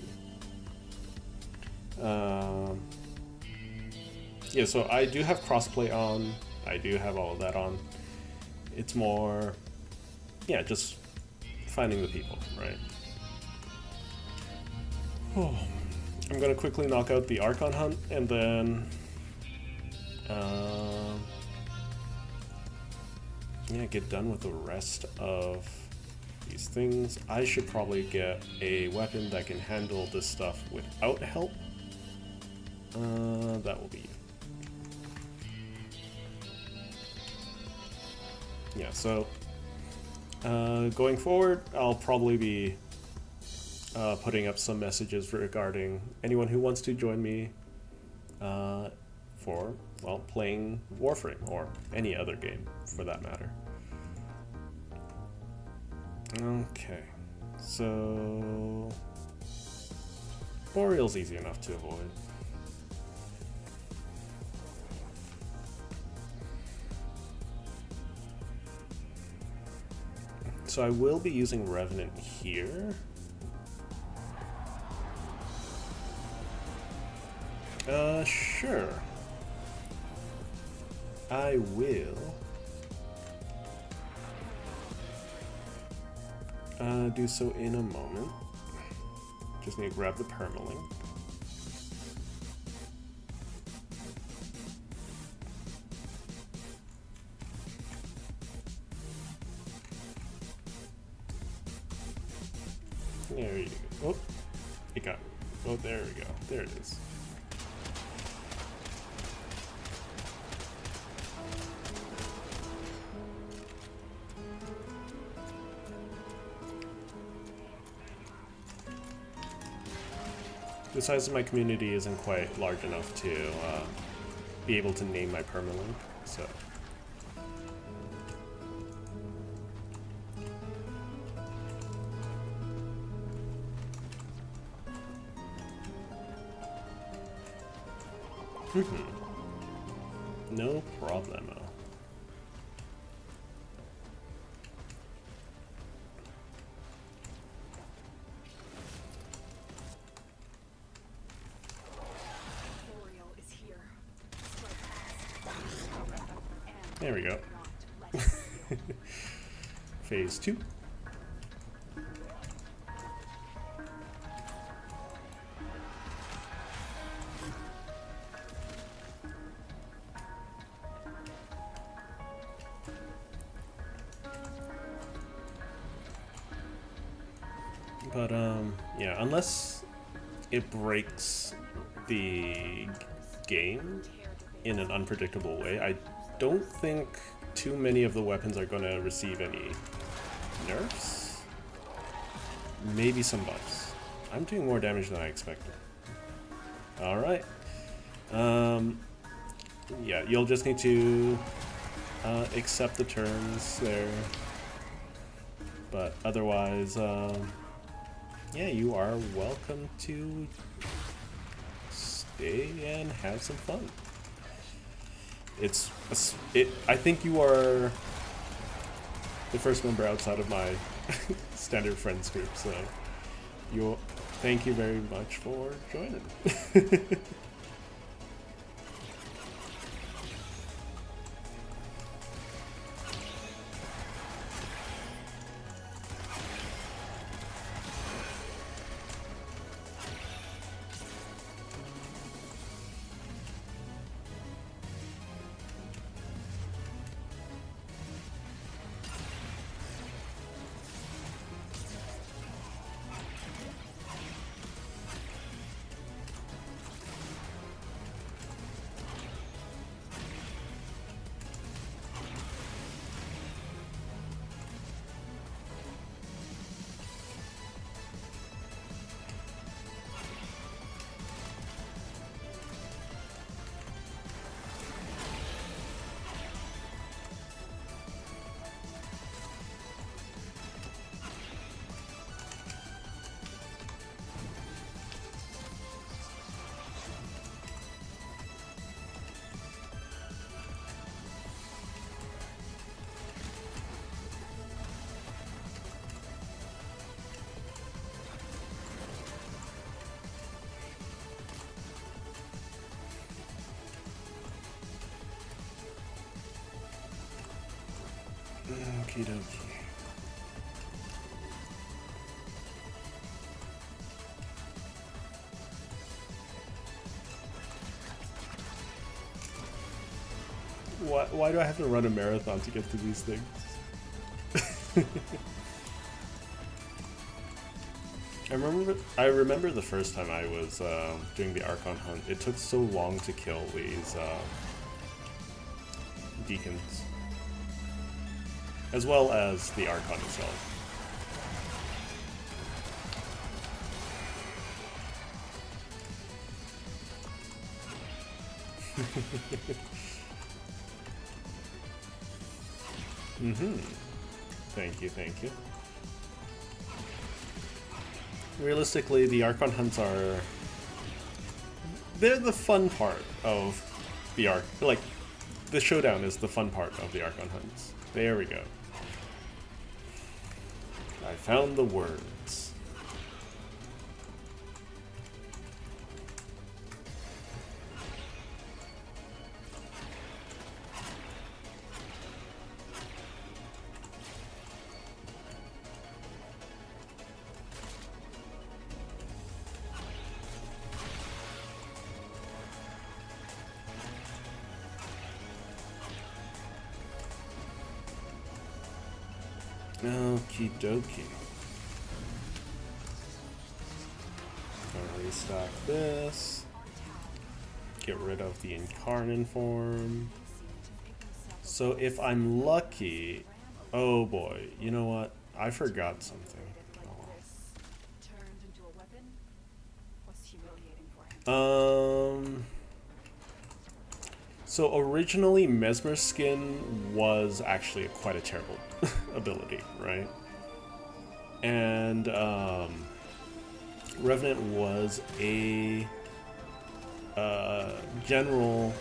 yeah, so I do have crossplay on. I do have all of that on. It's more, yeah, just finding the people, right? Oh, I'm gonna quickly knock out the Archon hunt and then, yeah, get done with the rest of these things. I should probably get a weapon that can handle this stuff without help. That will be... Yeah, so going forward, I'll probably be putting up some messages regarding anyone who wants to join me for, well, playing Warframe, or any other game for that matter. Okay, so Boreal's easy enough to avoid. So I will be using Revenant here. Sure. I will. Do so in a moment. Just need to grab the permalink. There you go. Oh, it got. Oh, there we go. There it is. The size of my community isn't quite large enough to be able to name my permalink, so. No problemo. Boreal is here. There we go. Phase 2. But yeah, unless it breaks the game in an unpredictable way, I don't think too many of the weapons are going to receive any nerfs. Maybe some buffs. I'm doing more damage than I expected. Alright. Yeah, you'll just need to accept the terms there. But otherwise, yeah, you are welcome to stay and have some fun. I think you are the first member outside of my standard friends group, so thank you very much for joining. Okie dokie. Why do I have to run a marathon to get to these things? I remember the first time I was doing the Archon hunt. It took so long to kill these deacons, as well as the Archon itself. Mm-hmm. Thank you, thank you. Realistically, the Archon hunts are... they're the fun part of the like, the showdown is the fun part of the Archon hunts. There we go. I found the words. Okie dokie. Gonna restock this. Get rid of the Incarnate form. So if I'm lucky... oh boy, you know what? I forgot something. Turned into a weapon was humiliating for him. So originally Mesmer Skin was actually quite a terrible ability, right? And Revenant was a general,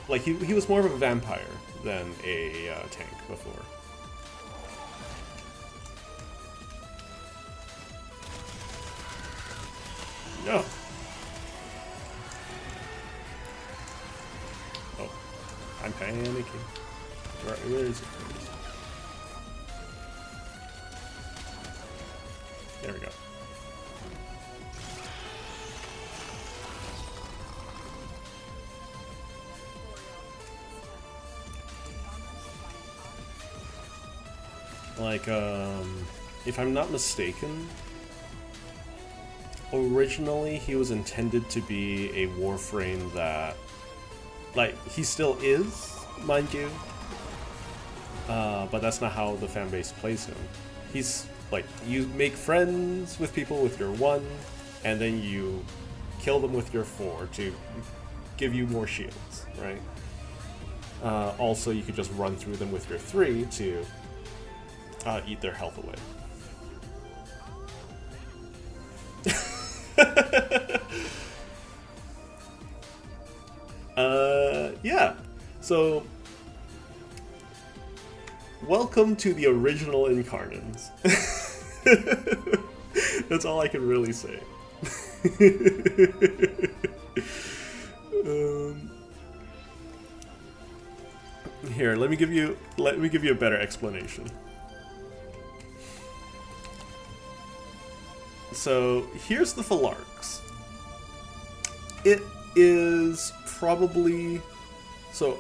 like he was more of a vampire than a tank before. No. Oh, I'm panicking. Where is it? There we go. Like, if I'm not mistaken, originally he was intended to be a Warframe that, like, he still is, mind you, but that's not how the fanbase plays him. He's, like, you make friends with people with your 1, and then you kill them with your 4 to give you more shields, right? Also, you could just run through them with your 3 to eat their health away. Yeah. So, welcome to the original Incarnates. That's all I can really say. Here, let me give you a better explanation. So here's the Phalarx. It is probably... so,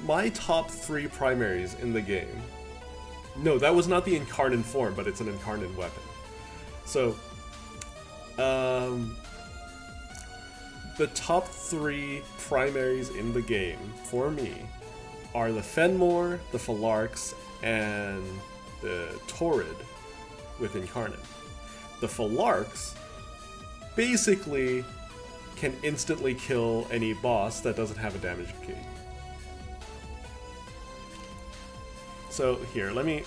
my top 3 primaries in the game... no, that was not the Incarnate form, but it's an Incarnate weapon. So, the top 3 primaries in the game, for me, are the Fenmore, the Phalarx, and the Torrid with Incarnate. The Phalarx basically can instantly kill any boss that doesn't have a damage key. So here, let me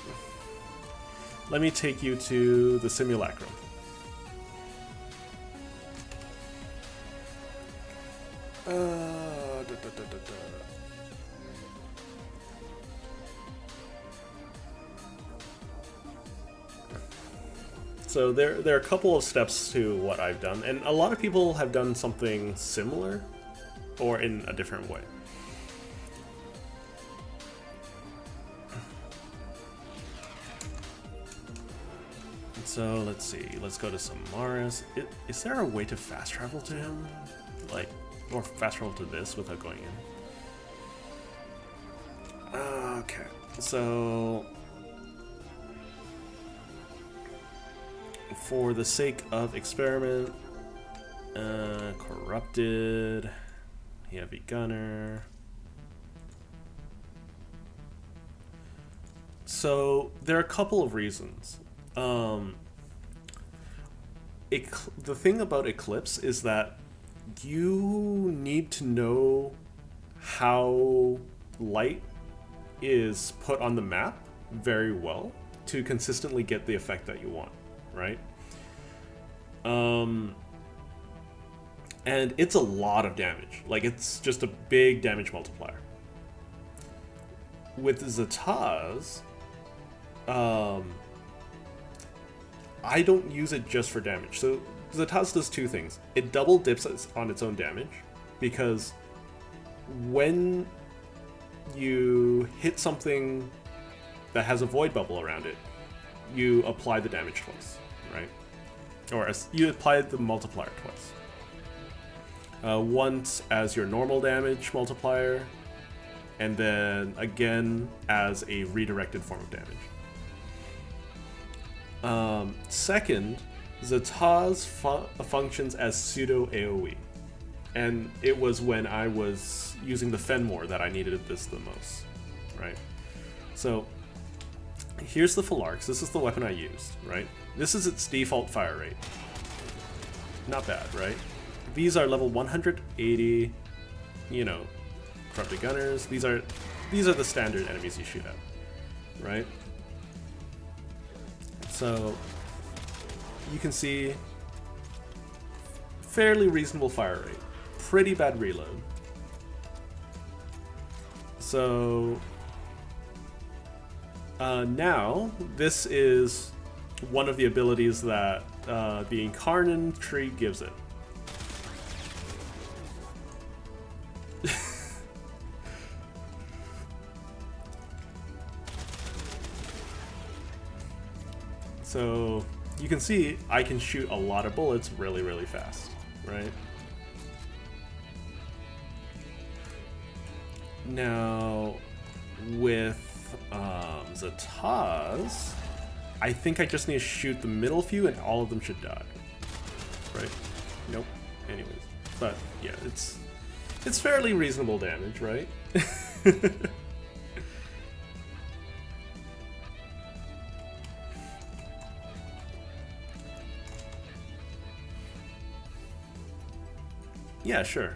take you to the Simulacrum. So there are a couple of steps to what I've done, and a lot of people have done something similar, or in a different way. So let's see, let's go to Samaras. Is there a way to fast travel to him? Like, or fast travel to this without going in? Okay, so... for the sake of experiment, corrupted, heavy gunner. So there are a couple of reasons. The thing about Eclipse is that you need to know how light is put on the map very well to consistently get the effect that you want, right? And it's a lot of damage. Like, it's just a big damage multiplier. With Zataz, I don't use it just for damage. So Zataz does two things. It double dips on its own damage, because when you hit something that has a void bubble around it, you apply the damage twice, right? Or you apply the multiplier twice. Once as your normal damage multiplier, and then again as a redirected form of damage. Second, Zataz functions as pseudo AoE, and it was when I was using the Fenmore that I needed this the most, right? So here's the Phalarx. This is the weapon I used, right? This is its default fire rate. Not bad, right? These are level 180, you know, corrupted gunners. These are the standard enemies you shoot at, right? So you can see fairly reasonable fire rate, pretty bad reload. So now this is one of the abilities that the Incarnon tree gives it. So you can see I can shoot a lot of bullets really, really fast, right? Now with Zataz, I think I just need to shoot the middle few and all of them should die, right? Nope. Anyways, but yeah, it's fairly reasonable damage, right? Yeah, sure.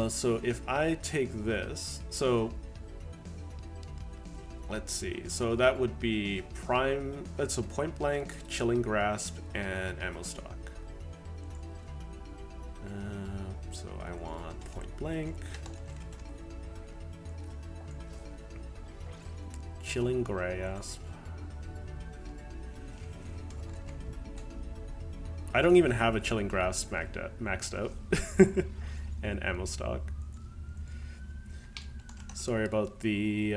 So if I take this, so let's see. So that would be prime. That's a point blank, chilling grasp, and ammo stock. So I want point blank, chilling grasp. I don't even have a chilling grasp maxed out. And ammo stock. Sorry about the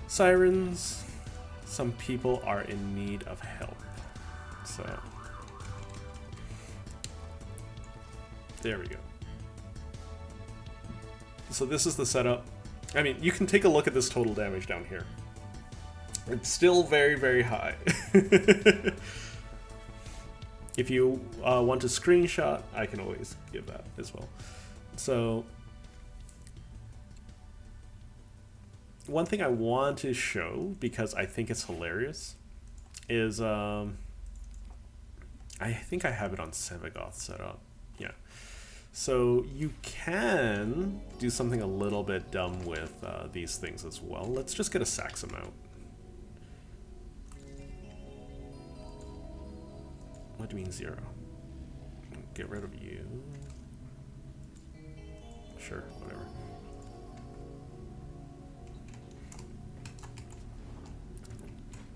sirens. Some people are in need of help. So there we go. So this is the setup. I mean, you can take a look at this total damage down here. It's still very, very high. If you want a screenshot, I can always give that as well. So one thing I want to show, because I think it's hilarious, is I think I have it on Sevagoth set up. Yeah. So you can do something a little bit dumb with these things as well. Let's just get a Saxum out. What do you mean 0? Get rid of you. Sure, whatever.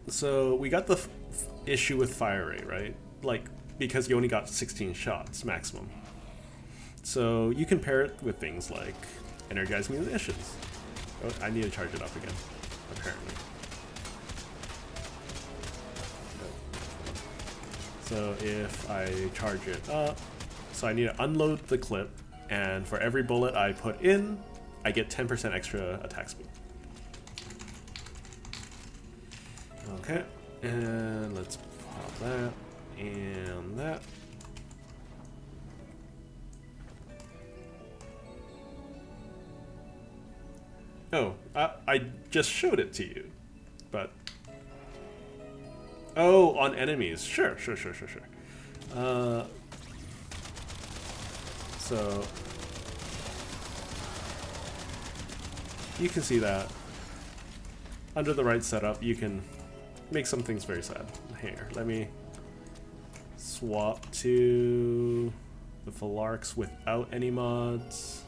So we got the issue with fire rate, right? Like, because you only got 16 shots maximum. So you can pair it with things like energized munitions. Oh, I need to charge it up again, apparently. So if I charge it up, so I need to unload the clip, and for every bullet I put in, I get 10% extra attack speed. Okay, and let's pop that and that. Oh, I just showed it to you, but... Oh, on enemies. Sure. So... You can see that. Under the right setup, you can make some things very sad. Here, let me swap to the Phalarks without any mods.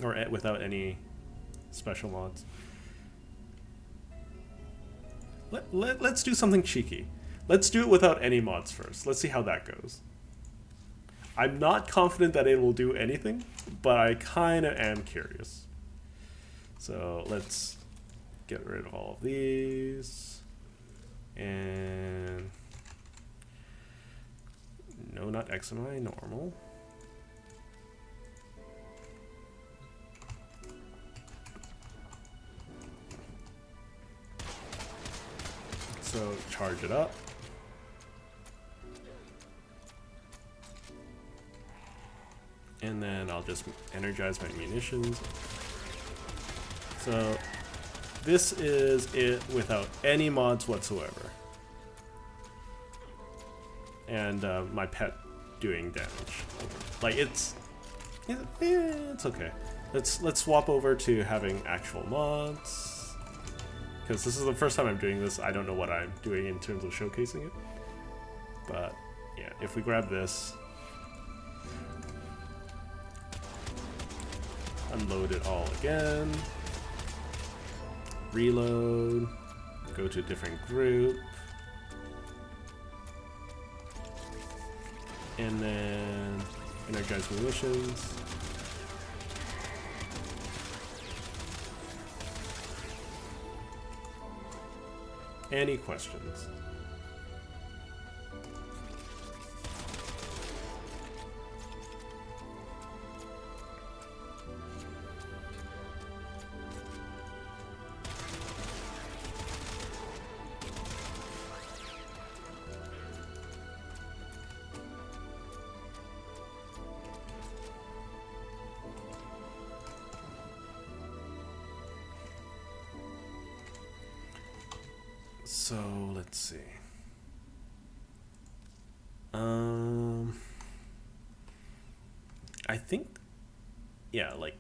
Or without any special mods. Let's do something cheeky. Let's do it without any mods first. Let's see how that goes. I'm not confident that it will do anything, but I kind of am curious. So let's get rid of all of these. And no, not XMI, normal. So charge it up. And then I'll just energize my munitions. So this is it without any mods whatsoever. And my pet doing damage. Like it's okay. Let's swap over to having actual mods. Because this is the first time I'm doing this. I don't know what I'm doing in terms of showcasing it. But yeah, if we grab this, unload it all again, reload, go to a different group, and then energize munitions. Any questions? So let's see. I think, yeah, like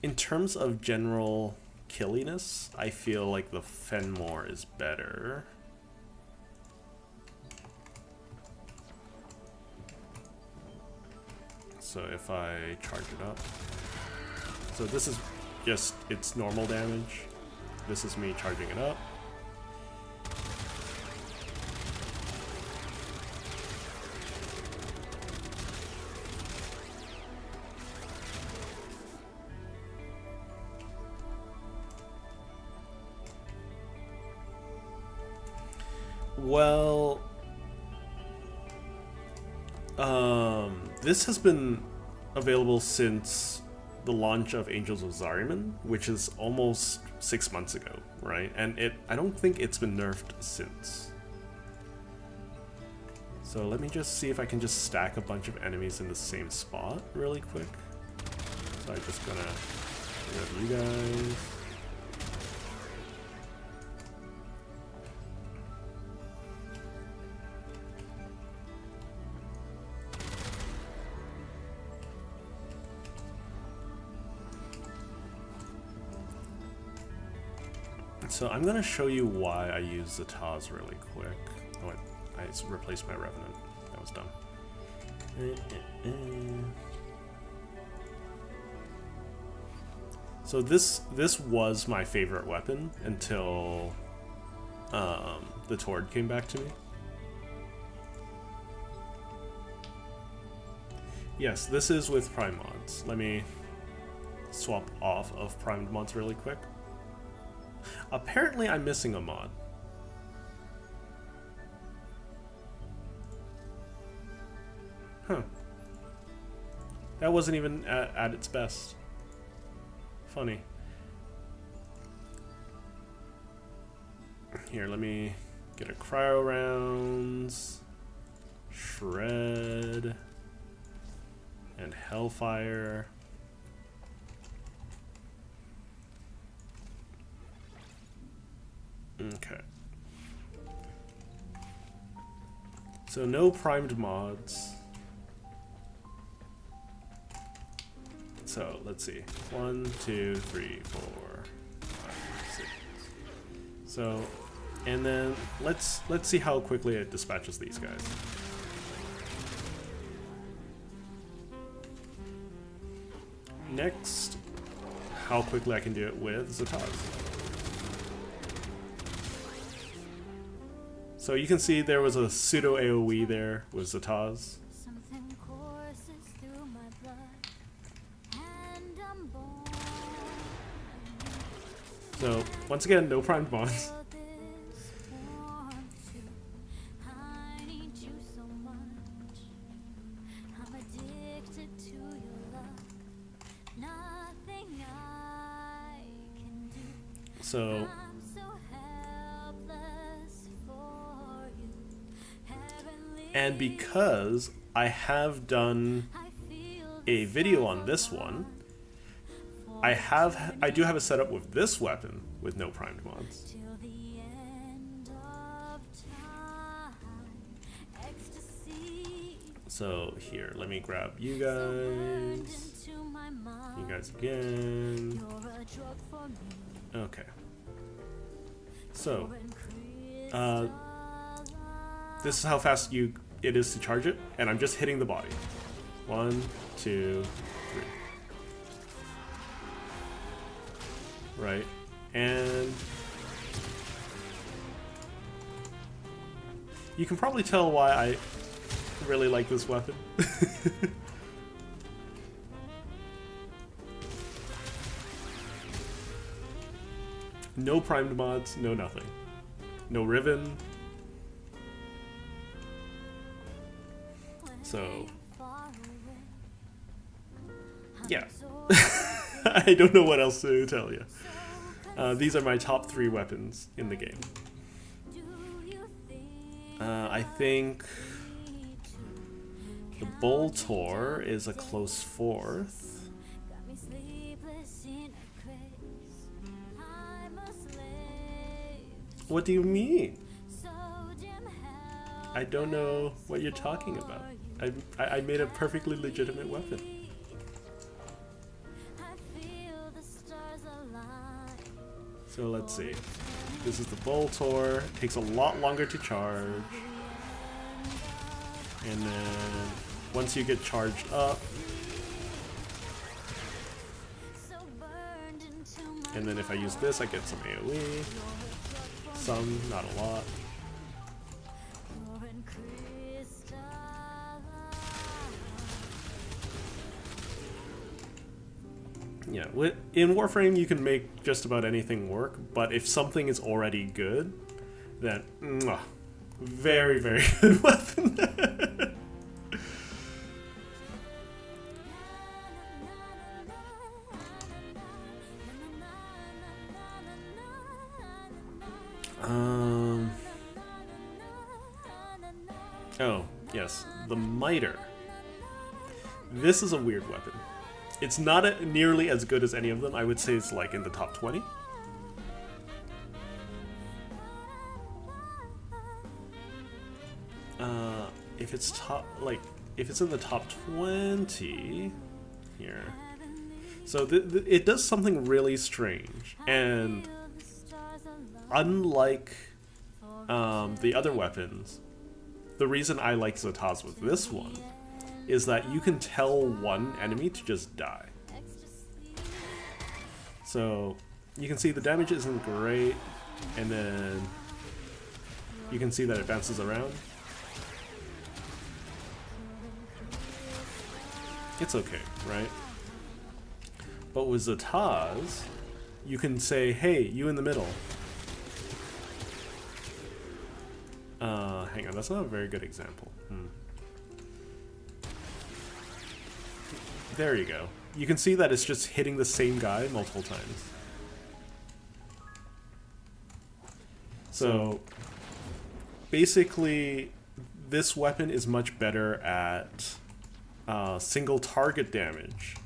in terms of general killiness, I feel like the Fenmore is better. So if I charge it up, so this is just its normal damage. This is me charging it up. Well, this has been available since the launch of Angels of Zariman, which is almost 6 months ago, right? And I don't think it's been nerfed since. So let me just see if I can just stack a bunch of enemies in the same spot really quick. So I'm just gonna get rid of you guys. So I'm going to show you why I use the Taz really quick. Oh, I replaced my Revenant. That was dumb. So this was my favorite weapon until the Tord came back to me. Yes, this is with Prime mods. Let me swap off of Prime mods really quick. Apparently I'm missing a mod. Huh. That wasn't even at its best. Funny. Here, let me get a cryo rounds, shred, and hellfire. Okay. So no primed mods. So let's see. 1, 2, 3, 4, 5, 6. So, and then let's see how quickly it dispatches these guys. Next, how quickly I can do it with Zataz. So you can see there was a pseudo AoE there with Zataz. Something courses through my blood, and I'm born. So once again, no primed mods. For this warmth too. I need you so much. I'm addicted to your love. Nothing I can do. So I'm so helpless for you. Heavenly, and because I have done I feel a video on this one, I do have it set up with this weapon with no primed mods. till the end of time. Ecstasy So here, let me grab you burned guys. into my mind. You guys again. You're a drug for me. Okay. So And this is how fast it is to charge it, and I'm just hitting the body. 1, 2, 3. Right, and you can probably tell why I really like this weapon. No primed mods, no nothing. No Riven. So, yeah. I don't know what else to tell you. These are my top 3 weapons in the game. I think the Boltor is a close 4th. What do you mean? I don't know what you're talking about. I made a perfectly legitimate weapon. So let's see. This is the Boltor. It takes a lot longer to charge. And then once you get charged up, and then if I use this, I get some AoE. Some, not a lot. Yeah, in Warframe you can make just about anything work, but if something is already good, then mwah, very, very good weapon. Oh, yes, the Miter. This is a weird weapon. It's not nearly as good as any of them. I would say it's like in the top 20. If it's in the top 20 here. So it does something really strange, and unlike the other weapons, the reason I like Zataz with this one is that you can tell one enemy to just die. So you can see the damage isn't great, and then you can see that it bounces around. It's okay, right? But with Zataz, you can say, hey, you in the middle. Hang on, that's not a very good example. There you go. You can see that it's just hitting the same guy multiple times. So basically, this weapon is much better at single target damage.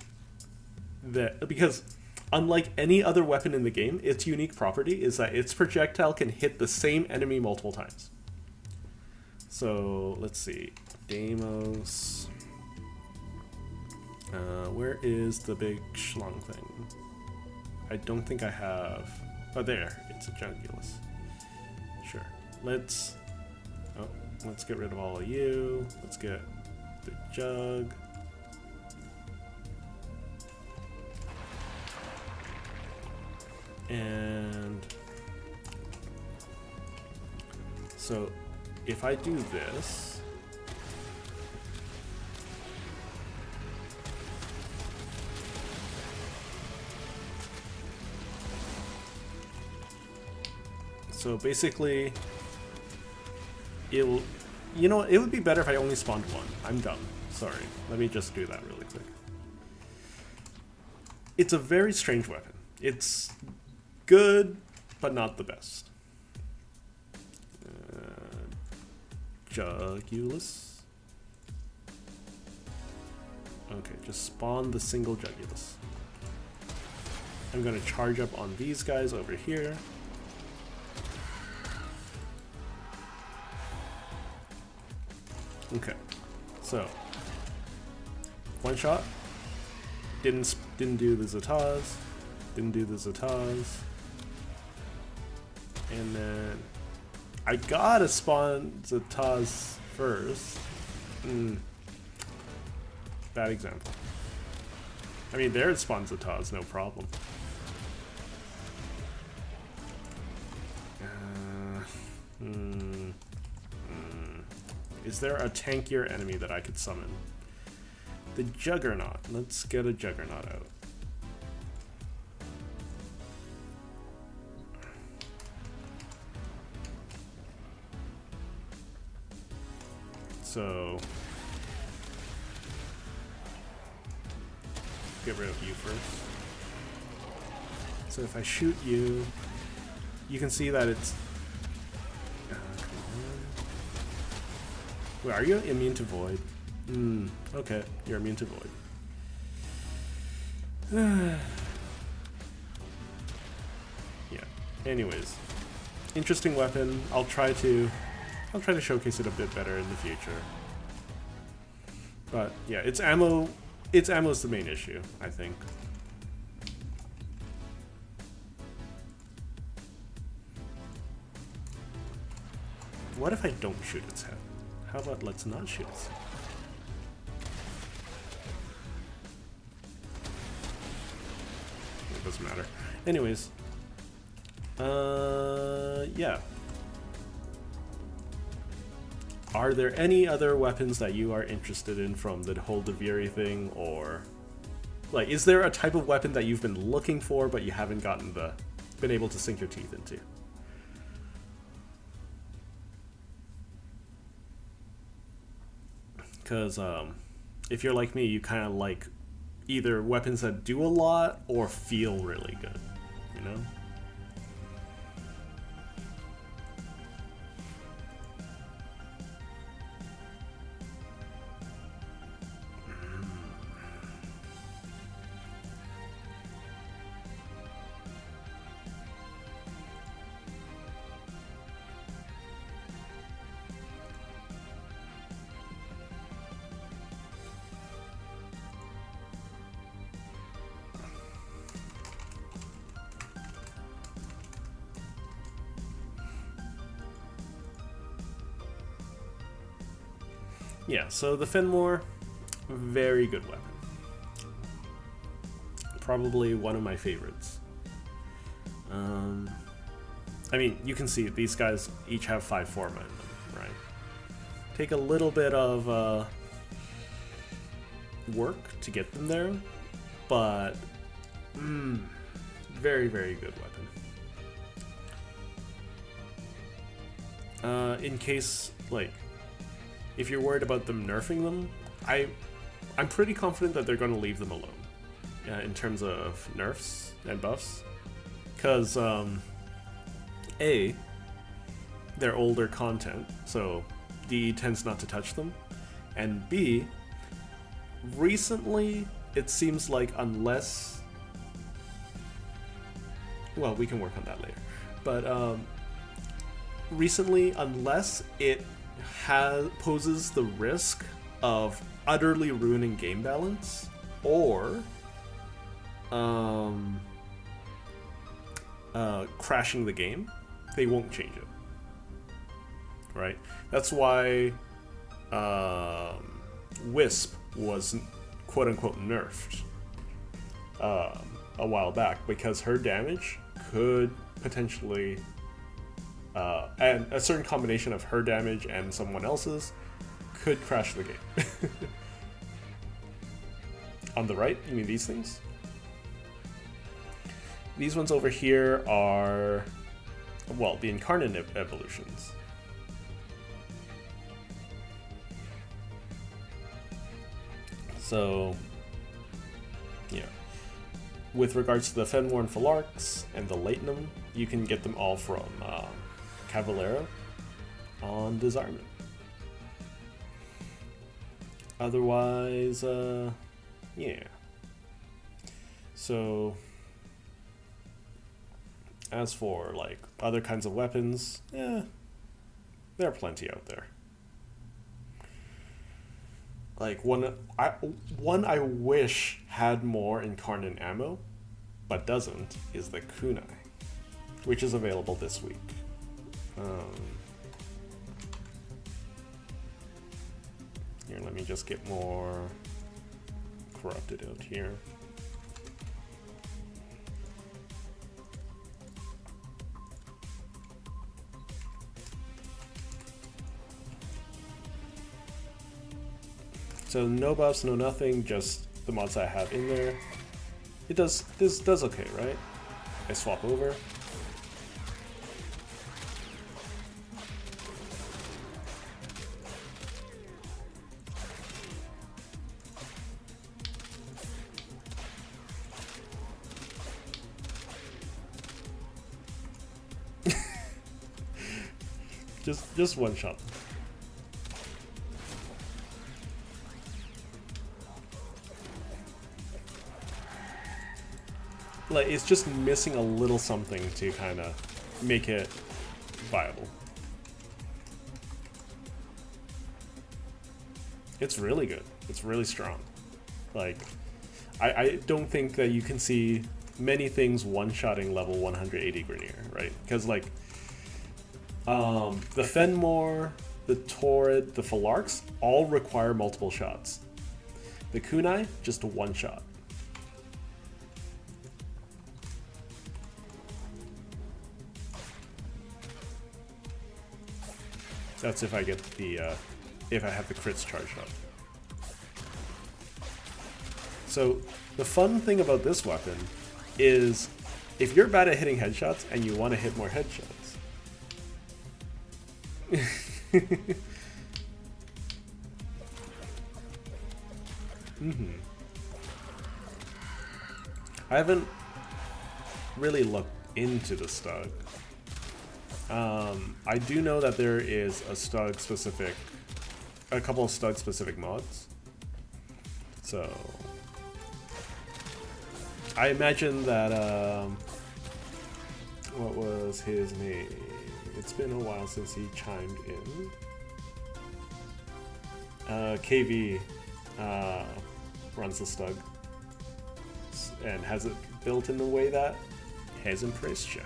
Because unlike any other weapon in the game, its unique property is that its projectile can hit the same enemy multiple times. So let's see, Deimos. Where is the big schlong thing? I don't think I have. Oh, there. It's a Jungulus. Sure. Let's get rid of all of you. Let's get the Jug. And so if I do this, so basically it'll, you know, it would be better if I only spawned one. I'm dumb. Sorry. Let me just do that really quick. It's a very strange weapon. It's good, but not the best. Jugulus. Okay, just spawn the single Jugulus. I'm gonna charge up on these guys over here. Okay, so one shot. Didn't do the Zataz. Didn't do the Zataz. And then I gotta spawn Zataz first. Bad example. I mean, there it spawns Zataz, no problem. Is there a tankier enemy that I could summon? The Juggernaut. Let's get a Juggernaut out. So get rid of you first. So if I shoot you, you can see that it's... Wait, are you immune to Void? Okay, you're immune to Void. Yeah. Anyways, interesting weapon. I'll try to showcase it a bit better in the future. But yeah, its ammo is the main issue, I think. What if I don't shoot its head? How about let's not shoot its head? It doesn't matter. Anyways. Yeah. Are there any other weapons that you are interested in from the whole Deviri thing, or like, is there a type of weapon that you've been looking for but you haven't been able to sink your teeth into? Because if you're like me, you kind of like either weapons that do a lot or feel really good, you know? Yeah, so the Fenmore, very good weapon. Probably one of my favorites. I mean, you can see these guys each have 5 forma in them, right? Take a little bit of work to get them there, but very, very good weapon. In case, like, if you're worried about them nerfing them, I'm pretty confident that they're going to leave them alone in terms of nerfs and buffs. Because, A, they're older content, so D tends not to touch them. And B, recently it seems like unless, well, we can work on that later, but recently, unless it poses the risk of utterly ruining game balance or crashing the game, they won't change it. Right? That's why Wisp was quote-unquote nerfed a while back, because her damage could potentially, and a certain combination of her damage and someone else's could crash the game. On the right, you mean these things? These ones over here are, well, the incarnate evolutions. So, yeah. With regards to the Fenmore and Phalarx and the Latinum, you can get them all from Cavalera on Desirement. Otherwise, yeah. So, as for like other kinds of weapons, yeah, there are plenty out there. Like one I wish had more incarnate ammo, but doesn't, is the kunai, which is available this week. Here, let me just get more corrupted out here. So no buffs, no nothing, just the mods I have in there. This does okay, right? I swap over. just one shot. Like, it's just missing a little something to kind of make it viable. It's really good. It's really strong. Like, I don't think that you can see many things one-shotting level 180 Grenier, right? Because, like, the Fenmore, the Torrid, the Phalarx all require multiple shots. The kunai, just one shot. That's if I get the, if I have the crits charged up. So, the fun thing about this weapon is, if you're bad at hitting headshots and you want to hit more headshots, I haven't really looked into the Stug. I do know that there is a couple of Stug specific mods. So, I imagine that, what was his name? It's been a while since he chimed in. KV runs the Stug and has it built in the way that has impressed you.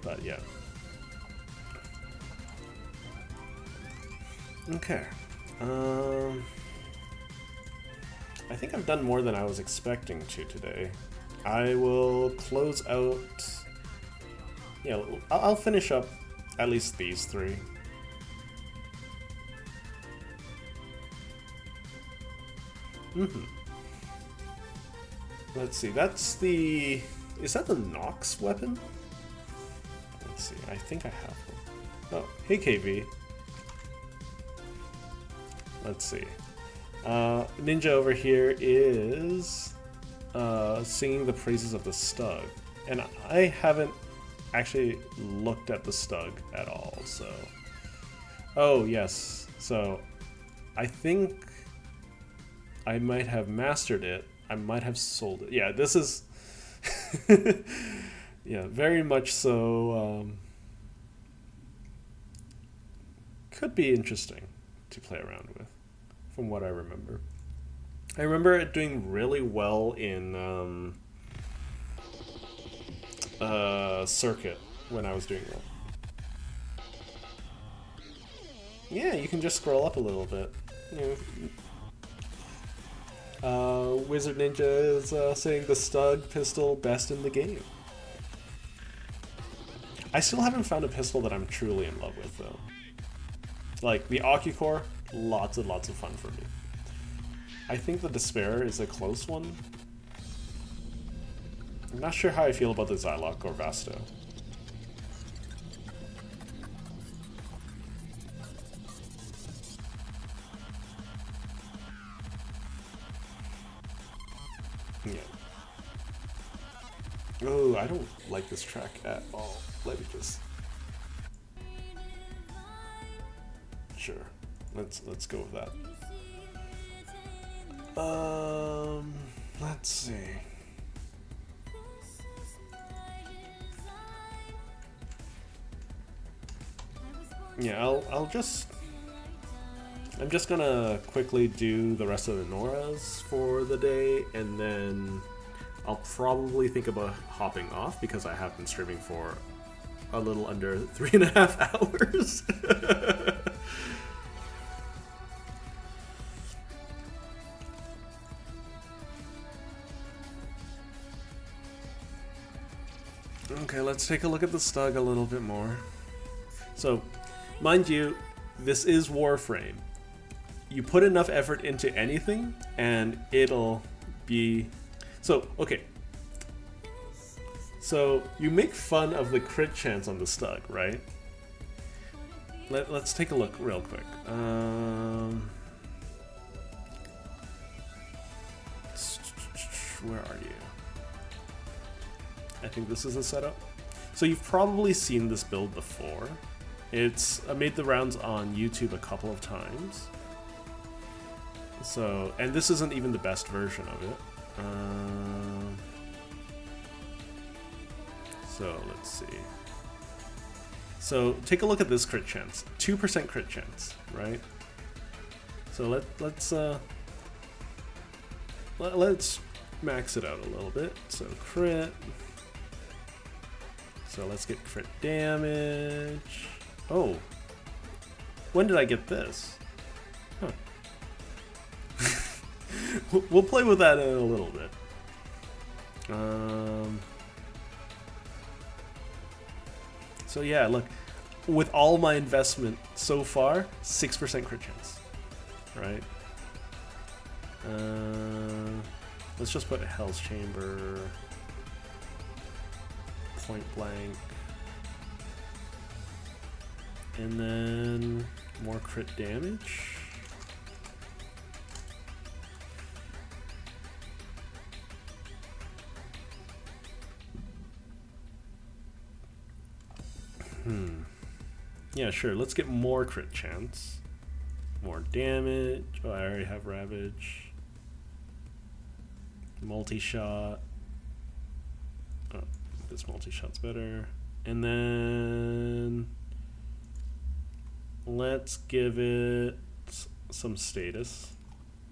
But yeah. Okay. I think I've done more than I was expecting to today. I will close out. Yeah, I'll finish up at least these three. Let's see, that's the... Is that the Nox weapon? Let's see, I think I have one. Oh, hey KV. Let's see. Ninja over here is singing the praises of the Stug. And I haven't actually looked at the Stug at all, so... Oh, yes. So, I think I might have mastered it. I might have sold it. Yeah, this is... yeah, very much so... could be interesting to play around with, from what I remember. I remember it doing really well in Circuit when I was doing well. Yeah, you can just scroll up a little bit. You know, Wizard Ninja is saying the Stug pistol best in the game. I still haven't found a pistol that I'm truly in love with, though. Like, the Ocucore, lots and lots of fun for me. I think the Despair is a close one. I'm not sure how I feel about the Zylok or Vasto. Yeah. Oh, I don't like this track at all. Let me just... Sure. Let's go with that. Let's see. Yeah, I'm just gonna quickly do the rest of the Noras for the day, and then I'll probably think about hopping off because I have been streaming for a little under 3.5 hours. Okay, let's take a look at the Stug a little bit more. So, mind you, this is Warframe. You put enough effort into anything, and it'll be... So, okay. So, you make fun of the crit chance on the Stug, right? Let's take a look real quick. Where are you? I think this is the setup. So you've probably seen this build before. It's made the rounds on YouTube a couple of times. So, and this isn't even the best version of it. So let's see. So take a look at this crit chance. 2% crit chance, right? So let's max it out a little bit. So crit. So let's get crit damage. Oh. When did I get this? Huh. We'll play with that in a little bit. So yeah, look. With all my investment so far, 6% crit chance. Right? Let's just put Hell's Chamber... Point blank, and then more crit damage. Yeah, sure. Let's get more crit chance, more damage. Oh, I already have Ravage. Multi-shot. Oh. This multi-shot's better. And then let's give it some status.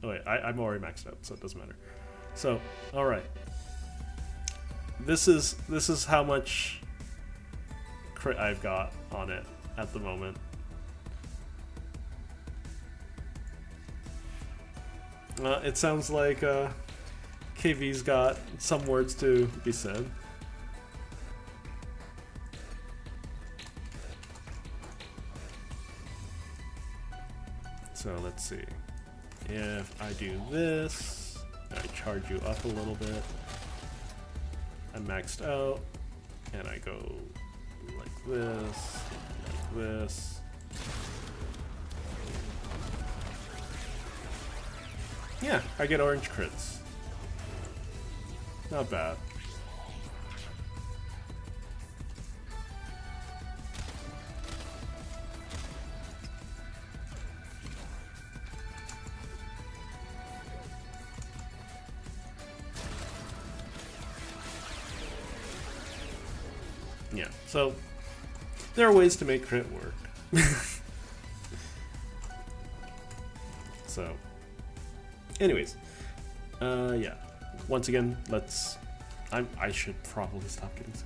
Oh wait, I'm already maxed out, so it doesn't matter. So, alright. This is how much crit I've got on it at the moment. It sounds like KV's got some words to be said. So let's see, if I do this, I charge you up a little bit, I'm maxed out, and I go like this, Yeah, I get orange crits. Not bad. Yeah, so there are ways to make crit work. So, anyways, yeah. Once again, let's. I should probably stop getting so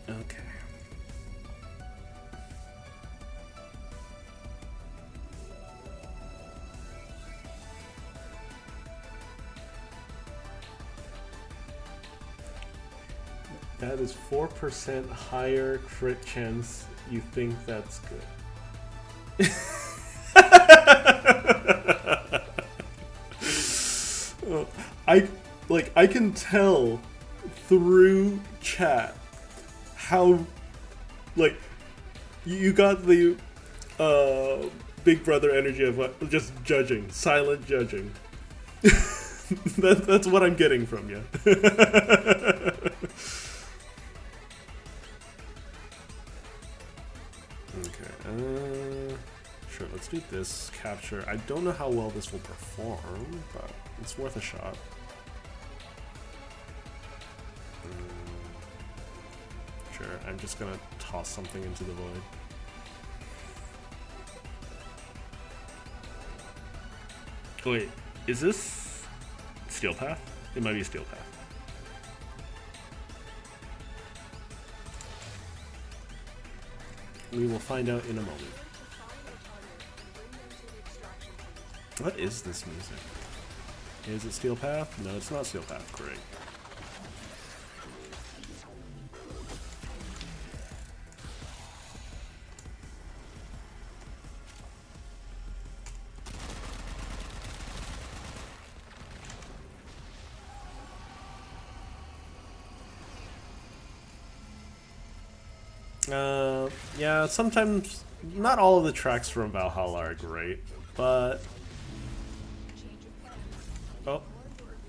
much. Okay. That is 4% higher crit chance. You think that's good? I can tell through chat how like you got the Big Brother energy of just judging, silent judging. That's what I'm getting from you. Okay, sure, let's do this capture. I don't know how well this will perform, but it's worth a shot. Sure, I'm just gonna toss something into the void. Oh, wait, is this Steel Path? It might be Steel Path. We will find out in a moment. What is this music? Is it Steel Path? No, it's not Steel Path. Great. Yeah, sometimes not all of the tracks from Valhalla are great, but oh,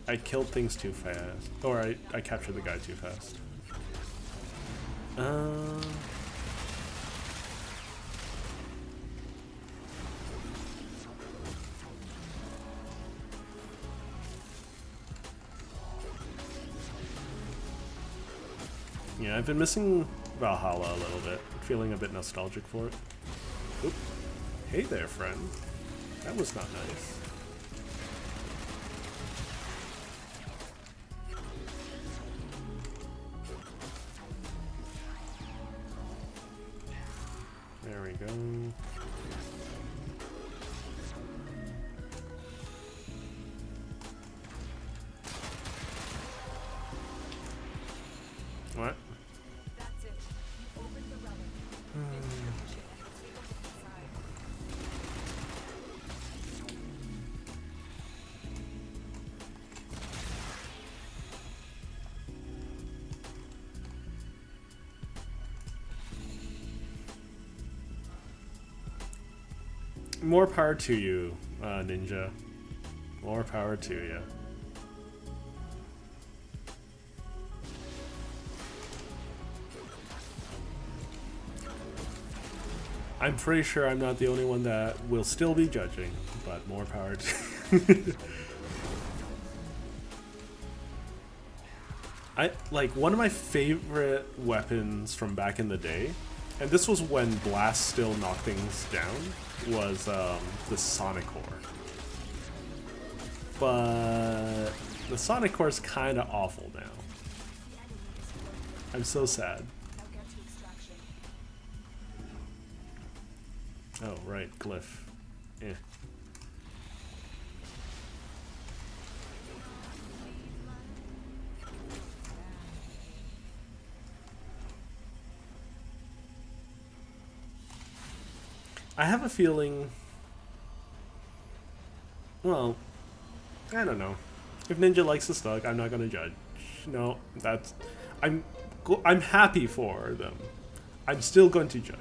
I killed things too fast, or I captured the guy too fast. Yeah, I've been missing Valhalla a little bit. Feeling a bit nostalgic for it. Oop. Hey there, friend. That was not nice. There we go. What? That's it. You opened the relic. More power to you, Ninja. More power to you. I'm pretty sure I'm not the only one that will still be judging, but more power to I like one of my favorite weapons from back in the day, and this was when Blast still knocked things down, was the Sonic Core. But the Sonic Core is kind of awful now. I'm so sad. Now get to extraction. Oh, right, Glyph. Eh. I have a feeling... Well, I don't know. If Ninja likes the Stug, I'm not gonna judge. No, that's... I'm happy for them. I'm still going to judge.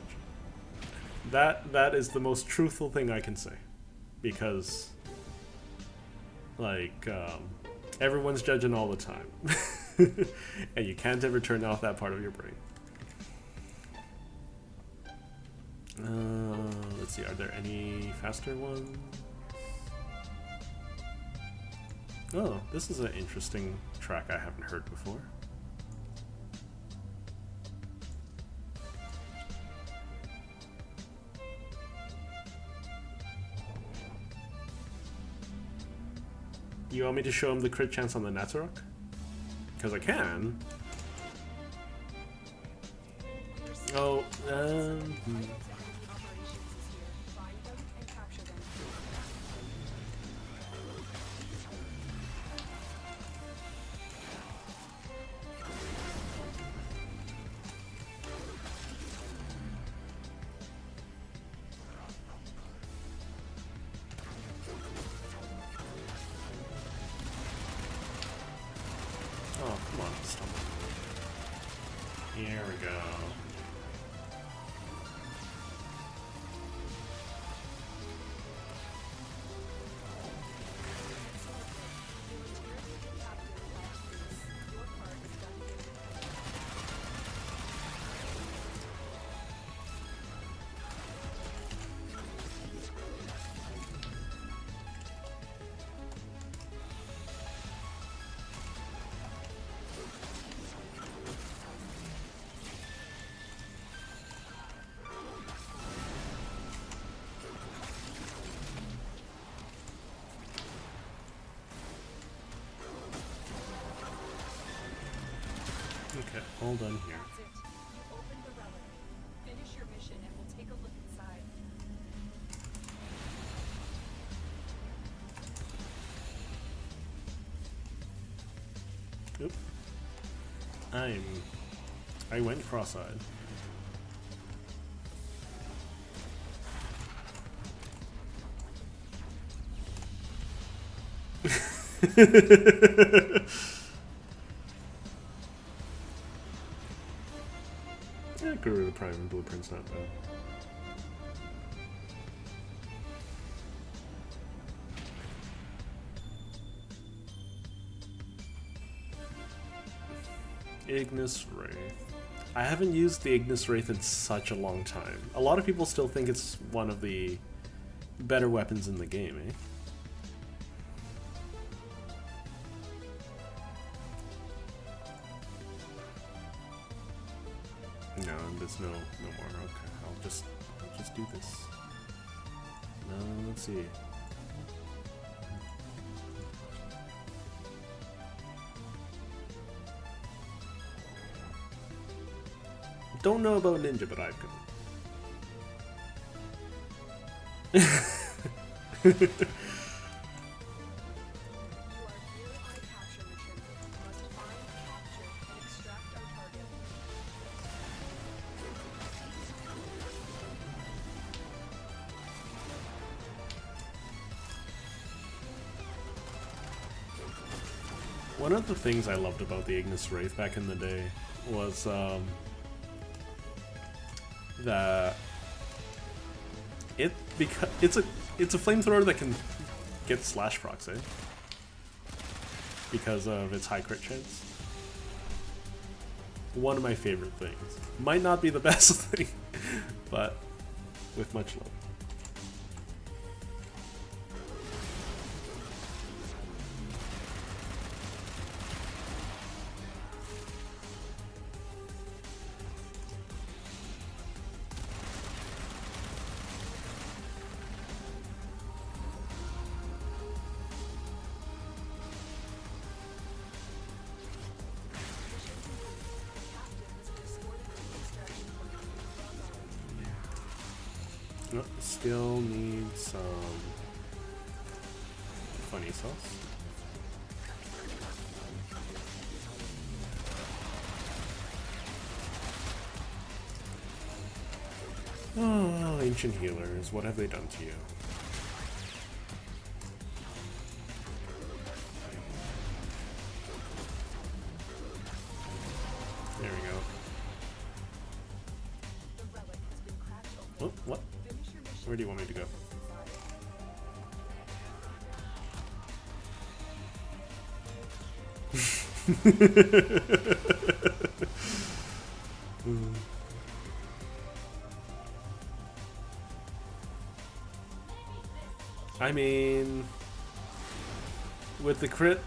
That is the most truthful thing I can say, because like everyone's judging all the time, and you can't ever turn off that part of your brain. Let's see, are there any faster ones? Oh, this is an interesting track I haven't heard before. You want me to show him the crit chance on the Natarok? Because I can. Oh, oh, come on, stop. Here we go. Okay, hold on here. That's it. You opened the relic. Finish your mission and we'll take a look inside. Oop. I went cross-eyed. Yeah, Guru the Prime and Blueprint's not bad. Ignis Wraith. I haven't used the Ignis Wraith in such a long time. A lot of people still think it's one of the better weapons in the game, eh? No, there's no more. Okay, I'll just do this. Let's see. Don't know about Ninja, but I've got. You are here on a capture mission. You must find, capture, and extract our target. One of the things I loved about the Ignis Wraith back in the day was that it's a flamethrower that can get slash procs, eh? Because of its high crit chance. One of my favorite things. Might not be the best thing, but with much love. Oh, still need some funny sauce. Oh, ancient healers, what have they done to you? There we go. The relic has been cracked open. Oh, what? Finish your mission. Where do you want me to go? I mean, with the crit,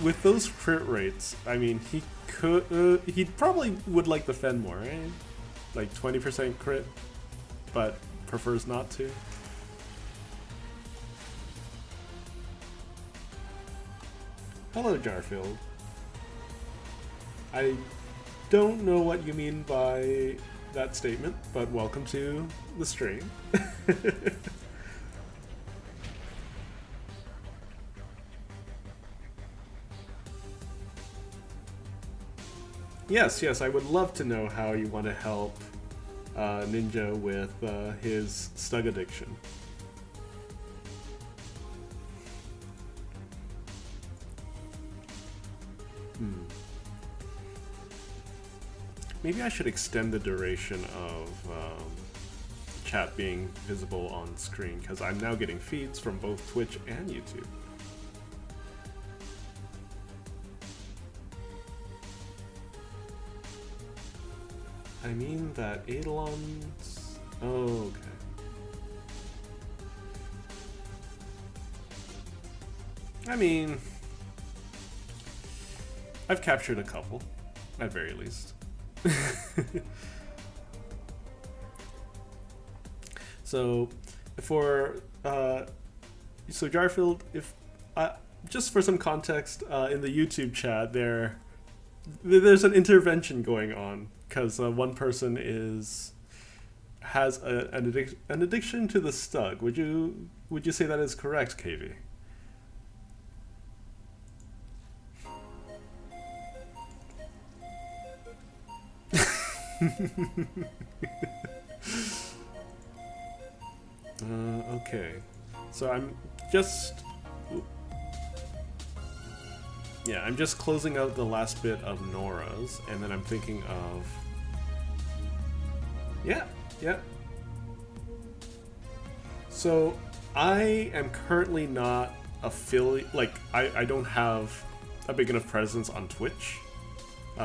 with those crit rates, I mean, he probably would like the Fen more, right? Like 20% crit, but prefers not to. Hello, Jarfield. I don't know what you mean by that statement, but welcome to the stream. Yes, I would love to know how you want to help Ninja with his stug addiction. Maybe I should extend the duration of chat being visible on screen, because I'm now getting feeds from both Twitch and YouTube. I mean that Eidolon's... Oh, okay. I mean... I've captured a couple, at very least. So, so Jarfield, if just for some context, in the YouTube chat, there's an intervention going on because one person has an addiction to the stug. Would you say that is correct, KV? Okay, so I'm just closing out the last bit of Nora's, and then I'm thinking of yeah. So I am currently not affiliate, like I don't have a big enough presence on Twitch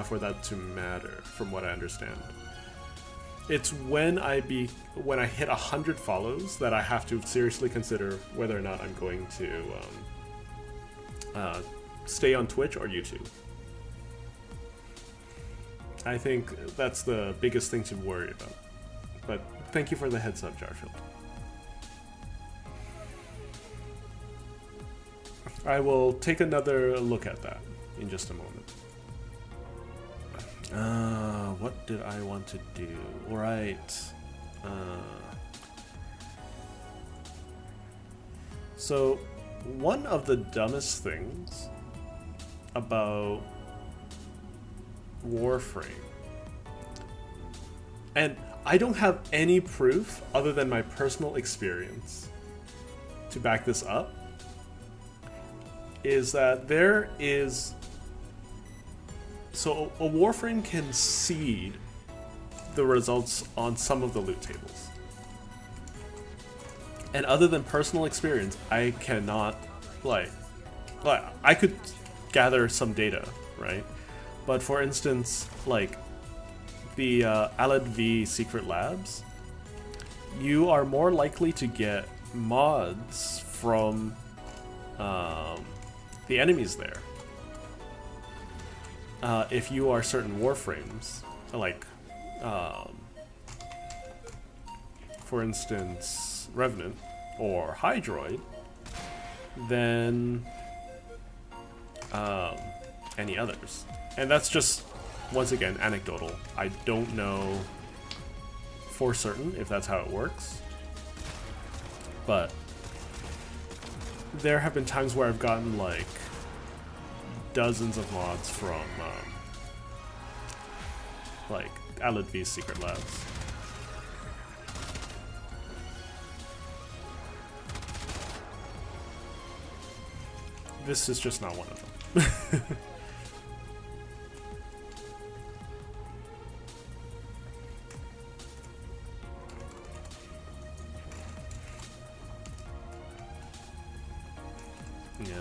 for that to matter, from what I understand. It's when I hit 100 follows that I have to seriously consider whether or not I'm going to stay on Twitch or YouTube. I think that's the biggest thing to worry about. But thank you for the heads up, Jarfield. I will take another look at that in just a moment. What did I want to do? Alright. So, one of the dumbest things about Warframe, and I don't have any proof other than my personal experience to back this up, is that there is... So a Warframe can seed the results on some of the loot tables. And other than personal experience, I cannot, like I could gather some data, right? But for instance, like the Alad V Secret Labs, you are more likely to get mods from the enemies there. If you are certain Warframes, like, for instance, Revenant or Hydroid, than any others. And that's just, once again, anecdotal. I don't know for certain if that's how it works, but there have been times where I've gotten like dozens of mods from like Alad V's Secret Labs. This is just not one of them. Yeah.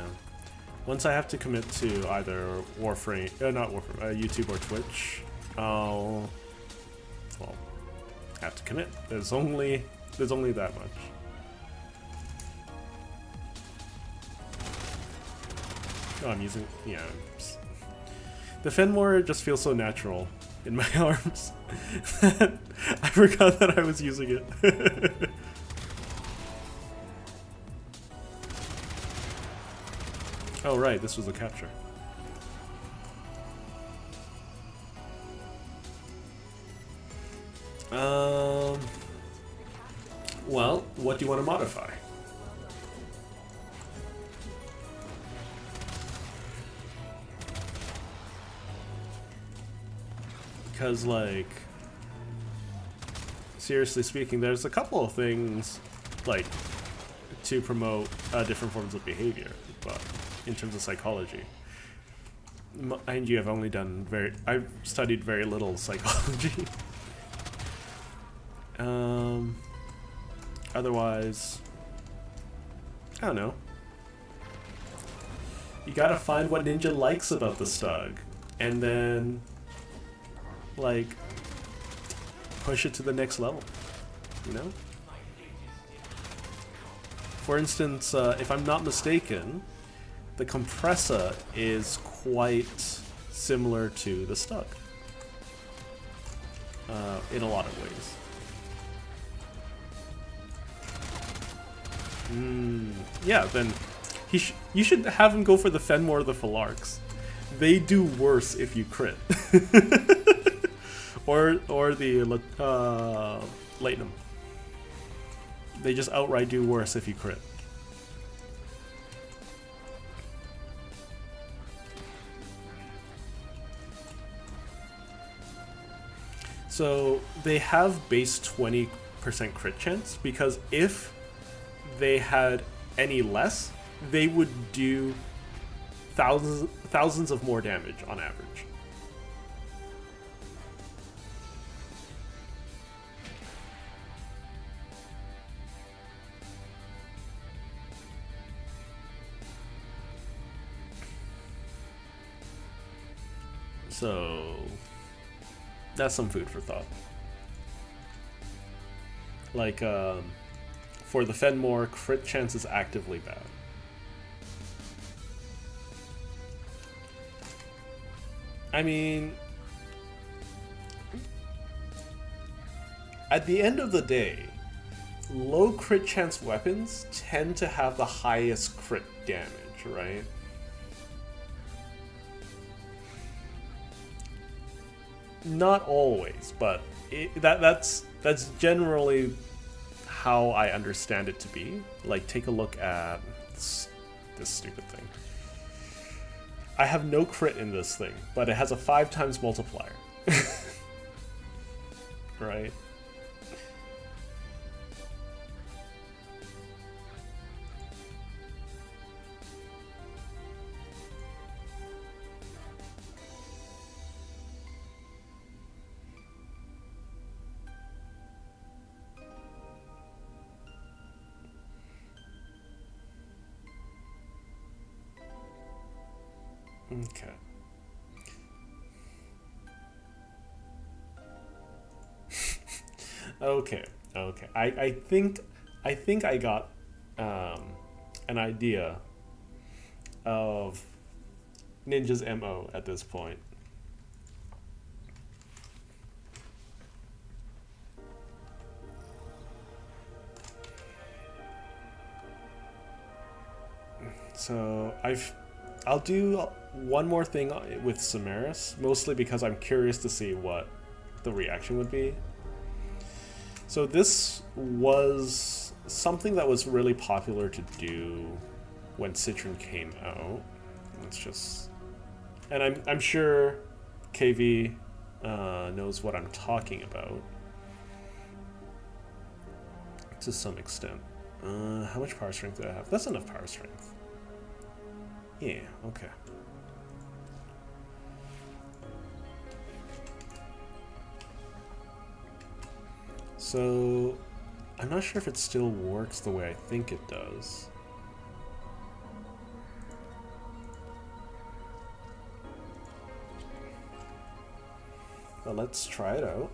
Once I have to commit to either Warframe, not Warframe, YouTube or Twitch, I'll have to commit. There's only that much. Oh, I'm using, yeah. The Fenmore just feels so natural in my arms. I forgot that I was using it. Oh right, this was a capture. Well, what do you want to modify? Because, like, seriously speaking, there's a couple of things, like, to promote different forms of behavior, but in terms of psychology. Mind you, I've studied very little psychology. Otherwise, I don't know. You gotta find what Ninja likes about the Stug, and then, like, push it to the next level, you know? For instance, if I'm not mistaken, the Compressor is quite similar to the Stug in a lot of ways. Yeah, then you should have him go for the Fenmore or the Phalarx. They do worse if you crit. or the Latinum. They just outright do worse if you crit. So they have base 20% crit chance, because if they had any less, they would do thousands of more damage on average. So that's some food for thought. Like, for the Fenmore, crit chance is actively bad. I mean, at the end of the day, low crit chance weapons tend to have the highest crit damage, right? Not always, but that's generally how I understand it to be. Like, take a look at this stupid thing. I have no crit in this thing, but it has a 5 times multiplier. Right? Okay. Okay. I think I got an idea of Ninja's MO at this point. So I'll do one more thing with Samaris, mostly because I'm curious to see what the reaction would be. So this was something that was really popular to do when Citron came out. Let's just, and I'm sure KV knows what I'm talking about to some extent. How much power strength do I have? That's enough power strength. Yeah, okay. So, I'm not sure if it still works the way I think it does. But let's try it out.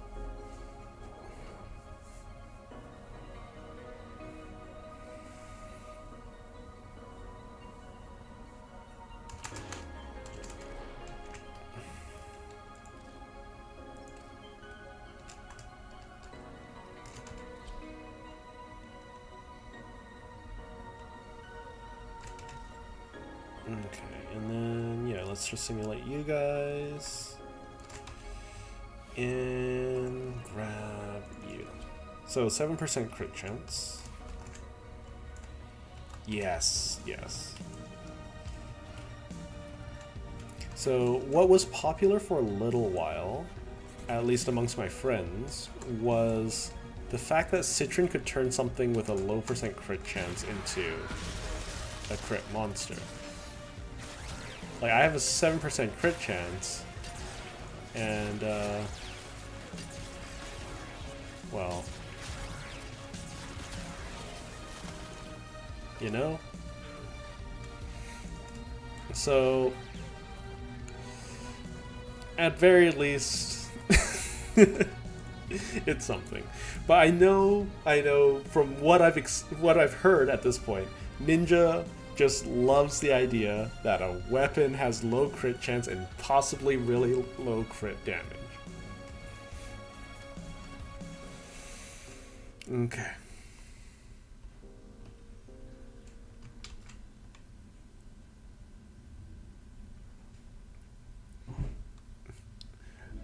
let's just simulate you guys. And grab you. So 7% crit chance. Yes, yes. So what was popular for a little while, at least amongst my friends, was the fact that Citron could turn something with a low % crit chance into a crit monster. Like, I have a 7% crit chance, and, well, you know? So, at very least, it's something. But I know from what I've heard at this point, Ninja just loves the idea that a weapon has low crit chance and possibly really low crit damage. Okay.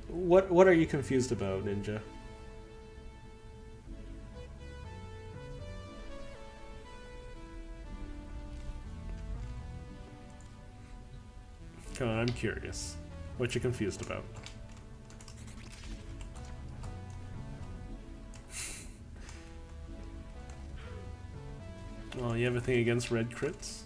What are you confused about, Ninja? Come on, I'm curious. What you confused about? Well, you have a thing against red crits?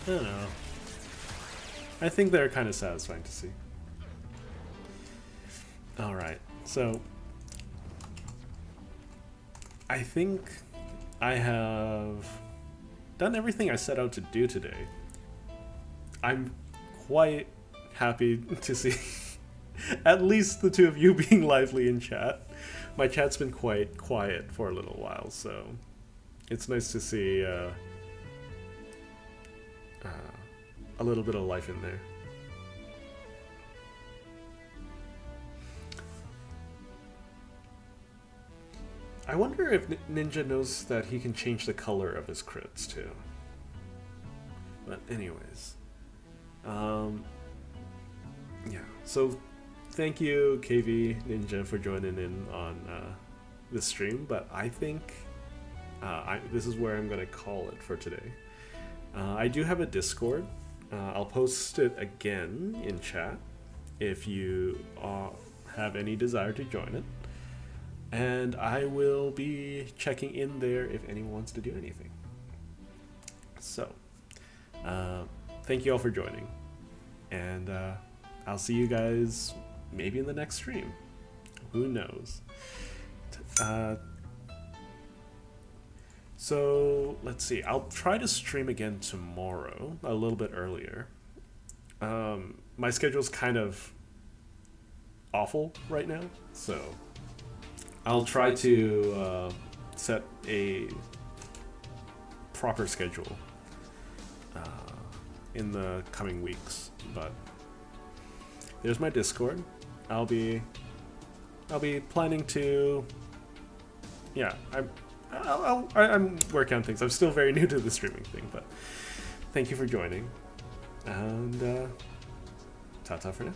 I don't know. I think they're kind of satisfying to see. Alright, so I think I have done everything I set out to do today. I'm quite happy to see at least the two of you being lively in chat. My chat's been quite quiet for a little while, so it's nice to see a little bit of life in there. I wonder if Ninja knows that he can change the color of his crits too. But anyways, yeah. So thank you, KV Ninja, for joining in on this stream. But I think this is where I'm gonna call it for today. I do have a Discord. I'll post it again in chat if you have any desire to join it. And I will be checking in there if anyone wants to do anything. So, thank you all for joining. And I'll see you guys maybe in the next stream. Who knows? So, let's see. I'll try to stream again tomorrow, a little bit earlier. My schedule's kind of awful right now, so I'll try to set a proper schedule in the coming weeks. But there's my Discord. I'll be planning to. Yeah, I'm working on things. I'm still very new to the streaming thing, but thank you for joining, and ta-ta for now.